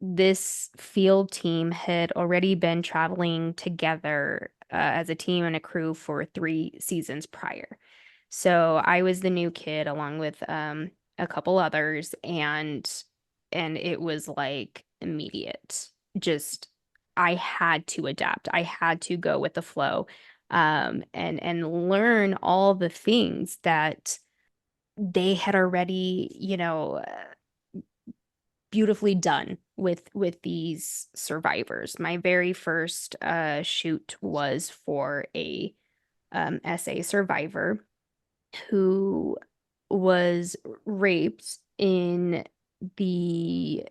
This field team had already been traveling together as a team and a crew for 3 seasons prior. So I was the new kid along with a couple others, and it was like immediate. Just I had to adapt. I had to go with the flow, and learn all the things that they had already, beautifully done with these survivors. My very first shoot was for a SA survivor who was raped in the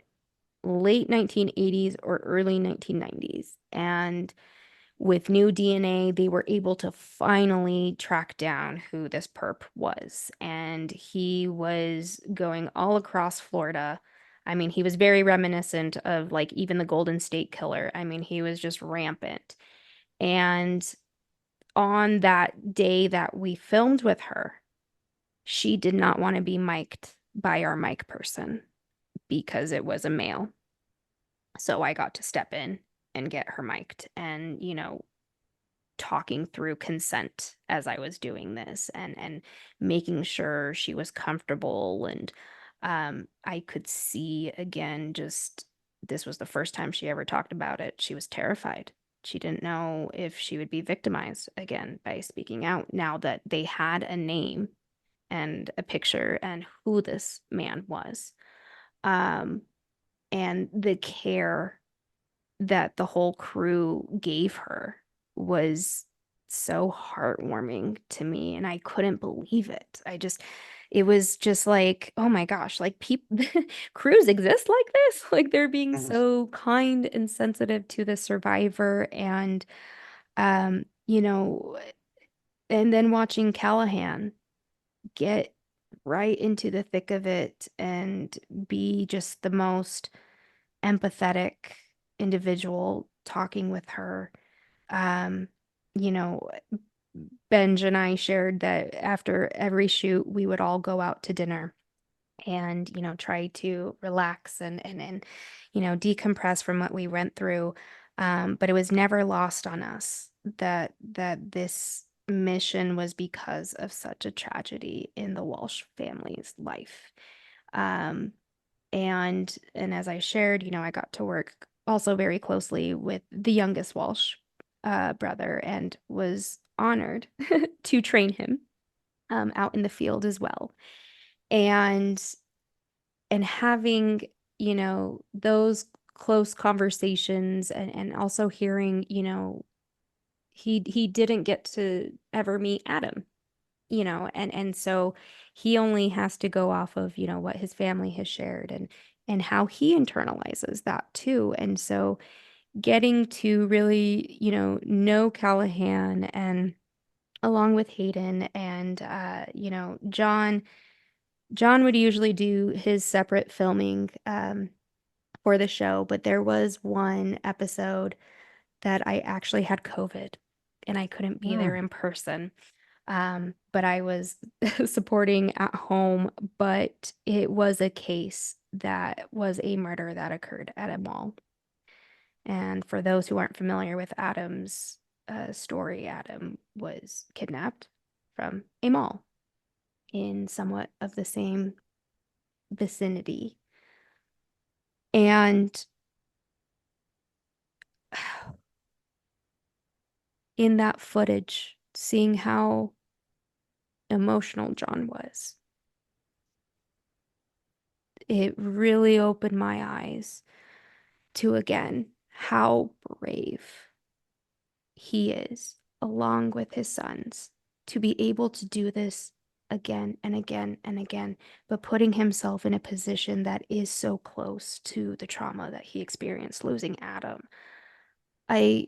late 1980s or early 1990s. And with new DNA, they were able to finally track down who this perp was. And he was going all across Florida. I mean, he was very reminiscent of like even the Golden State Killer. I mean, he was just rampant. And on that day that we filmed with her, she did not want to be mic'd by our mic person because it was a male. So I got to step in and get her mic'd, and, talking through consent as I was doing this, and making sure she was comfortable. And I could see again, just this was the first time she ever talked about it. She was terrified. She didn't know if she would be victimized again by speaking out now that they had a name and a picture and who this man was. Um, and the care that the whole crew gave her was so heartwarming to me, and I couldn't believe it. It was just like, oh my gosh, like people crews exist like this. Like they're being Mhm. so kind and sensitive to the survivor. And um, you know, and then watching Callahan get right into the thick of it and be just the most empathetic individual talking with her. Um, you know, Benj and I shared that after every shoot, we would all go out to dinner and, try to relax and decompress from what we went through. But it was never lost on us that this mission was because of such a tragedy in the Walsh family's life. Um, and as I shared, I got to work also very closely with the youngest Walsh brother, and was honored to train him out in the field as well. And having, those close conversations, and also hearing, he didn't get to ever meet Adam, and so he only has to go off of, what his family has shared. And and how he internalizes that too. And so getting to really, know Callahan and along with Hayden and John would usually do his separate filming for the show, but there was one episode that I actually had COVID and I couldn't be there Mm. in person. But I was supporting at home, but it was a case that was a murder that occurred at a mall. And for those who aren't familiar with Adam's story, Adam was kidnapped from a mall in somewhat of the same vicinity. And in that footage, seeing how emotional John was, it really opened my eyes to again how brave he is, along with his sons, to be able to do this again and again and again, but putting himself in a position that is so close to the trauma that he experienced losing Adam. I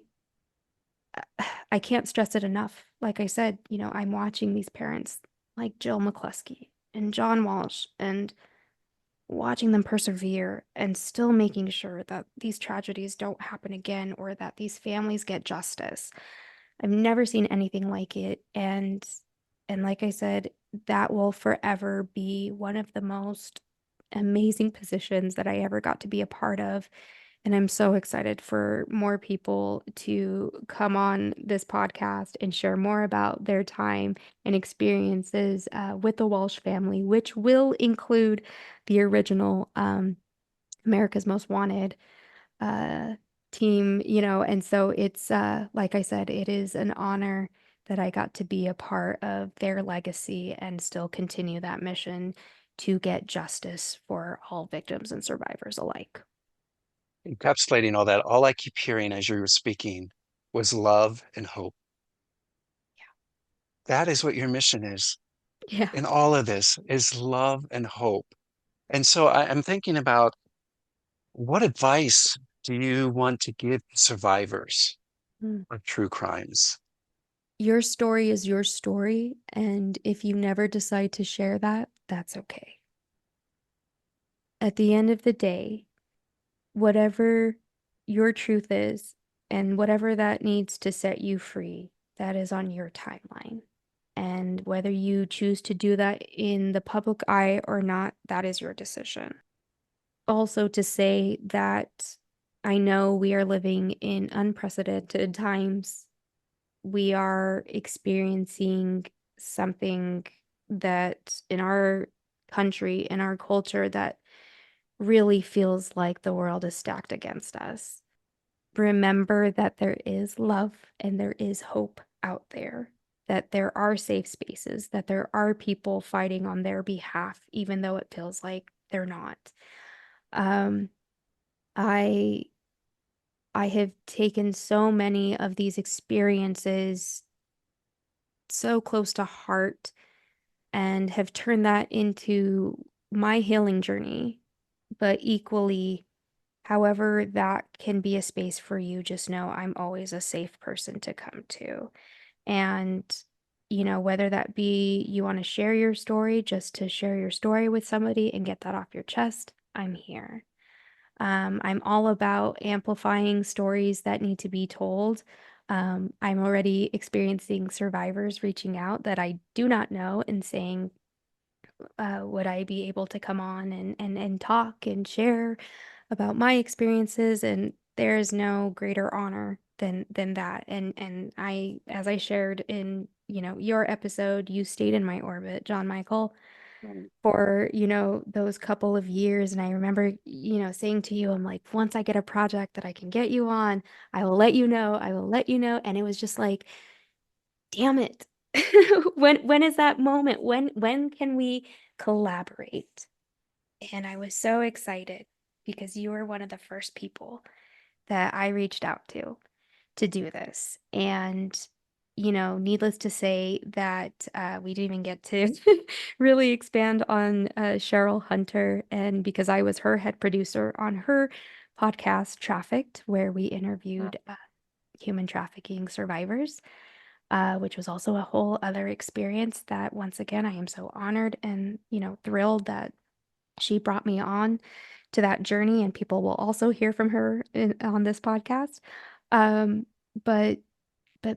I can't stress it enough. Like I said, I'm watching these parents like Jill McCluskey and John Walsh and watching them persevere and still making sure that these tragedies don't happen again or that these families get justice. I've never seen anything like it. And like I said, that will forever be one of the most amazing positions that I ever got to be a part of. And I'm so excited for more people to come on this podcast and share more about their time and experiences with the Walsh family, which will include the original America's Most Wanted uh, team, and so it's like I said, it is an honor that I got to be a part of their legacy and still continue that mission to get justice for all victims and survivors alike. Encapsulating all that, all I keep hearing as you were speaking was love and hope. That is what your mission is Yeah. in all of this is love and hope. And so I'm thinking about what advice do you want to give survivors Mm. of true crimes? Your story is your story, and if you never decide to share that, that's okay. At the end of the day, whatever your truth is and whatever that needs to set you free, that is on your timeline. And whether you choose to do that in the public eye or not, that is your decision. Also, to say that I know we are living in unprecedented times. We are experiencing something that in our country, in our culture, that really feels like the world is stacked against us. Remember that there is love and there is hope out there, that there are safe spaces, that there are people fighting on their behalf, even though it feels like they're not. Um, I I have taken so many of these experiences so close to heart and have turned that into my healing journey, but equally, however, that can be a space for you. Just know I'm always a safe person to come to. And, whether that be you want to share your story, just to share your story with somebody and get that off your chest, I'm here. I'm all about amplifying stories that need to be told. I'm already experiencing survivors reaching out that I do not know and saying, would I be able to come on and talk and share about my experiences? And there is no greater honor than that. And I, as I shared in, your episode, you stayed in my orbit, John Michael, Mm. for, those couple of years. And I remember, saying to you, I'm like, once I get a project that I can get you on, I will let you know. I will let you know. And it was just like, damn it. When is that moment? When can we collaborate? And I was so excited because you were one of the first people that I reached out to do this. And needless to say that we didn't even get to really expand on Cheryl Hunter, and because I was her head producer on her podcast, Trafficked, where we interviewed human trafficking survivors, which was also a whole other experience that, once again, I am so honored and, thrilled that she brought me on to that journey, and people will also hear from her on this podcast. Um, but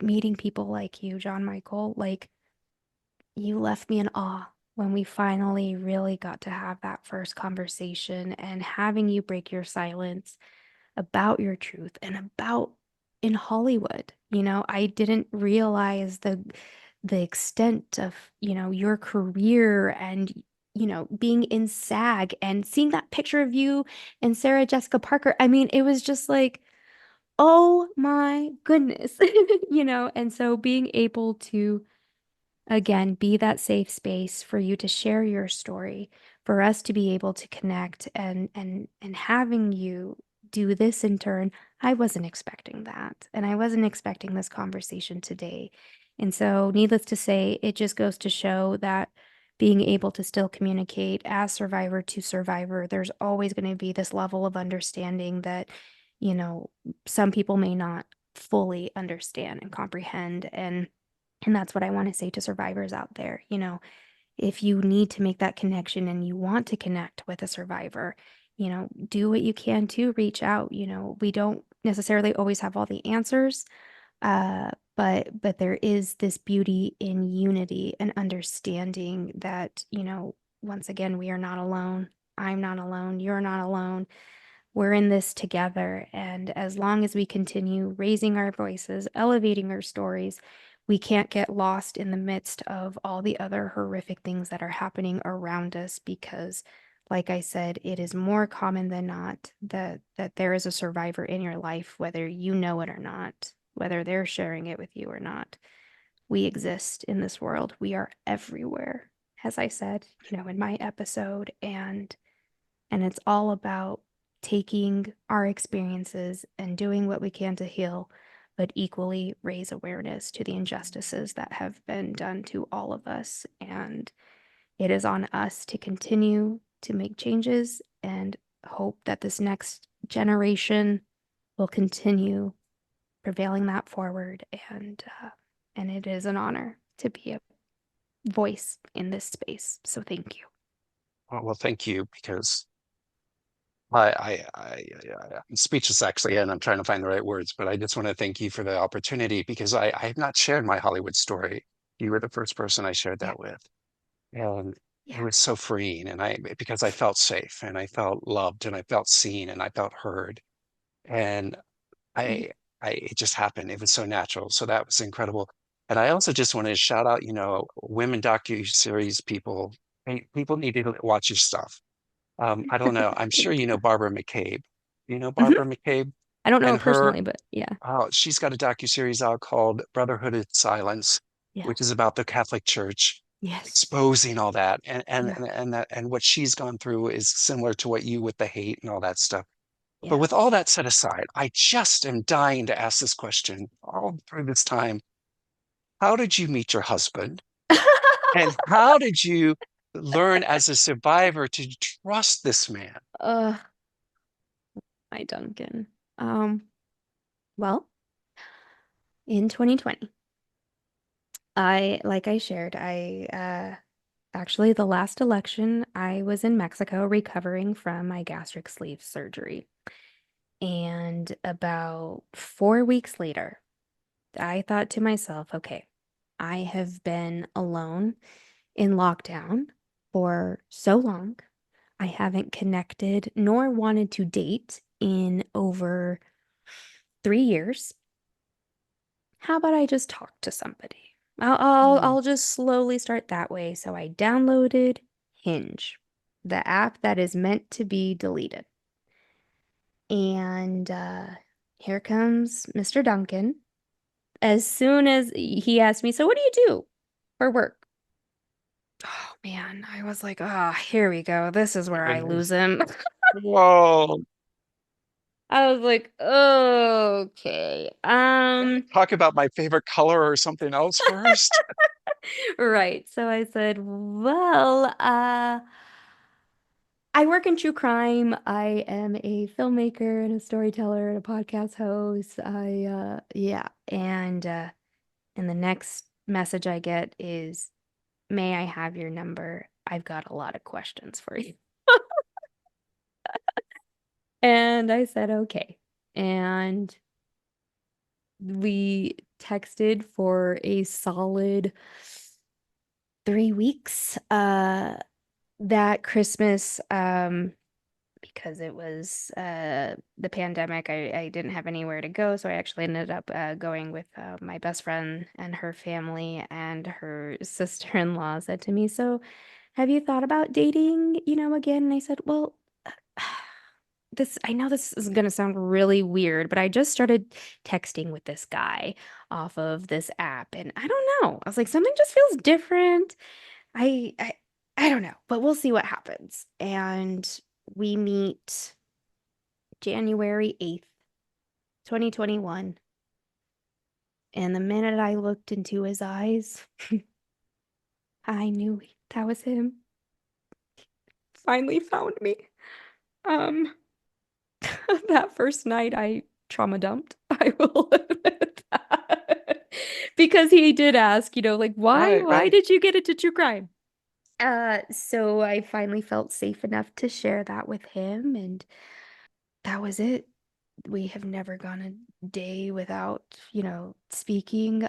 meeting people like you, John Michael, like you left me in awe when we finally really got to have that first conversation, and having you break your silence about your truth and about in Hollywood. I didn't realize the extent of, your career and, being in SAG and seeing that picture of you and Sarah Jessica Parker. I mean, it was just like, oh my goodness, and so being able to again, be that safe space for you to share your story, for us to be able to connect, and having you do this in turn. I wasn't expecting that, and I wasn't expecting this conversation today. And so, needless to say, it just goes to show that being able to still communicate as survivor to survivor, there's always going to be this level of understanding that, you know, some people may not fully understand and comprehend. And that's what I want to say to survivors out there. If you need to make that connection and you want to connect with a survivor, do what you can to reach out. We don't necessarily always have all the answers, but there is this beauty in unity and understanding that, once again, we are not alone. I'm not alone. You're not alone. We're in this together. And as long as we continue raising our voices, elevating our stories, we can't get lost in the midst of all the other horrific things that are happening around us because, like I said, it is more common than not that there is a survivor in your life, whether you know it or not, whether they're sharing it with you or not. We exist in this world. We are everywhere, as I said, in my episode, and it's all about taking our experiences and doing what we can to heal, but equally raise awareness to the injustices that have been done to all of us. And it is on us to continue to make changes and hope that this next generation will continue prevailing that forward. And it is an honor to be a voice in this space. So thank you. Well, thank you, because I'm speechless actually, and I'm trying to find the right words, but I just want to thank you for the opportunity because I have not shared my Hollywood story. You were the first person I shared Yeah. that with. And it Yeah. was so freeing. And because I felt safe and I felt loved and I felt seen and I felt heard. And Yeah. it just happened. It was so natural. So that was incredible. And I also just wanted to shout out, women docu-series people. Hey, people need to watch your stuff. I don't know. I'm sure Thank you know you. Barbara McCabe. You know Mhm. Barbara McCabe? I don't know her And her, personally, but yeah. she's got a docu-series out called Brotherhood in Silence, Yeah. which is about the Catholic Church Yes. exposing all that. Yeah. And what she's gone through is similar to what you with the hate and all that stuff. But Yeah. with all that set aside, I just am dying to ask this question all through this time. How did you meet your husband? And how did you learn as a survivor to trust this man? Uh, my Duncan. Um, well, in 2020, like I shared, actually the last election, I was in Mexico recovering from my gastric sleeve surgery. And about 4 weeks later, I thought to myself, okay, I have been alone in lockdown for so long. I haven't connected nor wanted to date in over 3 years. How about I just talk to somebody? I'll just slowly start that way. So I downloaded Hinge, the app that is meant to be deleted. And here comes Mr. Duncan. As soon as he asked me, so what do you do for work? Oh man, I was like, ah, here we go. This is where I lose him. Whoa. I was like, okay. Talk about my favorite color or something else first. Right. So I said, well, I work in true crime. I am a filmmaker and a storyteller and a podcast host. Yeah. And the next message I get is, may I have your number? I've got a lot of questions for you. And I said, okay. And we texted for a solid 3 weeks. That Christmas, because it was the pandemic, I didn't have anywhere to go, so I actually ended up going with my best friend and her family, and her sister-in-law said to me, "So, have you thought about dating, again?" And I said, "Well, I know this is gonna sound really weird, but I just started texting with this guy off of this app, and I don't know. I was like, something just feels different. I I I don't know, but we'll see what happens." And we meet January 8th, 2021. And the minute I looked into his eyes, I knew that was him. Finally found me. Um, that first night I trauma dumped. I will admit that. Because he did ask, like, why Right, why right. did you get into true crime? So I finally felt safe enough to share that with him, and that was it. We have never gone a day without, speaking.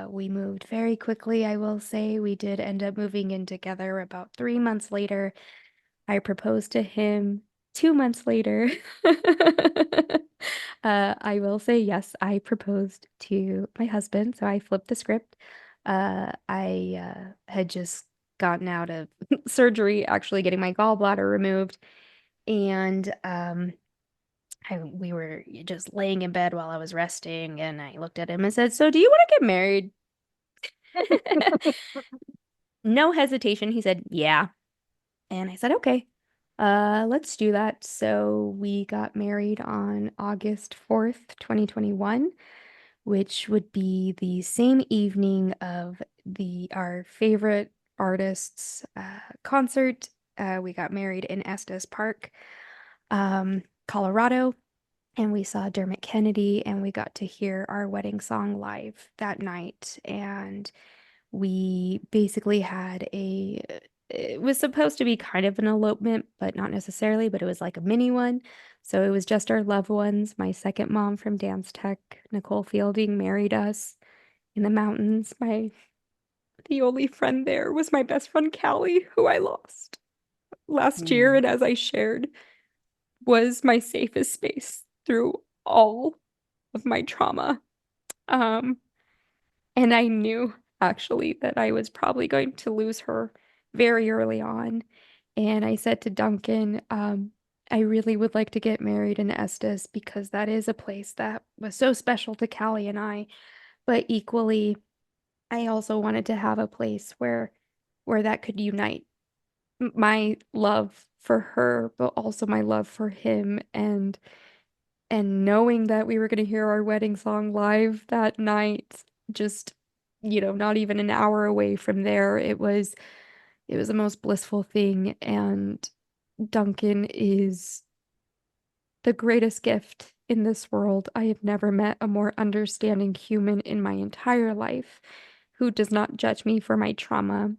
We moved very quickly, I will say. We did end up moving in together about 3 months later. I proposed to him 2 months later. I will say, yes, I proposed to my husband, so I flipped the script. I had just gotten out of surgery, actually getting my gallbladder removed, and we were just laying in bed while I was resting, and I looked at him and said, "So, do you want to get married?" No hesitation. He said, "Yeah." And I said, "Okay, let's do that." So we got married on August 4th, 2021, which would be the same evening of the our favorite artist's concert. We got married in Estes Park, Colorado. And we saw Dermot Kennedy, and we got to hear our wedding song live that night. And we basically it was supposed to be kind of an elopement, but not necessarily, but it was like a mini one. So it was just our loved ones. My second mom from Dance Tech, Nicole Fielding, married us in the mountains. The only friend there was my best friend Callie, who I lost last year. Mm. And as I shared, was my safest space through all of my trauma. Um, and I knew actually that I was probably going to lose her very early on. And I said to Duncan, I really would like to get married in Estes because that is a place that was so special to Callie and I. But equally, I also wanted to have a place where that could unite my love for her, but also my love for him. And knowing that we were going to hear our wedding song live that night, just, not even an hour away from there, it was the most blissful thing. And Duncan is the greatest gift in this world. I have never met a more understanding human in my entire life who does not judge me for my trauma,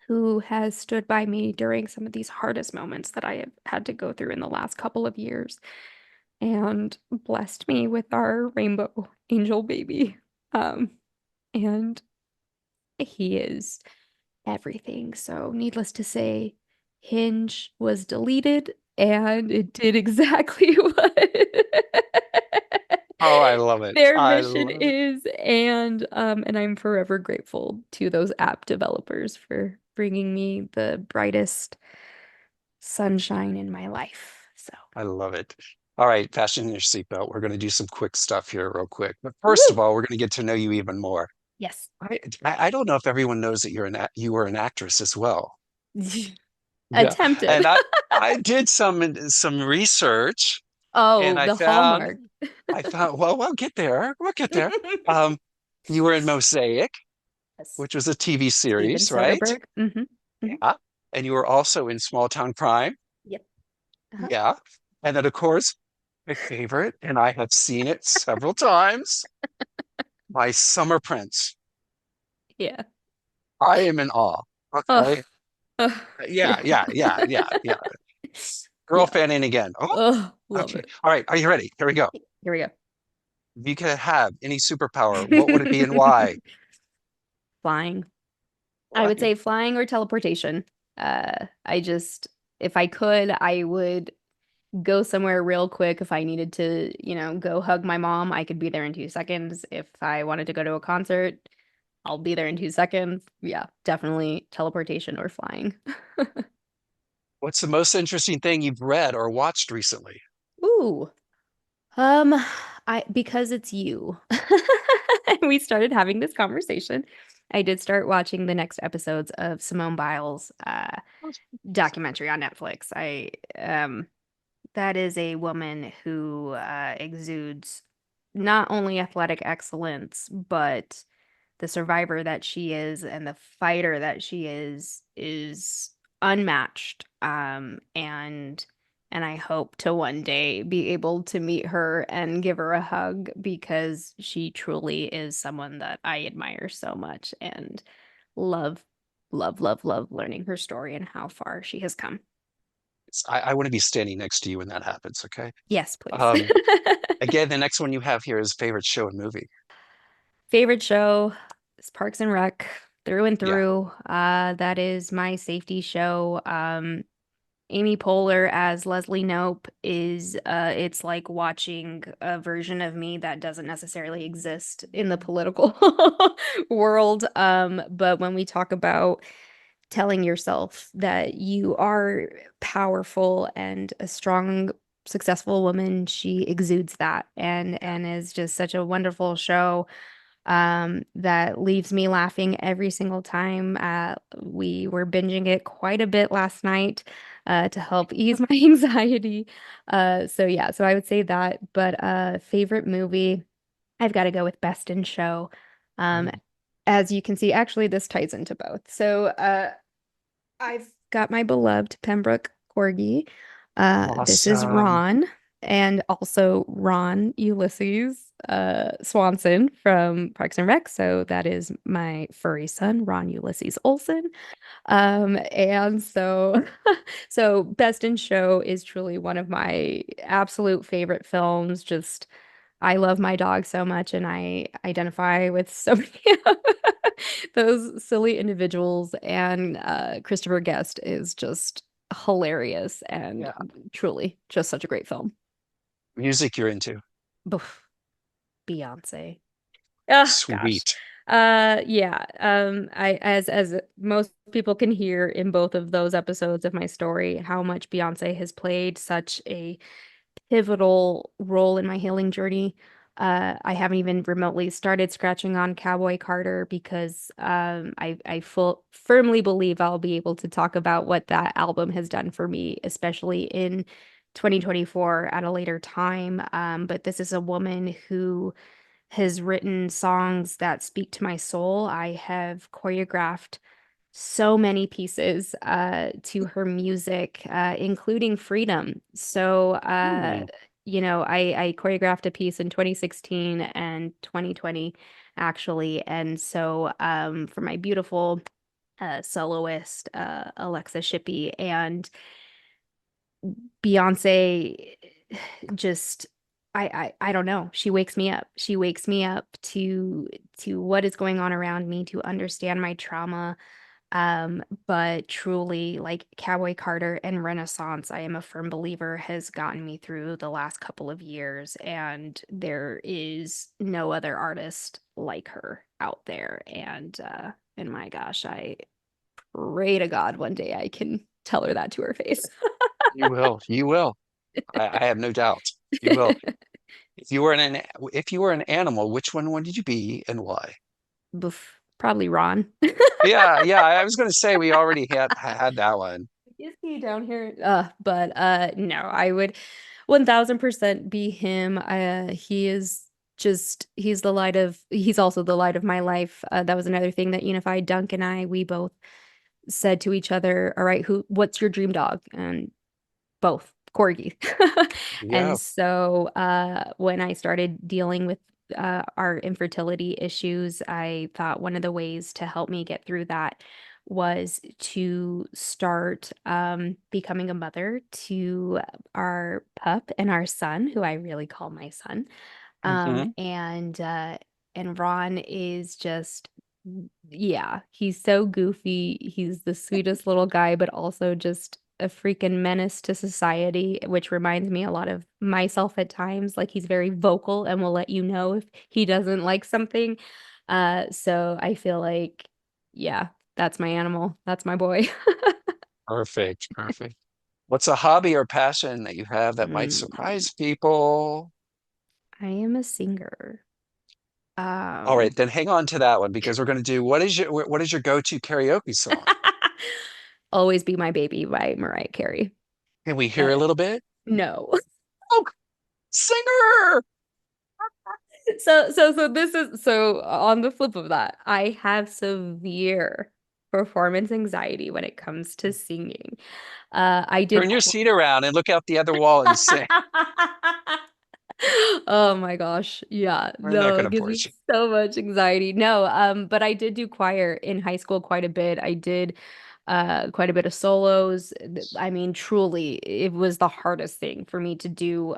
who has stood by me during some of these hardest moments that I have had to go through in the last couple of years, and blessed me with our rainbow angel baby. Um, and he is everything. So, needless to say, Hinge was deleted, and it did exactly what Oh, I love it. their I mission love it. is. And I'm forever grateful to those app developers for bringing me the brightest sunshine in my life. So, I love it. All right, fasten your seatbelt. We're going to do some quick stuff here, real quick. But first of woo! all, we're going to get to know you even more. Yes. I don't know if everyone knows that you were an actress as well. Yeah, Attempted. and I did some research, And Oh, the Hallmark. I found, well, we'll get there. We'll get there. Um, you were in Mosaic, Yes. which was a TV Steven series, right? Soderbergh. Yeah. And you were also in Small Town Crime. Yep. Uh-huh. Yeah. And then, of course, my favorite, and I have seen it several times, my Summer Prince. Yeah. I am in awe. Oh, Okay. oh, Yeah, yeah. yeah, yeah, yeah, yeah. Girl Yeah. fan in again. Oh, Oh, love okay. it. All right. Are you ready? Here we go. Here we If you could have any superpower, what would it be and go. why? Flying. I would Why? say flying or teleportation. I just, if I could, I would go somewhere real quick. If I needed to, go hug my mom, I could be there in 2 seconds. If I wanted to go to a concert, I'll be there in 2 seconds. Yeah, definitely teleportation or flying. What's the most interesting thing you've read or watched recently? Ooh. Um, because it's you. We started having this conversation. I did start watching the next episodes of Simone Biles' documentary on Netflix. That is a woman who exudes not only athletic excellence, but the survivor that she is and the fighter that she is unmatched. And I hope to one day be able to meet her and give her a hug because she truly is someone that I admire so much and love, love, love, love learning her story and how far she has come. I want to be standing next to you when that happens. Okay. Yes, please. Um, Again, the next one you have here is favorite show and movie. Favorite show is Parks and Rec through and Yeah. through. That is my safety show. Amy Poehler as Leslie Knope is it's like watching a version of me that doesn't necessarily exist in the political world. But when we talk about telling yourself that you are powerful and a strong, successful woman, she exudes that and is just such a wonderful show that leaves me laughing every single time. We were binging it quite a bit last night to help ease my anxiety. So yeah, so I would say that. But favorite movie, I've got to go with Best in Show. Um, Mm, as you can see, actually, this ties into both. So I've got my beloved Pembroke Corgi. This is awesome. Ron, and also Ron Ulysses Swanson from Parks and Rec. So that is my furry son, Ron Ulysses Olsen. And so, so Best in Show is truly one of my absolute favorite films. Just I love my dog so much, and I identify with so many of those silly individuals. And Christopher Guest is just hilarious and Yeah. truly just such a great film. Music you're into. Boof, Beyonce. Oh gosh. Sweet. Yeah. I as most people can hear in both of those episodes of my story, how much Beyonce has played such a pivotal role in my healing journey. I haven't even remotely started scratching on Cowboy Carter because I firmly believe I'll be able to talk about what that album has done for me, especially in 2024 at a later time. But this is a woman who has written songs that speak to my soul. I have choreographed so many pieces to her music, including Freedom. So, Hmm. I choreographed a piece in 2016 and 2020, actually. And so, for my beautiful soloist, Alexa Shippey, and Beyonce just I don't know. She wakes me up. She wakes me up to what is going on around me, to understand my trauma. But truly, like Cowboy Carter and Renaissance, I am a firm believer has gotten me through the last couple of years, and there is no other artist like her out there. And my gosh, I pray to God one day I can tell her that to her face. You will. You will. I have no doubt. You will. If you were if you were an animal, which one would you be and why? Boof, probably Ron. Yeah, yeah. I was going to say we already had that one. Is he down here? But no, I would. 1000% be him. He is he's also the light of my life. That was another thing that unified Dunk and I. We both said to each other, all right, what's your dream dog? And both corgi. And Yeah. so when I started dealing with our infertility issues, I thought one of the ways to help me get through that was to start becoming a mother to our pup and our son, who I really call my son. Um, Hmm. and uh, and Ron is just, yeah, he's so goofy. He's the sweetest little guy, but also just a freaking menace to society, which reminds me a lot of myself at times. Like he's very vocal and will let you know if he doesn't like something. So I feel like, yeah, that's my animal. That's my boy. Perfect. Perfect. What's a hobby or passion that you have that might Mm, surprise people? I am a singer. All Um, right, then hang on to that one because we're going to do what is your go-to karaoke song? Always Be My Baby by Mariah Carey. Can we hear Uh, a little bit? no. Oh, singer! So this is so on the flip of that, I have severe performance anxiety when it comes to singing. I did Turn your seat around and look out the other wall and sing. Oh my gosh. Yeah. We're not No, going it to gives me force you. so much anxiety. No, but I did do choir in high school quite a bit. I did quite a bit of solos. I mean, truly, it was the hardest thing for me to do.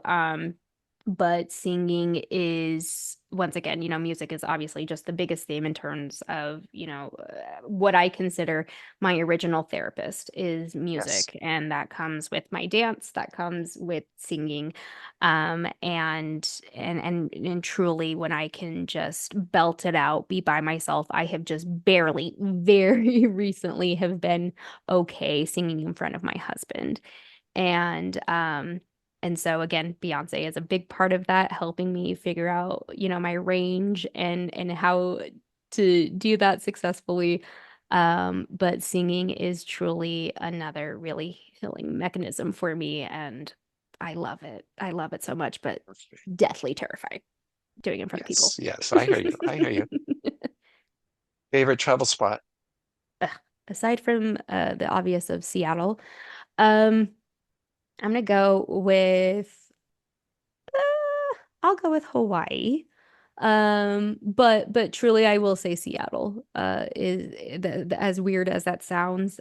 But singing is, once again, music is obviously just the biggest theme in terms of, what I consider my original therapist is Yes. music. And that comes with my dance, that comes with singing. And truly when I can just belt it out, be by myself, I have just barely, very recently have been okay singing in front of my husband. And and so again, Beyonce is a big part of that, helping me figure out, my range and how to do that successfully. But singing is truly another really healing mechanism for me, and I love it. I love it so much, but deathly terrified doing it in front of people. Yes. Yes. I hear you. I hear you. Favorite travel spot? Ugh. Aside from the obvious of Seattle, um, I'm gonna go with I'll go with Hawaii. But truly I will say Seattle is as weird as that sounds.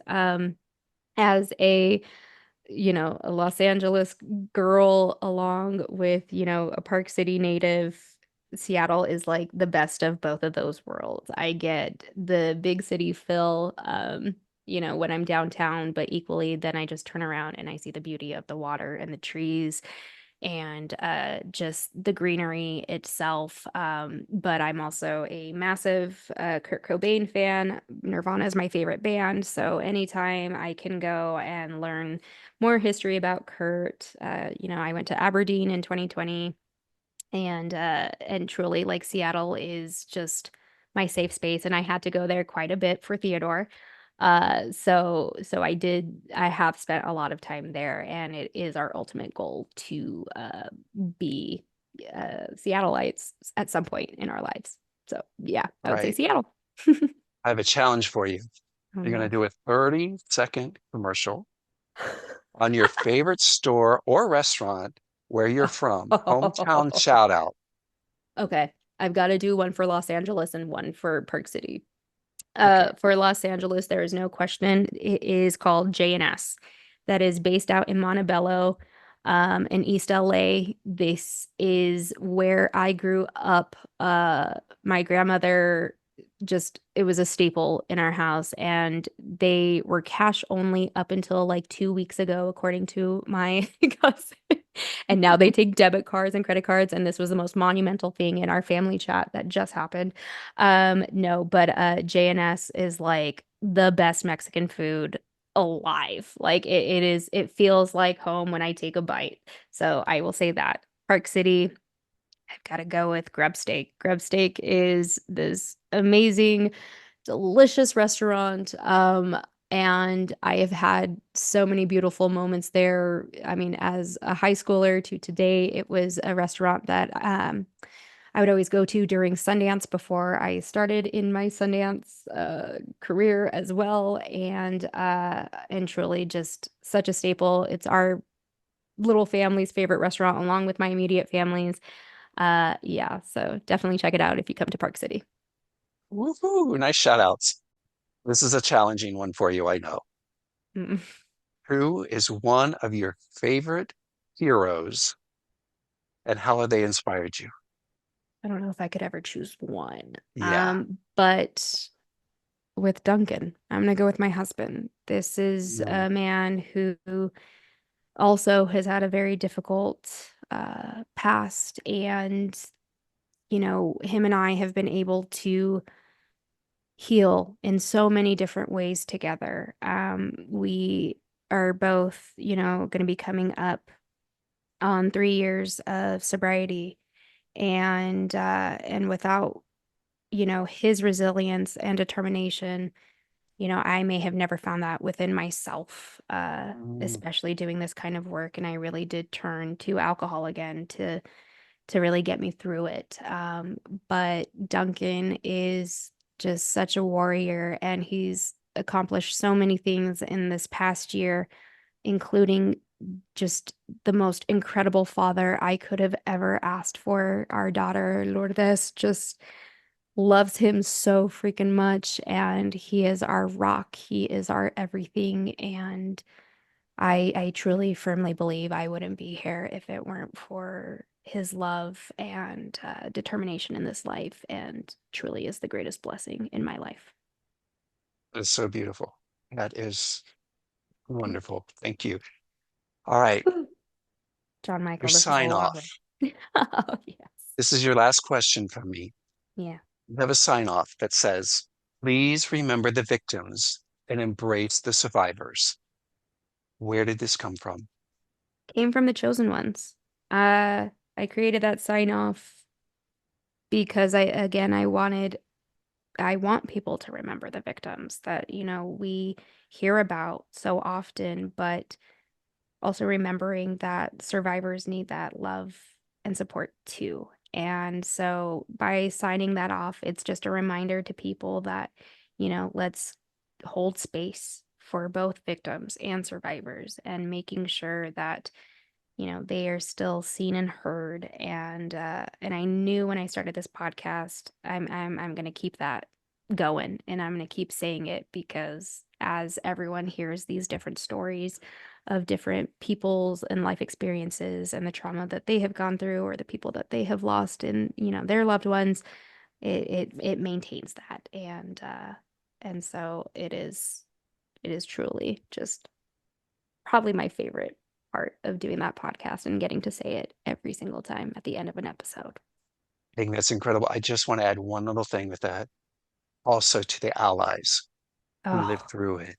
As a Los Angeles girl along with, a Park City native, Seattle is like the best of both of those worlds. I get the big city feel, when I'm downtown, but equally then I just turn around and I see the beauty of the water and the trees and just the greenery itself. But I'm also a massive Kurt Cobain fan. Nirvana is my favorite band, so anytime I can go and learn more history about Kurt, I went to Aberdeen in 2020, and truly, like Seattle is just my safe space, and I had to go there quite a bit for Theodore. So I have spent a lot of time there, and it is our ultimate goal to be Seattleites at some point in our lives. So yeah, I would say Right. Seattle. I have a challenge for you. Oh You're going to no. do a 30-second commercial on your favorite store or restaurant where you're from. Hometown shout out. Okay, I've got to do one for Los Angeles and one for Park City. Okay. For Los Angeles, there is no question. It is called J&S. That is based out in Montebello, in East LA. This is where I grew up. My grandmother it was a staple in our house, and they were cash only up until like 2 weeks ago, according to my cousin. And now they take debit cards and credit cards, and this was the most monumental thing in our family chat that just happened. No, but JNS is like the best Mexican food alive. Like it feels like home when I take a bite. So I will say that. Park City, I've got to go with Grub Steak. Grub Steak is this amazing, delicious restaurant. And I have had so many beautiful moments there. I mean, as a high schooler to today, it was a restaurant that I would always go to during Sundance before I started in my Sundance career as well. And truly just such a staple. It's our little family's favorite restaurant, along with my immediate family's. Yeah, so definitely check it out if you come to Park City. Woohoo! Nice shout outs. This is a challenging one for you, I know. Mm. Who is one of your favorite heroes and how have they inspired you? I don't know if I could ever choose one. Yeah. But with Duncan, I'm gonna go with my husband. This is Mm, a man who also has had a very difficult past, and him and I have been able to heal in so many different ways together. We are both, going to be coming up on 3 years of sobriety, and without, his resilience and determination, I may have never found that within myself, mm. especially doing this kind of work. And I really did turn to alcohol again to really get me through it. But Duncan is just such a warrior, and he's accomplished so many things in this past year, including just the most incredible father I could have ever asked for. Our daughter, Lourdes, just loves him so freaking much, and he is our rock. He is our everything. And I truly firmly believe I wouldn't be here if it weren't for his love and determination in this life, and truly is the greatest blessing in my life. That's so beautiful. That is wonderful. Thank you. All right. John Your Michael, this was a sign long off. one. Oh, yes. This is your last question from me. Yeah. You have a sign off that says, please remember the victims and embrace the survivors. Where did this come from? Came from the chosen ones. I created that sign off because I want people to remember the victims that, we hear about so often, but also remembering that survivors need that love and support too. And so by signing that off, it's just a reminder to people that, let's hold space for both victims and survivors, and making sure that they are still seen and heard. And I knew when I started this podcast, I'm going to keep that going, and I'm going to keep saying it, because as everyone hears these different stories of different people's and life experiences and the trauma that they have gone through, or the people that they have lost in, their loved ones, it maintains that. And so it is truly just probably my favorite part of doing that podcast, and getting to say it every single time at the end of an episode. I think that's incredible. I just want to add one little thing with that. Also to the allies who lived Oh, through it.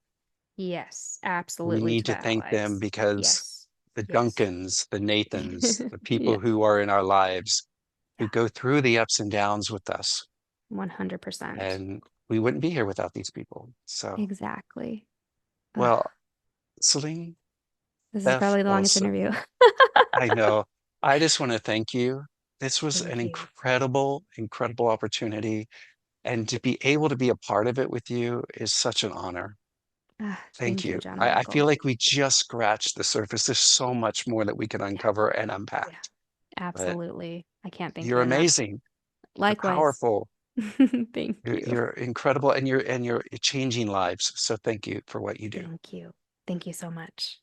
yes, We absolutely, need to to the thank them allies. because Yes, the yes. Duncans, the Nathans, the Yeah, people who are in our lives, who yeah, go through the ups and downs with us, 100%. and we wouldn't be here without these people. So, Exactly. Ugh, well, Celene this is Beth probably the longest Olsen, interview. I know. I just want to thank you. This was an Thank you. incredible, incredible opportunity. And to be able to be a part of it with you is such an honor. Thank Thank you, you. John I feel Michael. like we just scratched the surface. There's so much more that we can Yeah, uncover and unpack. yeah, But absolutely. I can't thank you're you enough. amazing. You're Likewise. powerful. Thank You're, you. you're incredible, and you're changing lives. So thank you for what you do. Thank you. Thank you so much.